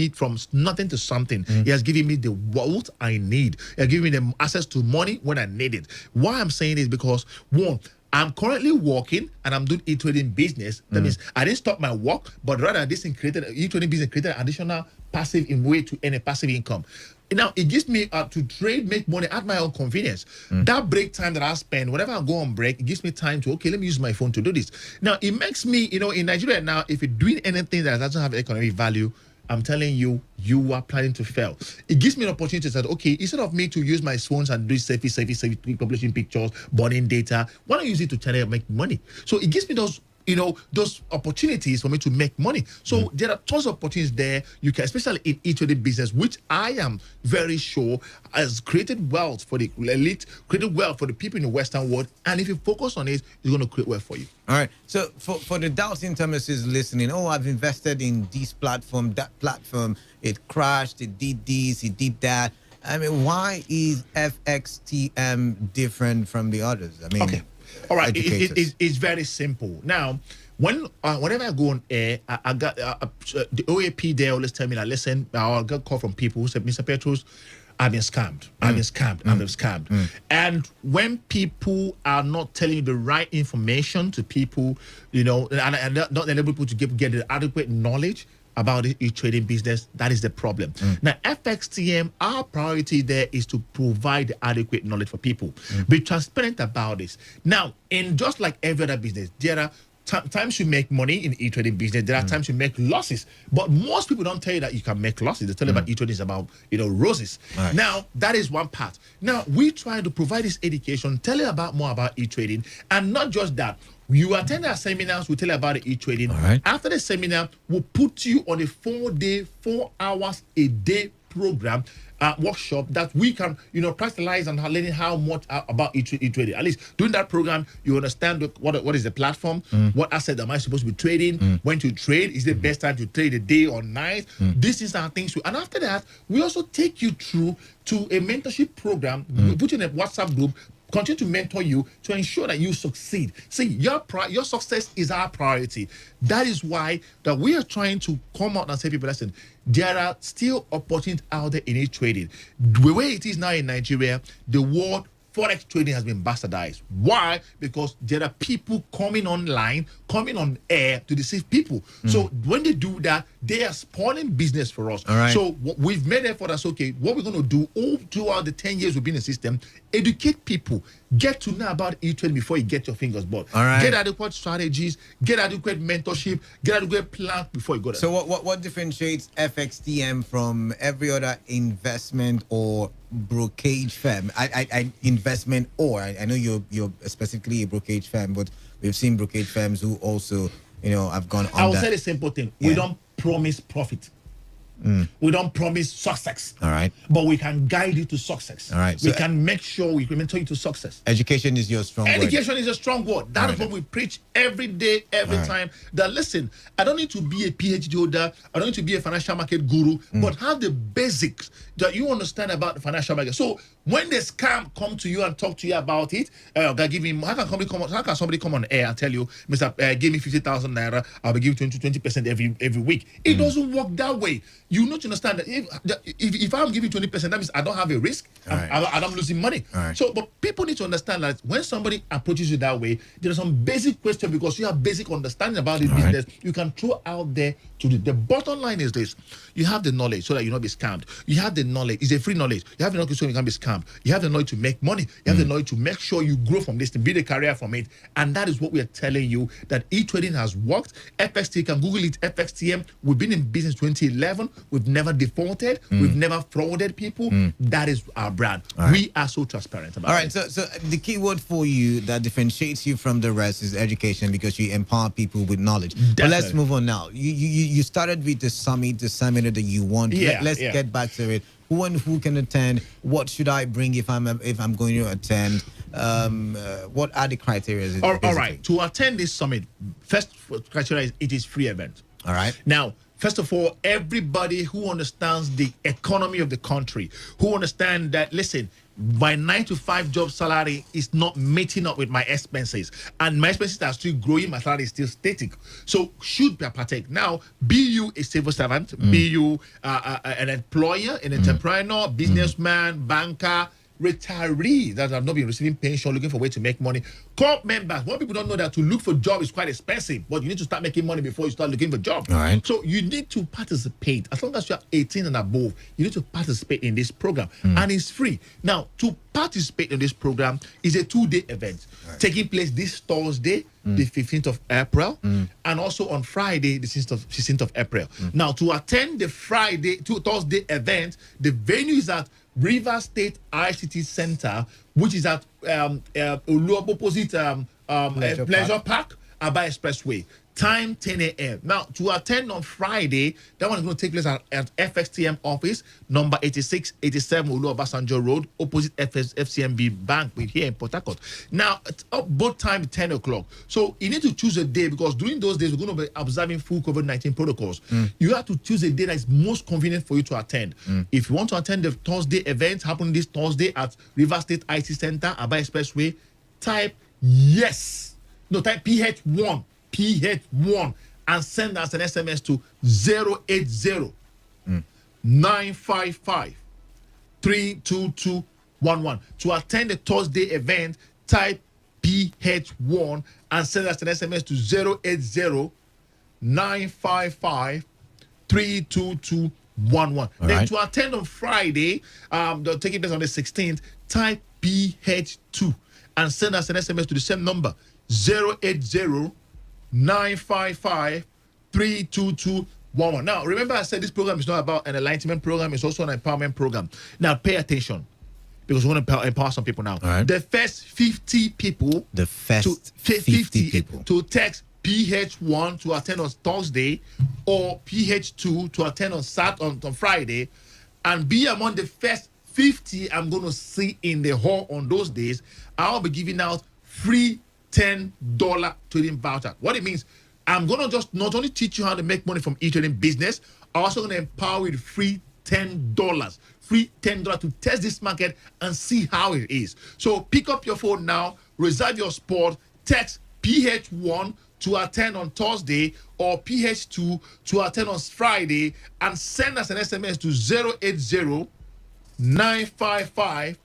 from nothing to something. It has given me the wealth I need. It has given me the access to money when I need it. Why I'm saying is because, one, I'm currently working and I'm doing e-trading business. That means I didn't stop my work, but rather this e-trading business created an additional passive in way to earn a passive income. Now, it gives me to trade, make money at my own convenience. That break time that I spend, whenever I go on break, it gives me time to, okay, let me use my phone to do this. Now, it makes me, in Nigeria now, if you're doing anything that doesn't have economic value, I'm telling you, you are planning to fail. It gives me an opportunity to say, okay, instead of me to use my phones and do selfie, publishing pictures, burning data, why don't I use it to try to make money? So it gives me those opportunities for me to make money. So there are tons of opportunities there. You can, especially in e-trading business, which I am very sure has created wealth for the elite, created wealth for the people in the Western world. And if you focus on it, it's going to create wealth for you. All right. So for the doubting Thomases listening, I've invested in this platform, that platform, it crashed, it did this, it did that. I mean, why is FXTM different from the others? I mean, okay. All right, it's very simple. Now, whenever I go on air, I got the OAP there always tell me that, listen, I got a call from people who said, Mr. Petrus, I've been scammed. I've been scammed. And when people are not telling you the right information to people, and not enable people to get the adequate knowledge about the e-trading business, that is the problem. Now, FXTM, our priority there is to provide the adequate knowledge for people. Be transparent about this. Now, in just like every other business, there are times you make money in e-trading business. There are times you make losses. But most people don't tell you that you can make losses. They tell you about e-trading is about, roses. Right. Now, that is one part. Now, we try to provide this education, tell you more about e-trading. And not just that. You attend our seminars, we tell you about the e-trading. Right. After the seminar, we'll put you on a 4 hours a day program, workshop that we can, practicalize and learning how much about e-trading. At least during that program, you understand what is the platform, what asset am I supposed to be trading, when to trade, is the best time to trade the day or night. This is our things. And after that, we also take you through to a mentorship program, we put you in a WhatsApp group, continue to mentor you to ensure that you succeed. See, your success is our priority. That is why that we are trying to come out and say, people, listen, there are still opportunities out there in e-trading. The way it is now in Nigeria, the world Forex trading has been bastardized. Why? Because there are people coming online, coming on air to deceive people. So when they do that, they are spoiling business for us. Right. So we've made effort that's okay. What we're going to do all throughout the 10 years we've been in the system, educate people, get to know about e-trading before you get your fingers burned. Right. Get adequate strategies, get adequate mentorship, get adequate plan before you go there. So what differentiates FXTM from every other investment or brokerage firm? I know you're specifically a brokerage firm, but we've seen brokerage firms who also have gone on. I will say the simple thing: we don't promise profit. We don't promise success. All right. But we can guide you to success. All right. We can make sure we can mentor you to success. Education is your strong word. Education is a strong word. That is what we preach every day, every time. That listen, I don't need to be a PhD holder. I don't need to be a financial market guru, but have the basics that you understand about the financial market. So when the scam come to you and talk to you about it, how can somebody come on air and tell you, Mr. Give me 50,000 naira, I'll be giving 20% every week. It doesn't work that way. You need to understand that if I'm giving 20%, that means I don't have a risk. I'm losing money. So, but people need to understand that when somebody approaches you that way, there are some basic questions because you have basic understanding about the business. You can throw out there to the bottom line is this: you have the knowledge so that you not be scammed. You have the knowledge; it's a free knowledge. You have the knowledge so you can be scammed. You have the knowledge to make money. You have the knowledge to make sure you grow from this, to build a career from it. And that is what we are telling you, that e-trading has worked. FXT, you can Google it, FXTM. We've been in business 2011. We've never defaulted. We've never frauded people. That is our brand. We are so transparent about it. All right, so the key word for you that differentiates you from the rest is education, because you empower people with knowledge. Definitely. But let's move on now. You started with the seminar that you want. Let's get back to it. Who and who can attend? What should I bring if I'm going to attend? What are the criteria? All right. To attend this summit, first criteria is it is free event. All right. Now, First of all, everybody who understands the economy of the country, who understand that, listen, my 9 to 5 job salary is not meeting up with my expenses, and my expenses are still growing, my salary is still static. So should be a partake. Now, be you a civil servant, be you an employer, an entrepreneur, businessman, banker, retirees that have not been receiving pension, looking for a way to make money. Corp members, what people don't know that to look for a job is quite expensive, but you need to start making money before you start looking for a job. All right. So you need to participate. As long as you are 18 and above, you need to participate in this program. And it's free. Now, to participate in this program is a 2-day event taking place this Thursday, the 15th of April, and also on Friday, the 16th of April. Now, to attend the Thursday event, the venue is at River State ICT Center, which is at opposite Pleasure Park, Aba Expressway. Time 10 a.m. Now, to attend on Friday, that one is going to take place at FXTM office, number 8687 Ulu Obasanjo Road, opposite FCMB Bank, here in Port Harcourt. Now, both time 10 o'clock. So, you need to choose a day, because during those days, we're going to be observing full COVID-19 protocols. You have to choose a day that is most convenient for you to attend. If you want to attend the Thursday event happening this Thursday at River State IT Center, Aba Expressway, type yes. No, type PH1. PH1 and send us an SMS to 080 955 32211. To attend the Thursday event, type PH1 and send us an SMS to 080 955 32211. Then to attend on Friday, they'll take it place on the 16th, type PH2 and send us an SMS to the same number, 080 955 32211. Now, remember I said this program is not about an enlightenment program, it's also an empowerment program. Now, pay attention, because we want to empower some people now. The first 50 people, to text PH1 to attend on Thursday, or PH2 to attend on Friday, and be among the first 50 I'm going to see in the hall on those days, I'll be giving out free $10 trading voucher. What it means, I'm going to just not only teach you how to make money from e-trading business, I'm also going to empower you with free $10. Free $10 to test this market and see how it is. So pick up your phone now, reserve your spot, text PH1 to attend on Thursday or PH2 to attend on Friday, and send us an SMS to 080 955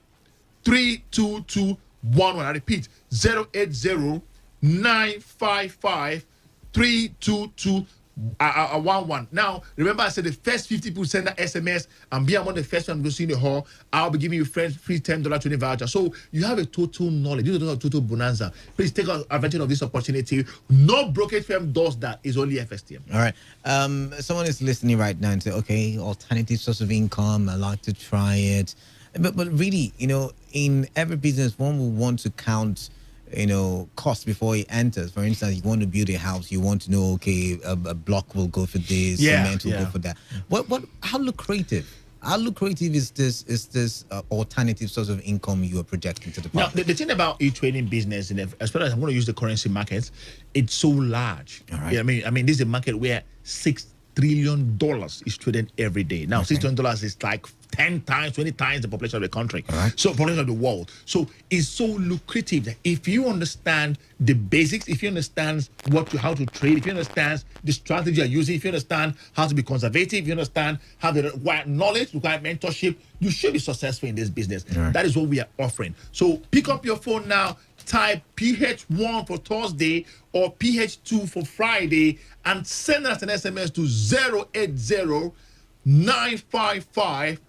32211. I repeat, 080 955 32211. Now, remember I said the first 50 people send that SMS and be among the first one to see in the hall, I'll be giving you free $10 trading voucher. So you have a total knowledge. You don't have a total bonanza. Please take advantage of this opportunity. No brokerage firm does that. It's only FSTM. All right. Someone is listening right now and say, okay, alternative source of income, I like to try it. But really, in every business, one will want to count, cost before it enters. For instance, you want to build a house, you want to know, okay, a block will go for this, cement will go for that. How lucrative is this alternative source of income you are projecting to the public? Now, the thing about e-trading business, especially I'm going to use the currency markets, it's so large. All right. I mean, this is a market where $6 trillion is traded every day. Now, $6 trillion is like 10 times, 20 times the population of the country. So population of the world. So it's so lucrative that if you understand the basics, if you understand how to trade, if you understand the strategy you're using, if you understand how to be conservative, if you understand how to require knowledge, require mentorship, you should be successful in this business. That is what we are offering. So pick up your phone now, type PH1 for Thursday or PH2 for Friday, and send us an SMS to 080 955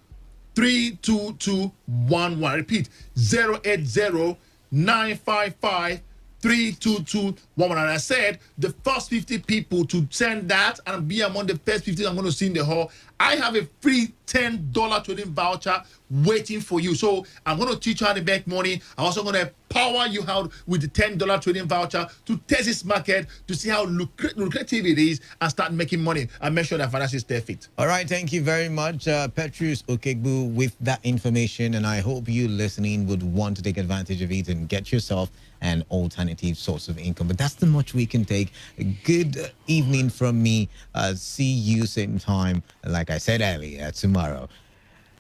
32211. I repeat, 080 955 32211. And I said the first 50 people to send that and be among the first 50 I'm going to see in the hall, I have a free $10 trading voucher waiting for you. So I'm going to teach you how to make money. I'm also going to empower you out with the $10 trading voucher to test this market to see how lucrative it is and start making money and make sure that finances stay fit. All right, thank you very much, Petrus Okegbu, with that information. And I hope you listening would want to take advantage of it and get yourself an alternative source of income. But that's the much we can take. A good evening from me. See you same time, like I said earlier, tomorrow.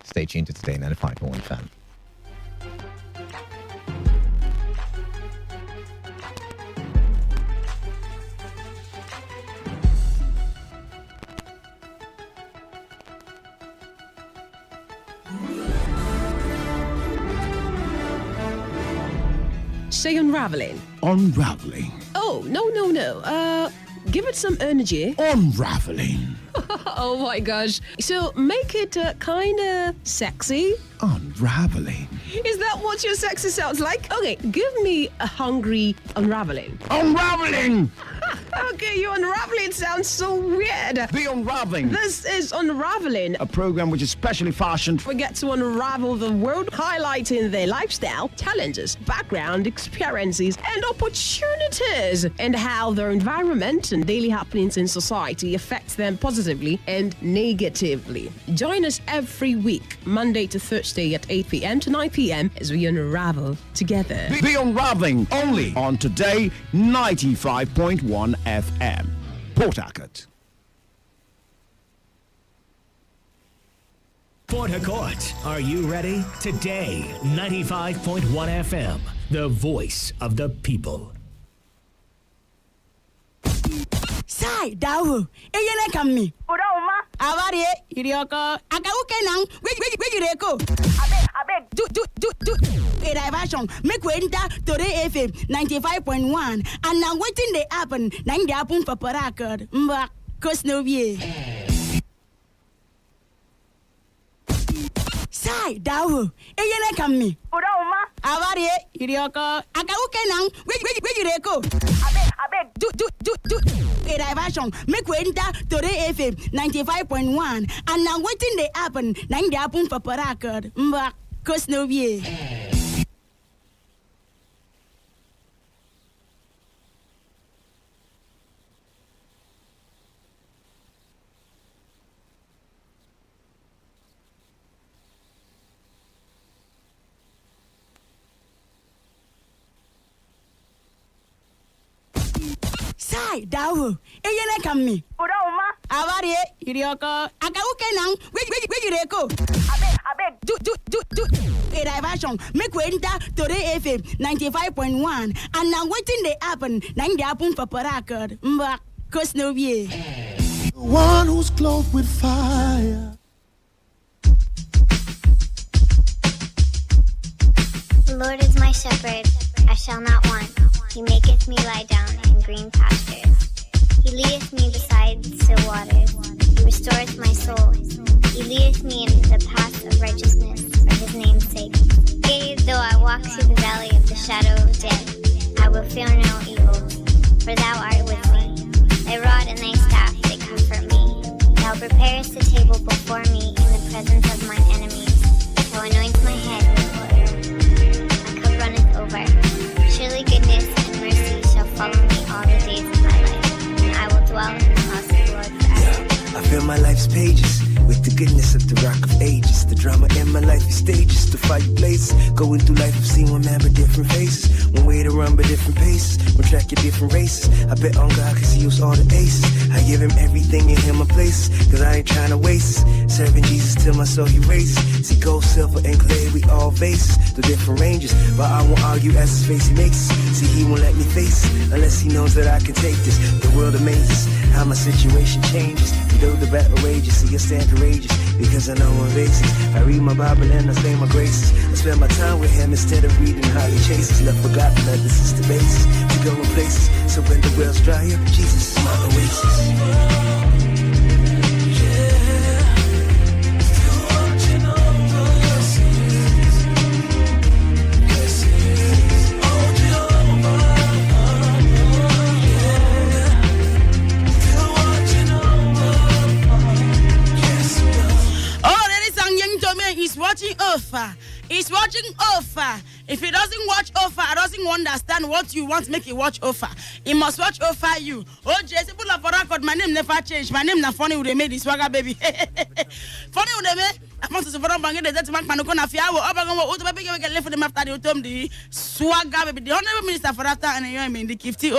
Stay tuned to Today 95.1 FM. Say unraveling. Unraveling. Oh, no. Give it some energy. Unraveling. Oh my gosh. So make it kind of sexy. Unraveling. Is that what your sexy sounds like? Okay, give me a hungry unraveling. Unraveling! Okay, your unraveling sounds so weird. The Unraveling. This is Unraveling, a program which is specially fashioned. We get to unravel the world, highlighting their lifestyle, challenges, background, experiences, and opportunities, and how their environment and daily happenings in society affects them positively and negatively. Join us every week, Monday to Thursday at 8 p.m. to 9 p.m. as we unravel together. The Unraveling, only on Today 95.1 FM. Port Harcourt. Port Harcourt, are you ready? Today 95.1 FM, the voice of the people. Sai dawo eyele kammi oda uma awari irioko akawuke nang we reko abeg do a diversion make we enter Today FM 95.1 and now wetin dey happen na dey happen for Port Harcourt mba cause no be Sai dawo eyele kammi oda uma awari irioko akawuke nang we reko abeg do a diversion make we enter Today FM 95.1 and now wetin dey happen na dey happen for Port Harcourt mba cause no be Sai dawo eyele kammi oda uma awari irioko akawuke nang we reko abeg do a diversion make we enter Today FM 95.1 and now wetin dey happen na dey happen for Port Harcourt mba cause no be one who's clothed with fire. The Lord is my shepherd, I shall not want. He maketh me lie down in green pastures. He leadeth me beside still waters. He restoreth my soul. He leadeth me in the paths of righteousness for his name's sake. Yea, though I walk through the valley of the shadow of death, I will fear no evil, for thou art with me. Thy rod and thy staff, they comfort me. Thou preparest a table before me in the presence of mine enemies. Thou anointest my head with oil. My cup runneth over. Surely goodness and mercy shall follow me all the days of my life, and I will dwell in the house of the Lord forever. I fill my life's pages with the goodness of the Rock of Ages. The drama in my life is stages to fight places. Going through life, I've seen one man but different faces. One way to run but different paces. One track at different races. I bet on God cause he was all the aces. I give him everything in him a place, cause I ain't trying to waste it. Serving Jesus till my soul he races. See gold, silver, and clay, we all vases. The different ranges, but I won't argue as his face he makes it. See he won't let me face it, unless he knows that I can take this. The world amazes, how my situation changes. Though the battle rages, see I stand courageous, because I know I'm basis. I read my Bible and I say my graces. I spend my time with him instead of reading highly chases. Left forgotten that this is the basis. To go in places, so when the wells dry up, Jesus is my oasis. watching over He's watching Ofa. If he doesn't watch Ofa, I doesn't understand what you want to make you watch Ofa. He must watch Ofa you. Oh, Jesse, pull up for record. My name never changed. My name na funny with they made this swagger baby. Funny with they made. I want to say for them banging that man can go na fiawo. Oba go to baby get left for them after the autumn the swagger baby. The honorable minister for after and you mean the kifty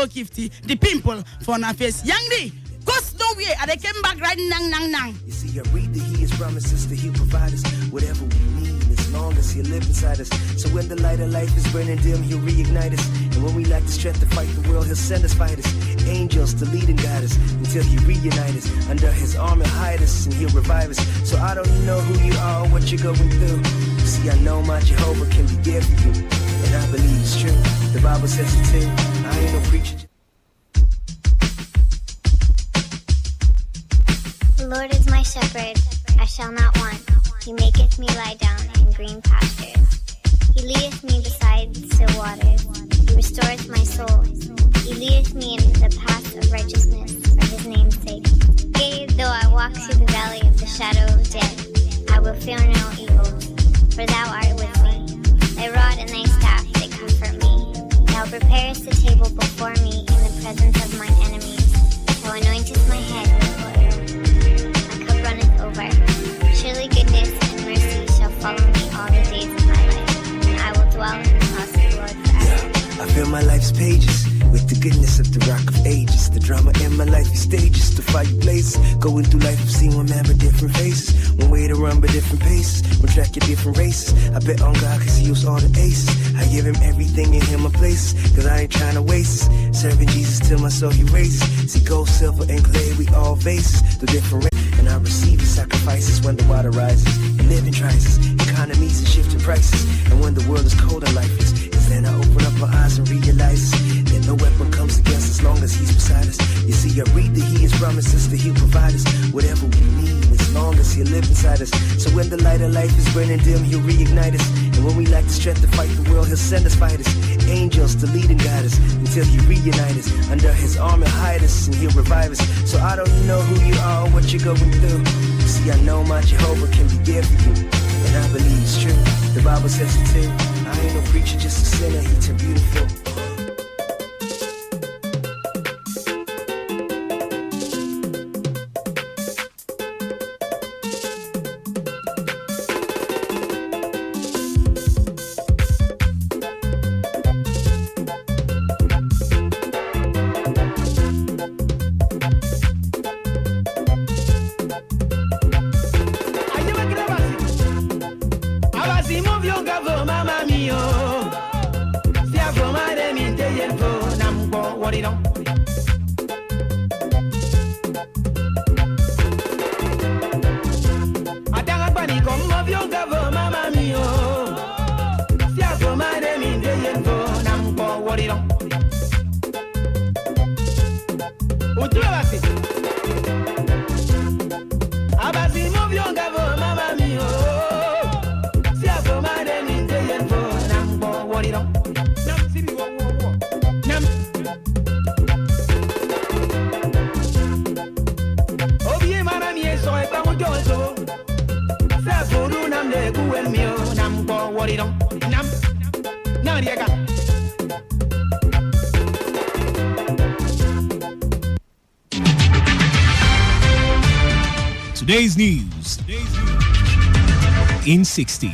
the pimple for na face. Young D. Goes nowhere, and they came back right nang. You see, I read that he has promises that he'll provide us whatever we need as long as he lives inside us. So when the light of life is burning dim, he'll reignite us. And when we lack the strength to fight the world, he'll send us fighters, angels to lead and guide us until he reunite us. Under his arm he'll hide us and he'll revive us. So I don't know who you are or what you're going through. You see, I know my Jehovah can be there for you, and I believe it's true. The Bible says it too. I ain't no preacher. The Lord is my shepherd, I shall not want. He maketh me lie down in green pastures. He leadeth me beside still waters. He restoreth my soul. He leadeth me in the paths of righteousness for his name's sake. Yea, though I walk through the valley of the shadow of death, I will fear no evil, for thou art with me. Thy rod and thy staff, they comfort me. Thou preparest the table before me in the presence of mine enemies. Thou anointest my head with oil. Runneth over. Surely goodness and mercy shall follow me all the days of my life, and I will dwell in the house of the Lord forever. I fill my life's pages with the goodness of the rock of ages. The drama in my life is stages to fireplaces. Going through life, I've seen one man but different faces. One way to run but different paces. One track at different races. I bet on God cause he used all the aces. I give him everything in him my places, cause I ain't trying to waste it. Serving Jesus till my soul he raises. See gold, silver, and clay, we all vases. The different races. And I receive the sacrifices when the water rises. And living tries economies and shifting prices. And when the world is cold and lifeless, is then I open up my eyes and realize that no weapon comes against us long as he's beside us. You see, I read that he has promises that he'll provide us whatever we need as long as he'll live inside us. So when the light of life is burning dim, he'll reignite us. And when we lack the strength to fight the world, he'll send us fighters, angels to lead and guide us until he reunite us. Under his arm he'll hide us and he'll revive us. So I don't know who you are or what you're going through. You see, I know my Jehovah can be there for you, and I believe it's true. The Bible says it too. I ain't no preacher, just a sinner. He's too beautiful. Today's news in 60.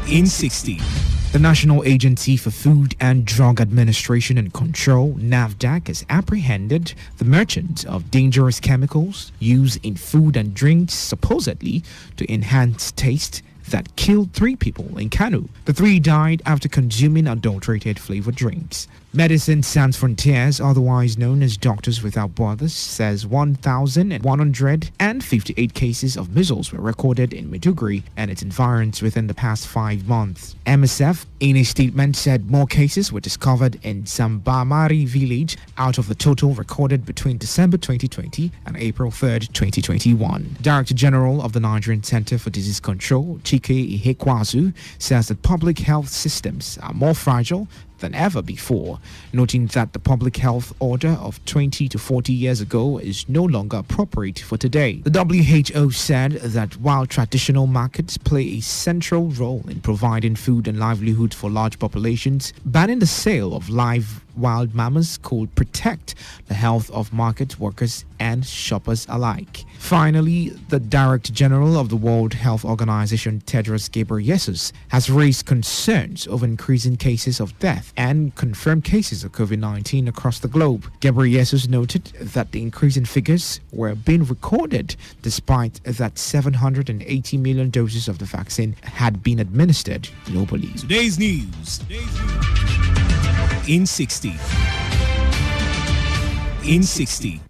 In 60. The National Agency for Food and Drug Administration and Control, NAFDAC, has apprehended the merchant of dangerous chemicals used in food and drinks, supposedly to enhance taste, that killed 3 people in Kano. The 3 died after consuming adulterated flavored drinks. Medicine Sans Frontières, otherwise known as Doctors Without Borders, says 1,158 cases of measles were recorded in Maiduguri and its environs within the past 5 months. MSF, in a statement, said more cases were discovered in Sambamari village out of the total recorded between December 2020 and April 3rd, 2021. Director General of the Nigerian Center for Disease Control, Chike Ihekwazu, says that public health systems are more fragile than ever before, noting that the public health order of 20 to 40 years ago is no longer appropriate for today. The WHO said that while traditional markets play a central role in providing food and livelihood for large populations, banning the sale of live wild mammals could protect the health of market workers and shoppers alike. Finally, the Director General of the World Health Organization, Tedros Ghebreyesus, has raised concerns over increasing cases of death and confirmed cases of COVID-19 across the globe. Ghebreyesus noted that the increasing figures were being recorded despite that 780 million doses of the vaccine had been administered globally. Today's news. In 60. In 60.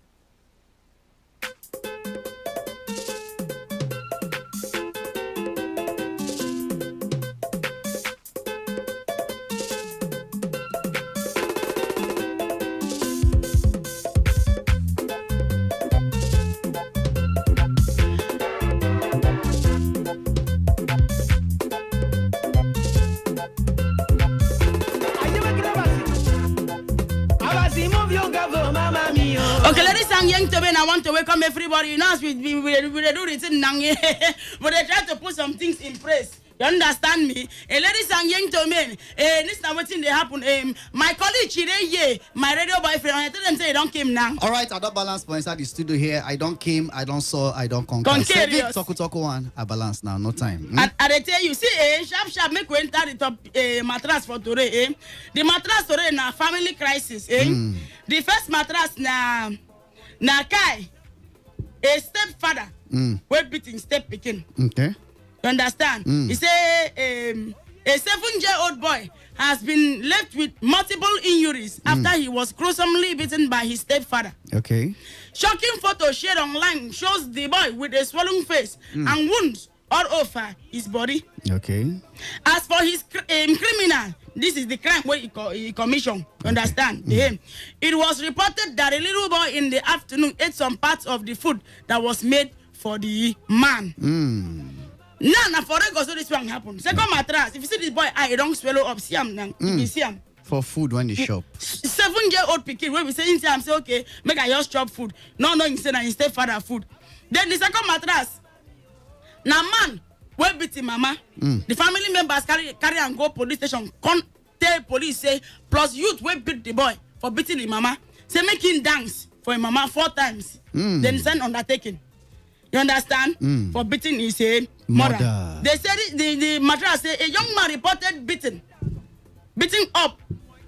Okay, ladies and gentlemen, I want to welcome everybody. You know, we do it in Nangi, but they try to put some things in place. You understand me? Ladies and gentlemen, this is what thing they happen. My colleague Chire, my radio boyfriend, I tell them say they don't came now. All right, I don't balance for inside the studio here. I don't came, I don't saw, I don't conquer. Talk one. I balance now, no time. I tell you, see, sharp, make we enter the top mattress for today. The mattress today na family crisis. The first mattress na Kai, a stepfather, we beating step picking. Okay. You understand? He say a 7-year-old boy has been left with multiple injuries after he was gruesomely beaten by his stepfather. Okay. Shocking photo shared online shows the boy with a swollen face and wounds all over his body. Okay. As for his criminal, this is the crime where he commissioned. You understand? It was reported that a little boy in the afternoon ate some parts of the food that was made for the man. Now, for record, so this one happen. Second mattress, if you see this boy, I don't swallow up. See him now. You see him. For food when you shop. 7-year-old pikin, when we say, I'm say, okay, make I just chop food. No, you say, that instead father food. Then the second mattress, now man, we beat him, mama. The family members carry and go police station. Come tell police, say, plus youth, we beat the boy for beating him, mama. Say, make him dance for him, mama, 4 times. Then send undertaking. You understand? For beating his mother. They said the mattress say a young man reported beating up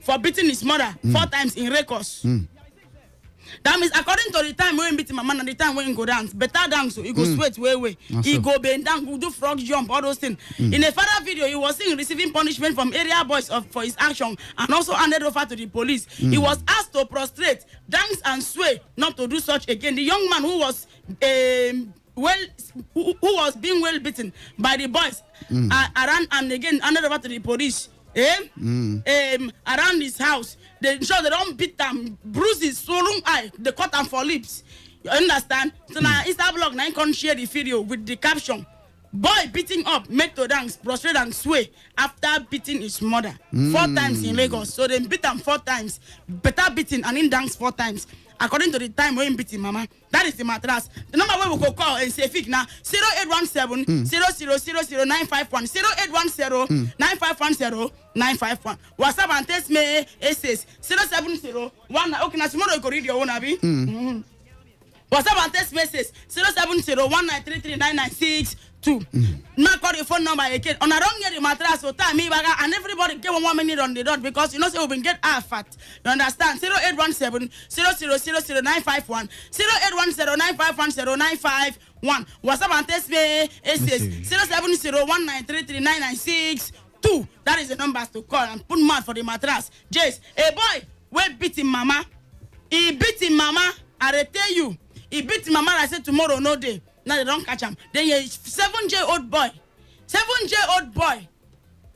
for beating his mother 4 times in records. That means according to the time when he beat my man and the time when he go dance, better dance, so he go sweat way. He go bend down, go do frog jump, all those things. In a further video, he was seen receiving punishment from area boys for his action and also handed over to the police. He was asked to prostrate, dance and sway, not to do such again. The young man who was who was being well beaten by the boys around and again handed over to the police. Around his house, they ensure they don't beat them, bruises, swollen eye, they cut them for lips. You understand? So now Instablog now can share the video with the caption: boy beating up, made to dance, prostrate and sway after beating his mother 4 times in Lagos. So they beat them 4 times, better beating and in dance 4 times. According to the time when beating mama, that is the mattress. The number where we go call and say fix now 0817 0000951 0810 9510951. WhatsApp and text me it says 070 1. Okay, now tomorrow you go read your own abi. WhatsApp and text message 07019339962. Now call the phone number again. On a wrong get the mattress so time me baga and everybody get 1 minute on the dot because you know say we been get half fat. You understand? 0817 0000951 0810951095 WhatsApp and text me it says 07019339962. That is the numbers to call and put mad for the mattress. Jace, a boy we beat him mama. He beat him mama. I tell you. He beat mama. I said tomorrow no day. Now they don't catch him. Then a 7-year-old boy. 7-year-old boy.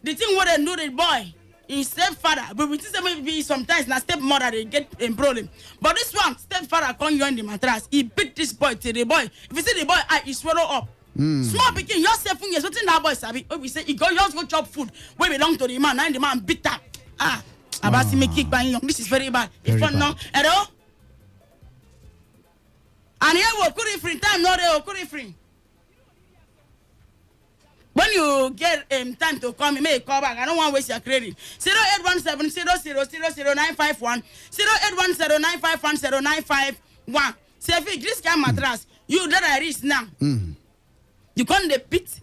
The thing what they do the boy, his stepfather. But we say maybe sometimes now stepmother they get in problem. But this one, stepfather can't join the mattress. He beat this boy till the boy. If you see the boy, he swallow up. Small picking, you're 7 years. What in that boy sabi? We say he just go chop food. We belong to the man. Now the man beat up. Abasi me kick by young. This is very bad. If one no, hello. And here we could free time. No, they could free. When you get time to come, you may call back. I don't want to waste your credit. 0817-000-0951. 0817-951-0951. Say if this kind of mattress, you that I reach now. You can't the pit.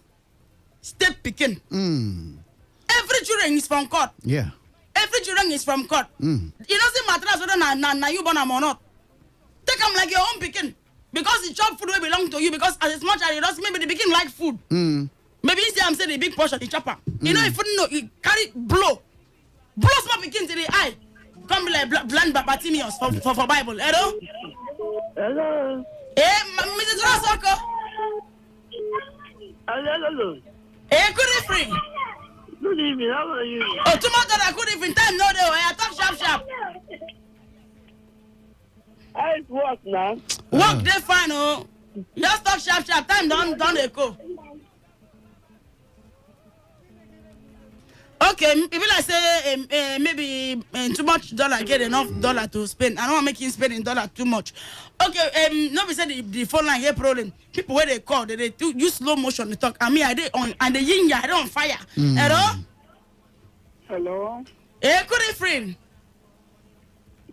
Step picking. Every children is from court. Yeah. Every children is from court. You know, say mattress whether na you born or not. Take them like your own picking. Because the chop food will belong to you. Because as much as you don't, maybe the picking like food. Maybe you say I'm saying the big portion, the chopper. You know, if you know, you carry blow small picking to the eye. Come be like blind Bartimaeus for Bible. Hello? Hello. Hey, Mrs. Rosoko. Hello. Hey, good evening. Good evening. How are you? Oh, tomorrow good evening. Time no day. I talk sharp. How it work now? Work they fine, oh. Just talk sharp. Time don't they go. Okay, if I say maybe too much dollar, get enough dollar to spend. I don't want to make him spend in dollar too much. Okay, nobody said the phone line here problem. People where they call, they do use slow motion to talk. I mean, I did on and the yin I don't fire. Hello? Hello? Hey, good evening.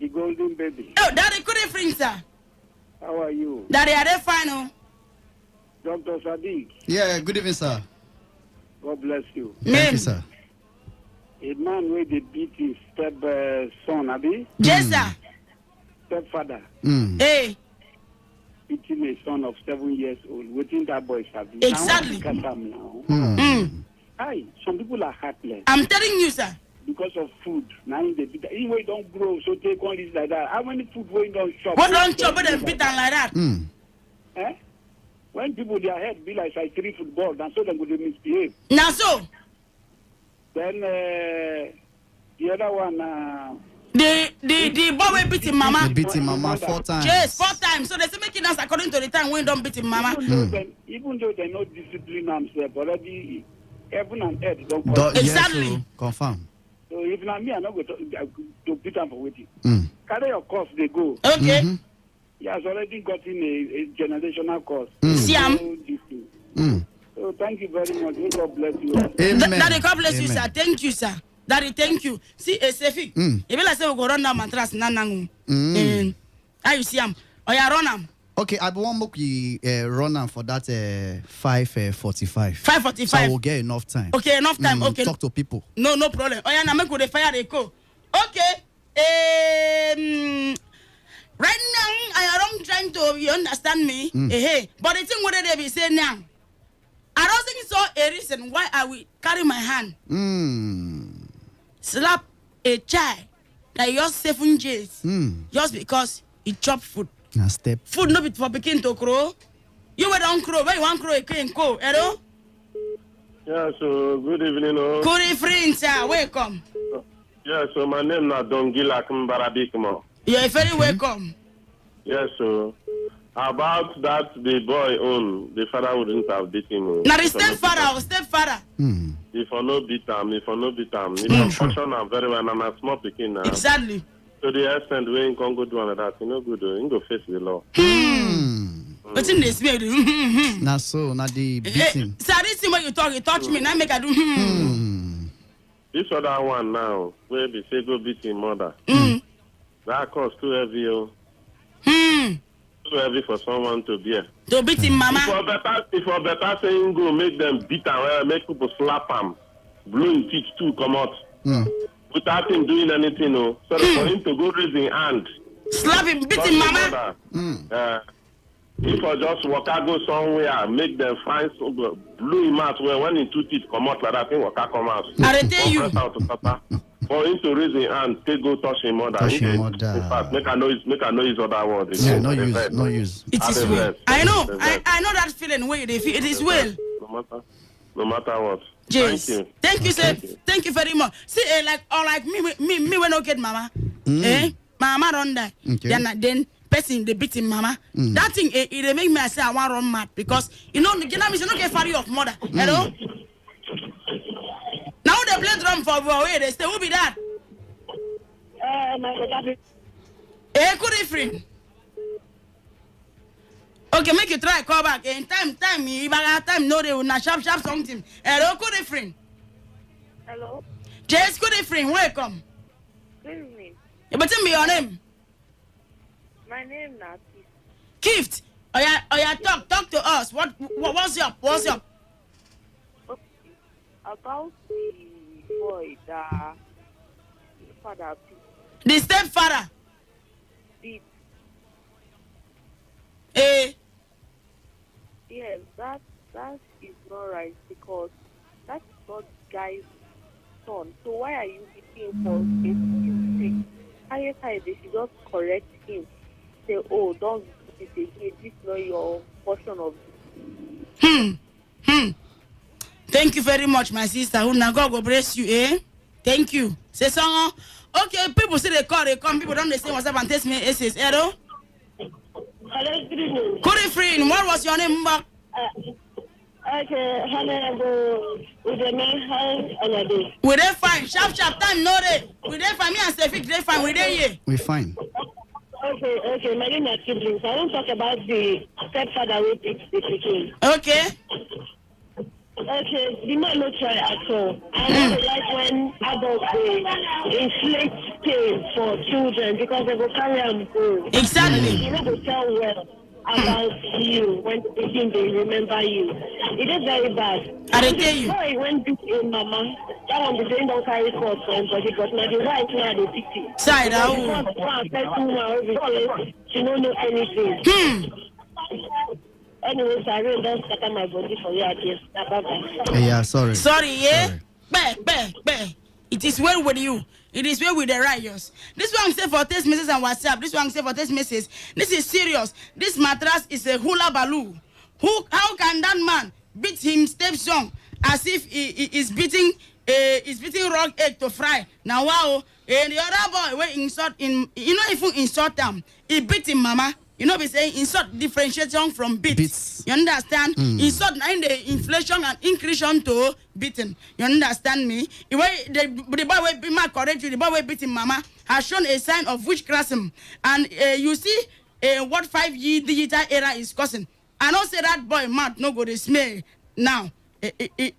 The golden baby. Oh, Daddy, good evening, sir. How are you? Daddy, are they fine, oh? Dr. Sadiq. Yeah, good evening, sir. God bless you. Thank you, sir. A man where they beat his step son, Abi? Yes, sir. Stepfather. Hey. Beating a son of 7 years old. Waiting that boy, Abi. Exactly. Now. Hi, some people are heartless. I'm telling you, sir. Because of food. Now they beat that. Even don't grow, so take on this like that. How many food when don't chop? What don't chop but then beat them like that? Eh? When people their head be like 3 football, and so they would misbehave. Now so. Then the other one, the boy will beat him mama. They beat him mama 4 times. Yes, 4 times. So they say making us according to the time when don't beat him mama. Even though they not discipline themselves, already heaven and earth don't exactly. Yes, confirm. So if not me, I'm not going to beat them for waiting. Carry your course, they go. Okay. He has already gotten a generational course. Siam. So thank you very much. May God bless you. Daddy, God bless you, sir. Thank you, sir. Daddy, thank you. See, Sefi. If I say we go run down mattress, nanangu. How you see him? Oh, yeah, run him. Okay, I want to run am for that 5:45. 5:45. So I will get enough time. Okay, enough time. Okay. Talk to people. No problem. Oh yeah, now make the fire they go. Okay. Right now, I am trying to you understand me. Hey, but the thing what they be saying now, I don't think so. A reason why I will carry my hand, slap a child that just 7 days, just because he chop food. Now step. Food no be for begin to crow. You were don't crow. Where you want crow? You can't go. Hello. Yeah. So good evening. Good evening, sir. Welcome. Yeah. So my name is Dongila Kumbarabikmo. You're very welcome. Yes. So about that, the boy the father wouldn't have beat him. Now the stepfather. If I no beat him, If I function very well, I'm a small picking now. Exactly. To the extent where you can go do that, you know, good, you go face the law. But in this way, now so, now the beating. So this thing when you touch me, now make I do. This other one now, where they say go beat him mother. That cost too heavy, Too heavy for someone to bear. To beat him mama. If for better saying go make them beat him, make people slap him, blow his teeth too, come out. Without him doing anything, so for him to go raise his hand. Slap him, beat him mama. If I just walk out, go somewhere, make them find blew him out when his 2 teeth come out like that, walk out come out. I tell you. For him to raise his hand, take go touch his mother. Touch his mother. In fact, make a noise other word. Yeah, no use. It is well. I know that feeling where they feel. It is well. No matter what. Yes. Thank you, sir. Thank you very much. See, like me when I get mama, mama run die. Then person they beat him mama. That thing it make me say I want run mad because you know me say no get fari of mother. Hello. Now they play drum for where they stay. Who be that? Good evening. Okay, make you try call back. In time, you have time. No, they will not sharp something. Hello, good evening. Hello. Jess, good evening. Welcome. Good evening. But tell me your name. My name is Gift. Oh yeah, talk to us. What's up? Okay. About the boy that the father beat. The stepfather. Beat. Yes, that is not right because that is not the guy's son. So why are you beating for a mistake? They should just correct him. Say, oh, don't do this again. This is not your portion of it. Thank you very much, my sister. God will bless you, eh? Thank you. Say song. Okay, people say they come. People don't say what's up and test me. Hello? Hello, good evening. Good evening. What was your name? Okay, with the man, we dey fine. Sharp time, no day. We dey fine. Me and Stefik, they fine. We dey here. We fine. Okay. My name is siblings. I don't talk about the stepfather who picks the chicken. Okay. Okay, the man no try at all. I don't like when adults inflict pain for children because they go carry them go. Exactly. You know, they tell well about you when they remember you. It is very bad. I tell you. Boy, when beat a mama, that one the day don't carry force for anybody, but now the right now they pick it. Side out. She don't know anything. Anyways, I really don't scatter my body for you again. Yeah, sorry. Sorry, yeah? Bear. It is well with you. It is well with the righteous. This one say for text messages and WhatsApp. This one say for text messages. This is serious. This mattress is a hula baloo. How can that man beat him stepson as if he is beating rock egg to fry? Now wow, the other boy when insult in if you insult him, he beat him mama. You know, we say insult differentiation from beats. You understand? Insult in the inflation and increase to beating. You understand me? The boy will be my correct you. The boy will beating mama has shown a sign of witchcraft. And you see what 5G digital era is causing. I don't say that boy mouth no go to smell now. Okay,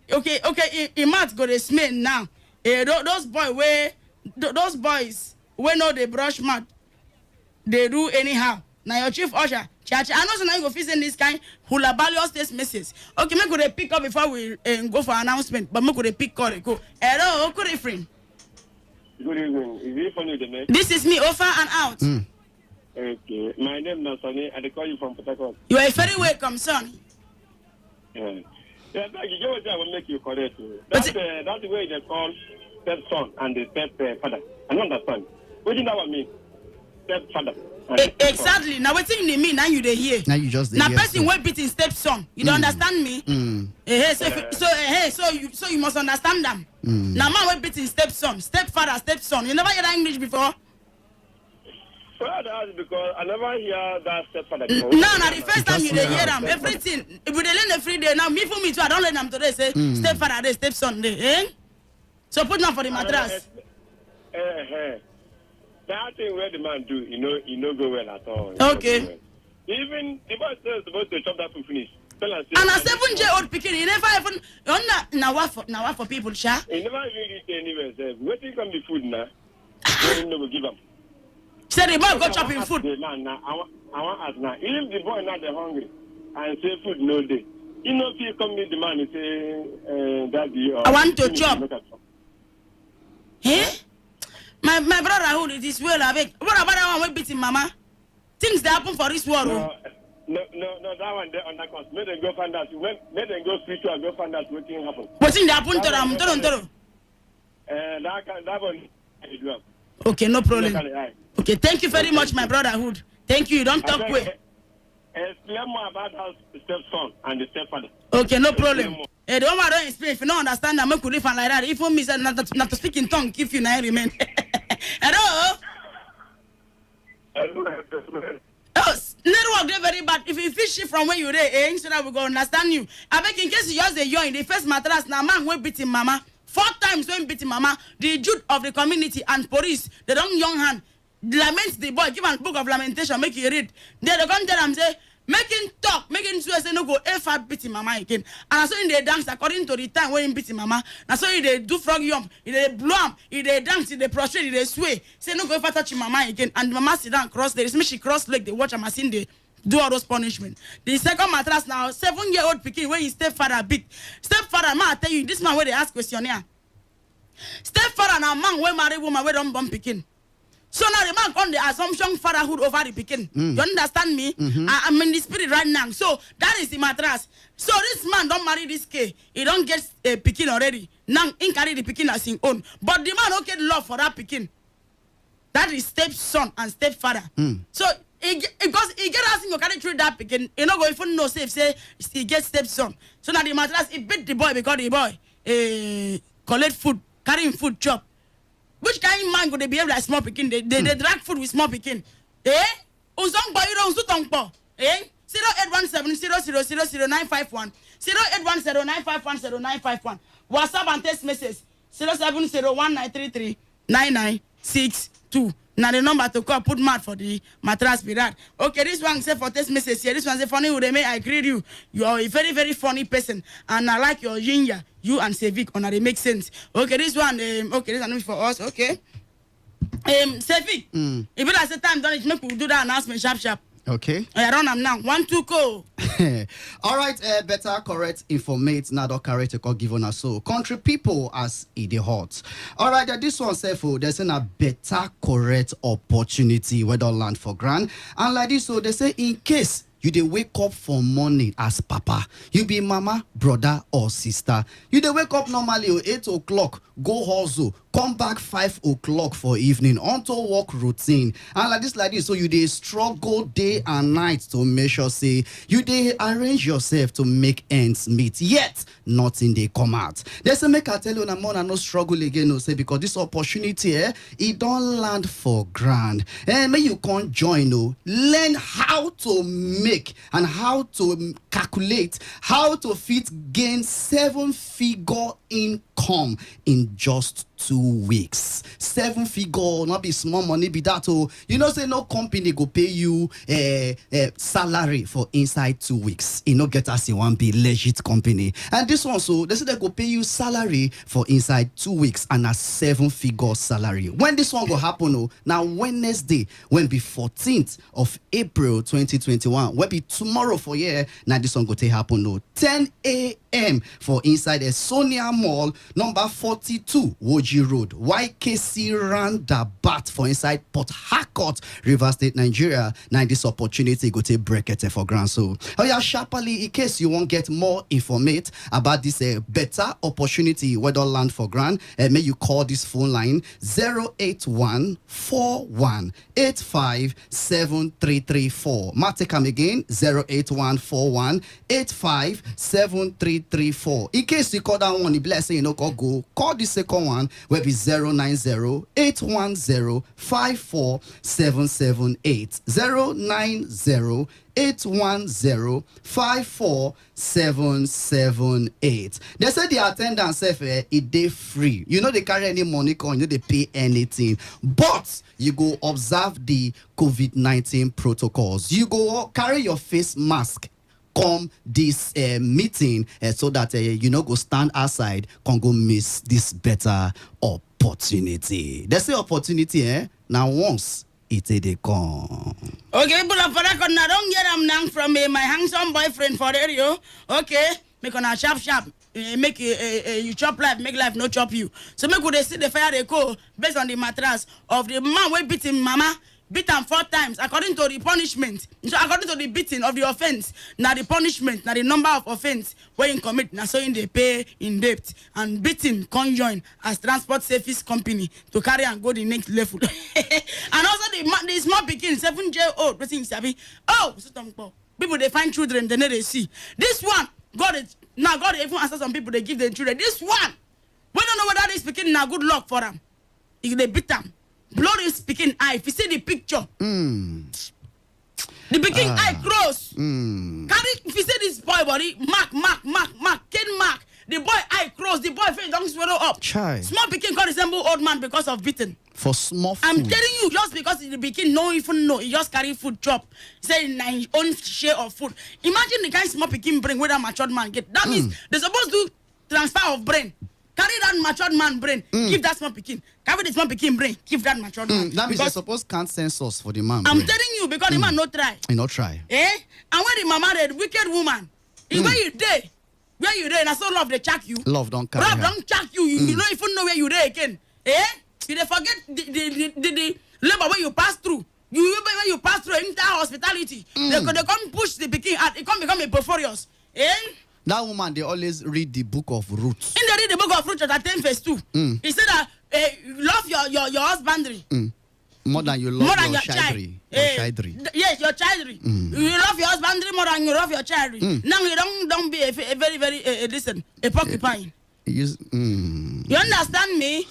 he mouth go to smell now. Those boys when no they brush mouth, they do anyhow. Now your chief usher, church. I know so now you go send this kind hulabalious text message. Okay, me could pick up before we go for announcement, but me could pick call go. Hello, good evening. Good evening. Is it funny the man? This is me, over and out. Okay, my name is Sonny. I call you from Port Harcourt. You are very welcome, son. Yeah, thank you. What I will make you correct. That's the way they call stepson and the stepfather. I don't understand. What do you know what I mean? Stepfather. Exactly. Now what you mean? Now you dey hear. Now you just now person will beat in stepson. You don't understand me? So you must understand them. Now man will beat in stepson, stepfather, stepson. You never hear that English before? Well, that's because I never hear that stepfather. No, the first time you hear them, everything. If we learn every day now, me too, I don't learn them today. Say stepfather, there, stepson, there. Eh? So put them for the mattress. That thing where the man do, you know, go well at all. Okay. Well. Even the boy is supposed to chop that food finish. And a 7-year-old picking, he never even now what for people, sha? He never even reach anywhere. Say, where do you come the food now? You never give up. Say the boy go chopping food. The man now, I want ask now. If the boy not hungry and say food no day, you know if you come meet the man and say, Daddy, I want to chop. Eh? My brother, who it is well, I beg. What about that one with beating mama? Things that happen for this world. No, that one there on that course. May them go find out. May them go spiritual and go find out what thing happen. What thing that happen to them? That one. Okay, no problem. Okay, thank you very much, my brotherhood. Thank you. You don't talk quick. Explain more about how the stepson and the stepfather. Okay, no problem. The one I don't explain, if you don't understand, I'm going to live like that. If you miss not to speak in tongue, if you now remain. Hello? Oh, network they very bad. If you fish it from where you there, so that we go understand you. I beg in case you just the young, the first mattress, now man will beat him mama 4 times when beating mama, the youth of the community and police, they don't young hand, lament the boy, give him a book of lamentation, make you read. Then they come tell him, say, make him talk, make him swear, say, no go ever beating mama again. And so in they dance according to the time when he beating mama. And so they do frog yump, they blow him, they dance, they prostrate, they sway. Say, no go ever touch mama again. And mama sit down, cross legs, make she cross leg, they watch her machine, they do all those punishment. The second mattress now, 7-year-old pikin when his stepfather beat. Stepfather, man, I tell you, this man where they ask questionnaire. Stepfather now man where marry woman where don't born pikin. So now the man on the assumption fatherhood over the pikin. You understand me? I'm in the spirit right now. So that is the mattress. So this man don't marry this K. He don't get a pikin already. Now he carry the pikin as his own. But the man don't get love for that pikin. That is stepson and stepfather. So because he get asking you carry through that pikin, you not go even know say he get stepson. So now the mattress he beat the boy because the boy collect food, carrying food chop. Which kind of man go they behave like small pikin? They drag food with small pikin. Uzong boy you don't sutong po. 0817000951 081095100951 WhatsApp and text message 0701933992. Now the number to call, put mad for the mattress be that. Okay, this one say for text message here. This one say funny with me. I greet you. You are a very, very funny person. And I like your ginger. You and Sevik. And they make sense. Okay, this one, okay, this one is for us. Okay. Sevik. If it has a time done it, make we do that announcement sharp. Okay. I run them now. 1, 2, go. All right, better, correct, informate, now don't carry to call given us so. Country people as it hot. All right, this one say for there's a better, correct opportunity where don't land for grand. And like this, so they say in case you dey wake up for morning as papa, you be mama, brother or sister. You dey wake up normally at 8 o'clock, go hustle, come back 5 o'clock for evening, onto work routine. And like this, so you dey struggle day and night to make sure say you dey arrange yourself to make ends meet. Yet nothing dey come out. They say make I tell you, na no struggle again, no say because this opportunity, it don't land for grand. And may you can't join, no, learn how to make and how to calculate how to fit gain 7-figure income in just 2 weeks. 7-figure, not be small money, be that. Oh, you know, say no company go pay you salary for inside 2 weeks. You know, get us in one be legit company. And this one, so they say they go pay you salary for inside 2 weeks and a 7-figure salary. When this one go happen, oh, now Wednesday, when be 14th of April 2021, when be tomorrow for year, now this one go take happen, oh, 10 a.m. for inside a Sonia Mall, number 42, Woji Road, YKC Roundabout for inside Port Harcourt, Rivers State, Nigeria. Now this opportunity go take break it for grand. So, oh yeah, sharply, in case you want get more informate about this better opportunity, whether land for grand, may you call this phone line 08141857334. Matekam again 08141857334. In case you call that one, if let's say you know go call the second one where be 090-810-54778 090-810-54778. They say the attendance it day free. You know they carry any money coin, you know they pay anything. But you go observe the COVID-19 protocols. You go carry your face mask. Come this meeting so that you know go stand outside, can go miss this better opportunity. They say opportunity, now once it they come. Okay, but for that, I don't get them now from my handsome boyfriend for the radio. Okay, make on a sharp. Make you chop life, make life no chop you. So make they see the fire they go based on the mattress of the man we beat him mama. Beat him 4 times according to the punishment. So according to the beating of the offense, now the punishment, now the number of offense where you commit, now so in they pay in debt and beating conjoin as transport service company to carry and go the next level. And also the small begin 7-year-old person sabi. Oh, people they find children they never see. This one God even answer some people they give their children. This one we don't know whether this speaking now good luck for them. If they beat them. Blood is speaking eye. If you see the picture, the speaking eye grows. Carry, if you see this boy body, mark, Ken mark. The boy eye cross. the boy face don't swallow up. Chai. Small pikin can resemble old man because of beating. For small food. I'm telling you, just because the pikin no even know, he just carry food chop. Say his own share of food. Imagine the kind small pikin bring where that matured man get. That means they're supposed to transfer of brain. Carry that matured man brain, give that small pikin. Carry the small pikin brain, give that matured man. That means they're supposed to count census for the man. I'm telling you, because the man no try. He not try. Eh? And when the mama, the wicked woman, is where you dey. Where you dey, and I so love they check you. Love don't carry Love her. don't check you. You don't even know where you dey again. Eh? You dey forget the labor where you pass through. When you pass through entire hospitality, they come push the pikin out. It come become a performance. Eh? That woman, they always read the book of Ruth. In they read the book of Ruth chapter 10 verse 2. He said that love your husbandry. More than you love More than your your childry. Yes, your childry. You love your husbandry more than you love your childry. Now you don't be a very, very, listen, a porcupine. You understand me?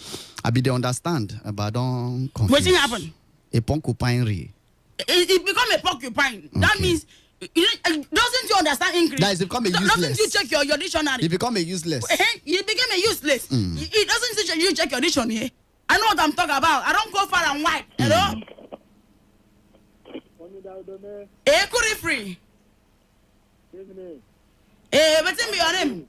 I be they understand, but I don't confuse. What thing happen? A porcupine. It become a porcupine. That means, doesn't you understand English? That is, it become a useless. Doesn't you check your dictionary? It become a useless. You became a useless. It doesn't you check your dictionary. I know what I'm talking about. I don't go far and wide. Hello? Curry free. What's in your name?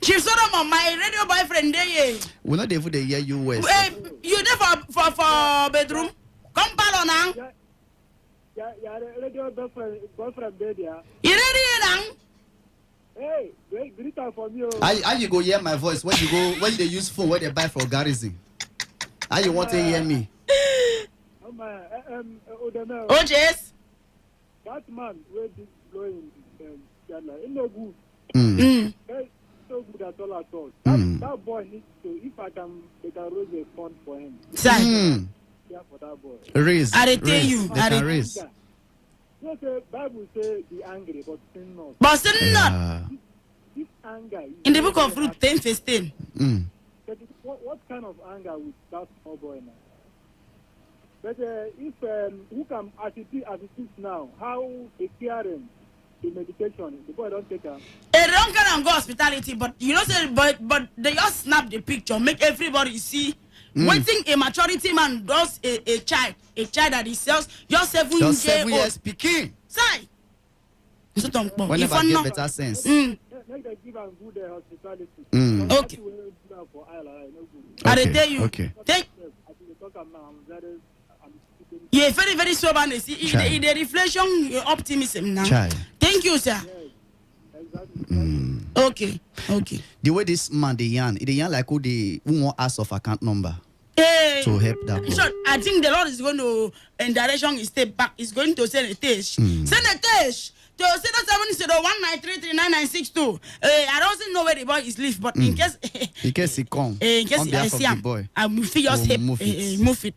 Chief Solomon, my radio boyfriend there. We're not able to hear you well. You there for bedroom? Come palo now. Yeah, radio boyfriend there. You ready now? Hey, greet her for me. How you go hear my voice when they use phone when they buy for garrison? How you want to hear me? Oh yes. That man where this blowing it's no good. So good at all. That boy needs to, if they can raise a fund for him. Yeah, for that boy. Raise. I tell you. They can raise. You know, Bible say be angry, but sin not. But sin not. This anger. In the book of Ruth 10 verse 10. But what kind of anger with that small boy now? But if who can as it is now, how a caring the medication, the boy don't take her. They don't come and go hospitality, but you know say but they just snap the picture, make everybody see. Waiting a maturity man does a child that he sells just 7 years speaking. Say. When never get better sense. Make them give am good hospitality. Okay. I tell you. Okay. Yeah, very, very sober. In the reflection, optimism now. Thank you, sir. Okay. The way this man they yarn like who want ask of account number to help that boy. So I think the Lord is going to, in direction his step back, is going to send a test. Send a test to 0701933992. I don't know where the boy is live, but in case he come, in case on behalf I see of him, the boy, I will feel just move it.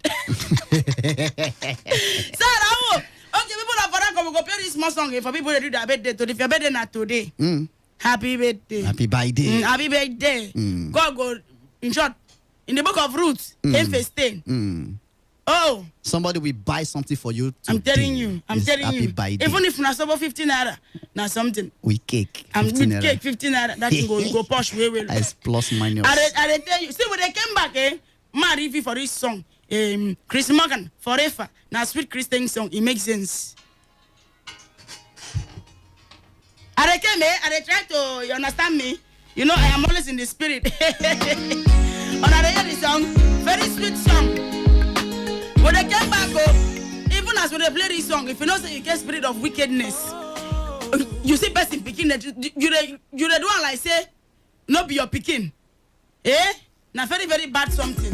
Sir, okay, people are for go play this small song for people that do their birthday today. If your birthday not today, happy birthday. Happy birthday. Happy birthday. God go, in short, in the book of Ruth, 10 verse 10. Oh. Somebody will buy something for you today. I'm telling you. Happy birthday. Even if not over 15 naira, now something. With cake. I'm with cake, 15 naira. That can go posh way. It's plus minus. I tell you. See, when they came back, my review for this song, Chris Morgan, Forever. Now, sweet Christian song, it makes sense. I came I try to, you understand me? You know, I am always in the spirit. When I hear this song, very sweet song. When they came back, even as when they play this song, if you know say you get spirit of wickedness, you see person picking that you the one like say, not be your picking. Now very, very bad something.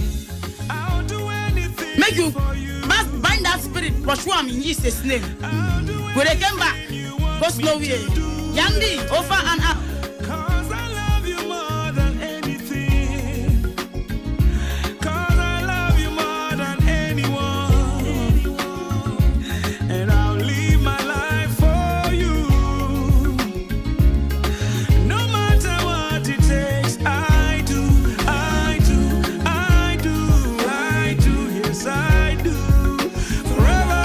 Make you bind that spirit, pursue him in Jesus' name. When they came back, go slow way. Yandy, over and up. Cause I love you more than anything. Cause I love you more than anyone. And I'll live my life for you. No matter what it takes, I do, yes I do. Forever.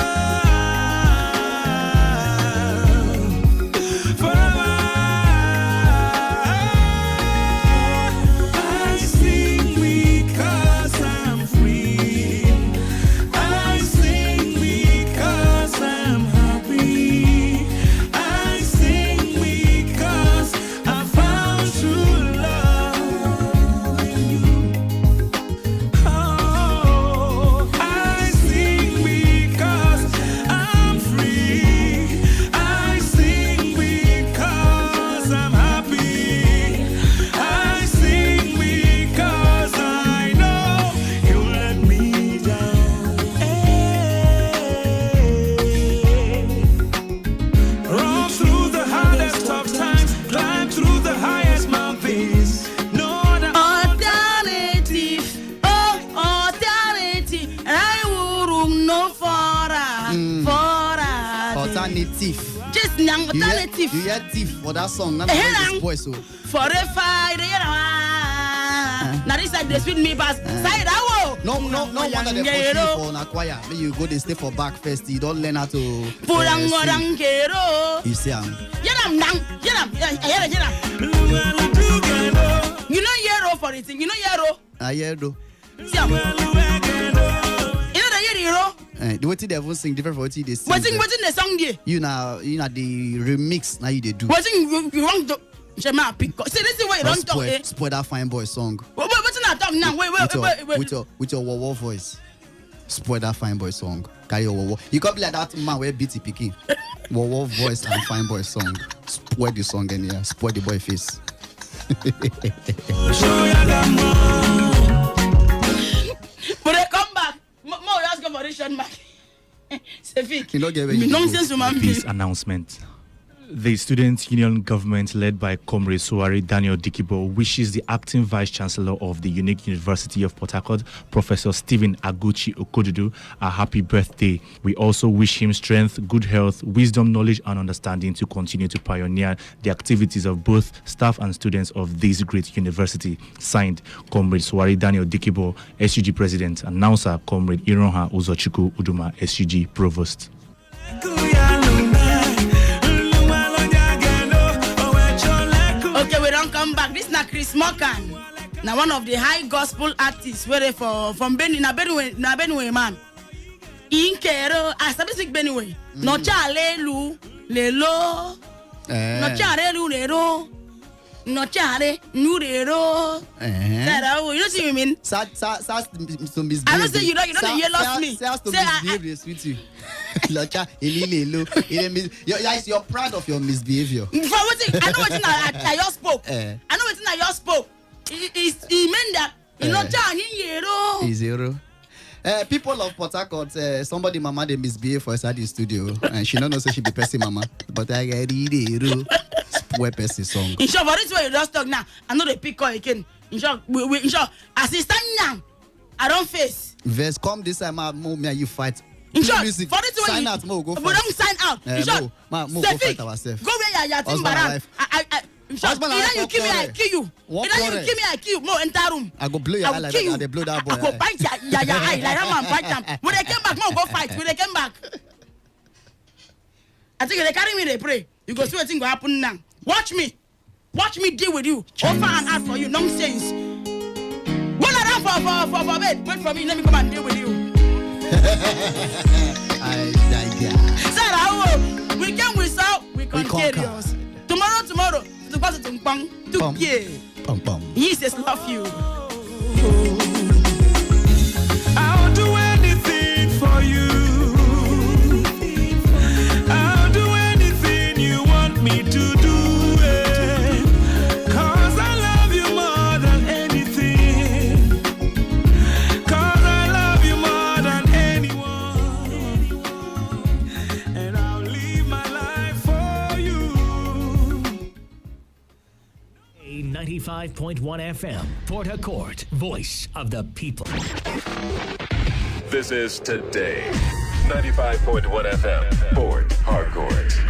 Alternative. You hear thief for that song. Now Hey, voice so. Forever, now this like they sweet me pass. Say that No wonder they push you for an choir. When you go, they stay for back first. You don't learn how to sing. You see, you know Yero for it. You know Yero. I hear though. See, you know the Yero. The way they even sing different for what they sing. What's in the song there? You know the remix now you they do. What's in you want to? Shema pick. See, this is why you don't talk. Spoil that fine boy song. What's in that talk now? Wait. With your wah voice. Spoil that fine boy song. Carry your wah. You can't be like that man where beaty picking. Wah voice and fine boy song. Spoil the song in here. Spoil the boy face. But they come back. More ask for this shot back. You don't get me. Nonsense, man. This announcement. The Student Union government, led by Comrade Suwari Daniel Dikibo, wishes the acting Vice Chancellor of the Unique University of Port Harcourt, Professor Stephen Aguchi Okodudu, a happy birthday. We also wish him strength, good health, wisdom, knowledge, and understanding to continue to pioneer the activities of both staff and students of this great university. Signed, Comrade Suwari Daniel Dikibo, SUG President. Announcer, Comrade Ironha Uzochukwu Uduma, SUG Provost. Okay, we don't come back. This is not Chris Morgan. Now one of the high gospel artists where from Benue man. Inkero, I sabi speak Benue. No chale lelo. No chale lero. No chale lero. You know what I mean? I don't say you don't lost me. Say you're proud of your misbehavior. I know what I just spoke. I know what I just spoke. He meant that you know He's zero. People of Port Harcourt, somebody mama they misbehave for inside the studio, and she don't know say she be person mama, but I get it. Spoil person song. In short, for this way you just talk now. I know they pick up again. In short, assistant now. I don't face. Verse come this time, me and you fight. In short, music. For this way sign out, Mo go. We don't sign out. In short, go fight ourselves. Go where you are, Timbaran. In short, either you kill me, I kill you. Either you kill me, I kill you. Mo enter room. I go blow your eye like that. They blow that boy. I go bite your eye like that man bite them. When they came back, Mo go fight. When they came back, I think they carry me. They pray. You go see what thing go happen now. Watch me deal with you. Offer and ask for you. Nonsense. Go around for bed. Wait for me. Let me come and deal with you. Sarah, we can without we contagious. Tomorrow. To pass it to Pang. To Pierre. He says love you. I'll do anything for you. I'll do anything you want me to do. Cause I love you more than anything. Cause I love you more than anyone. And I'll live my life for you. 95.1 FM, Port Harcourt, voice of the people. This is Today 95.1 FM, Port Harcourt.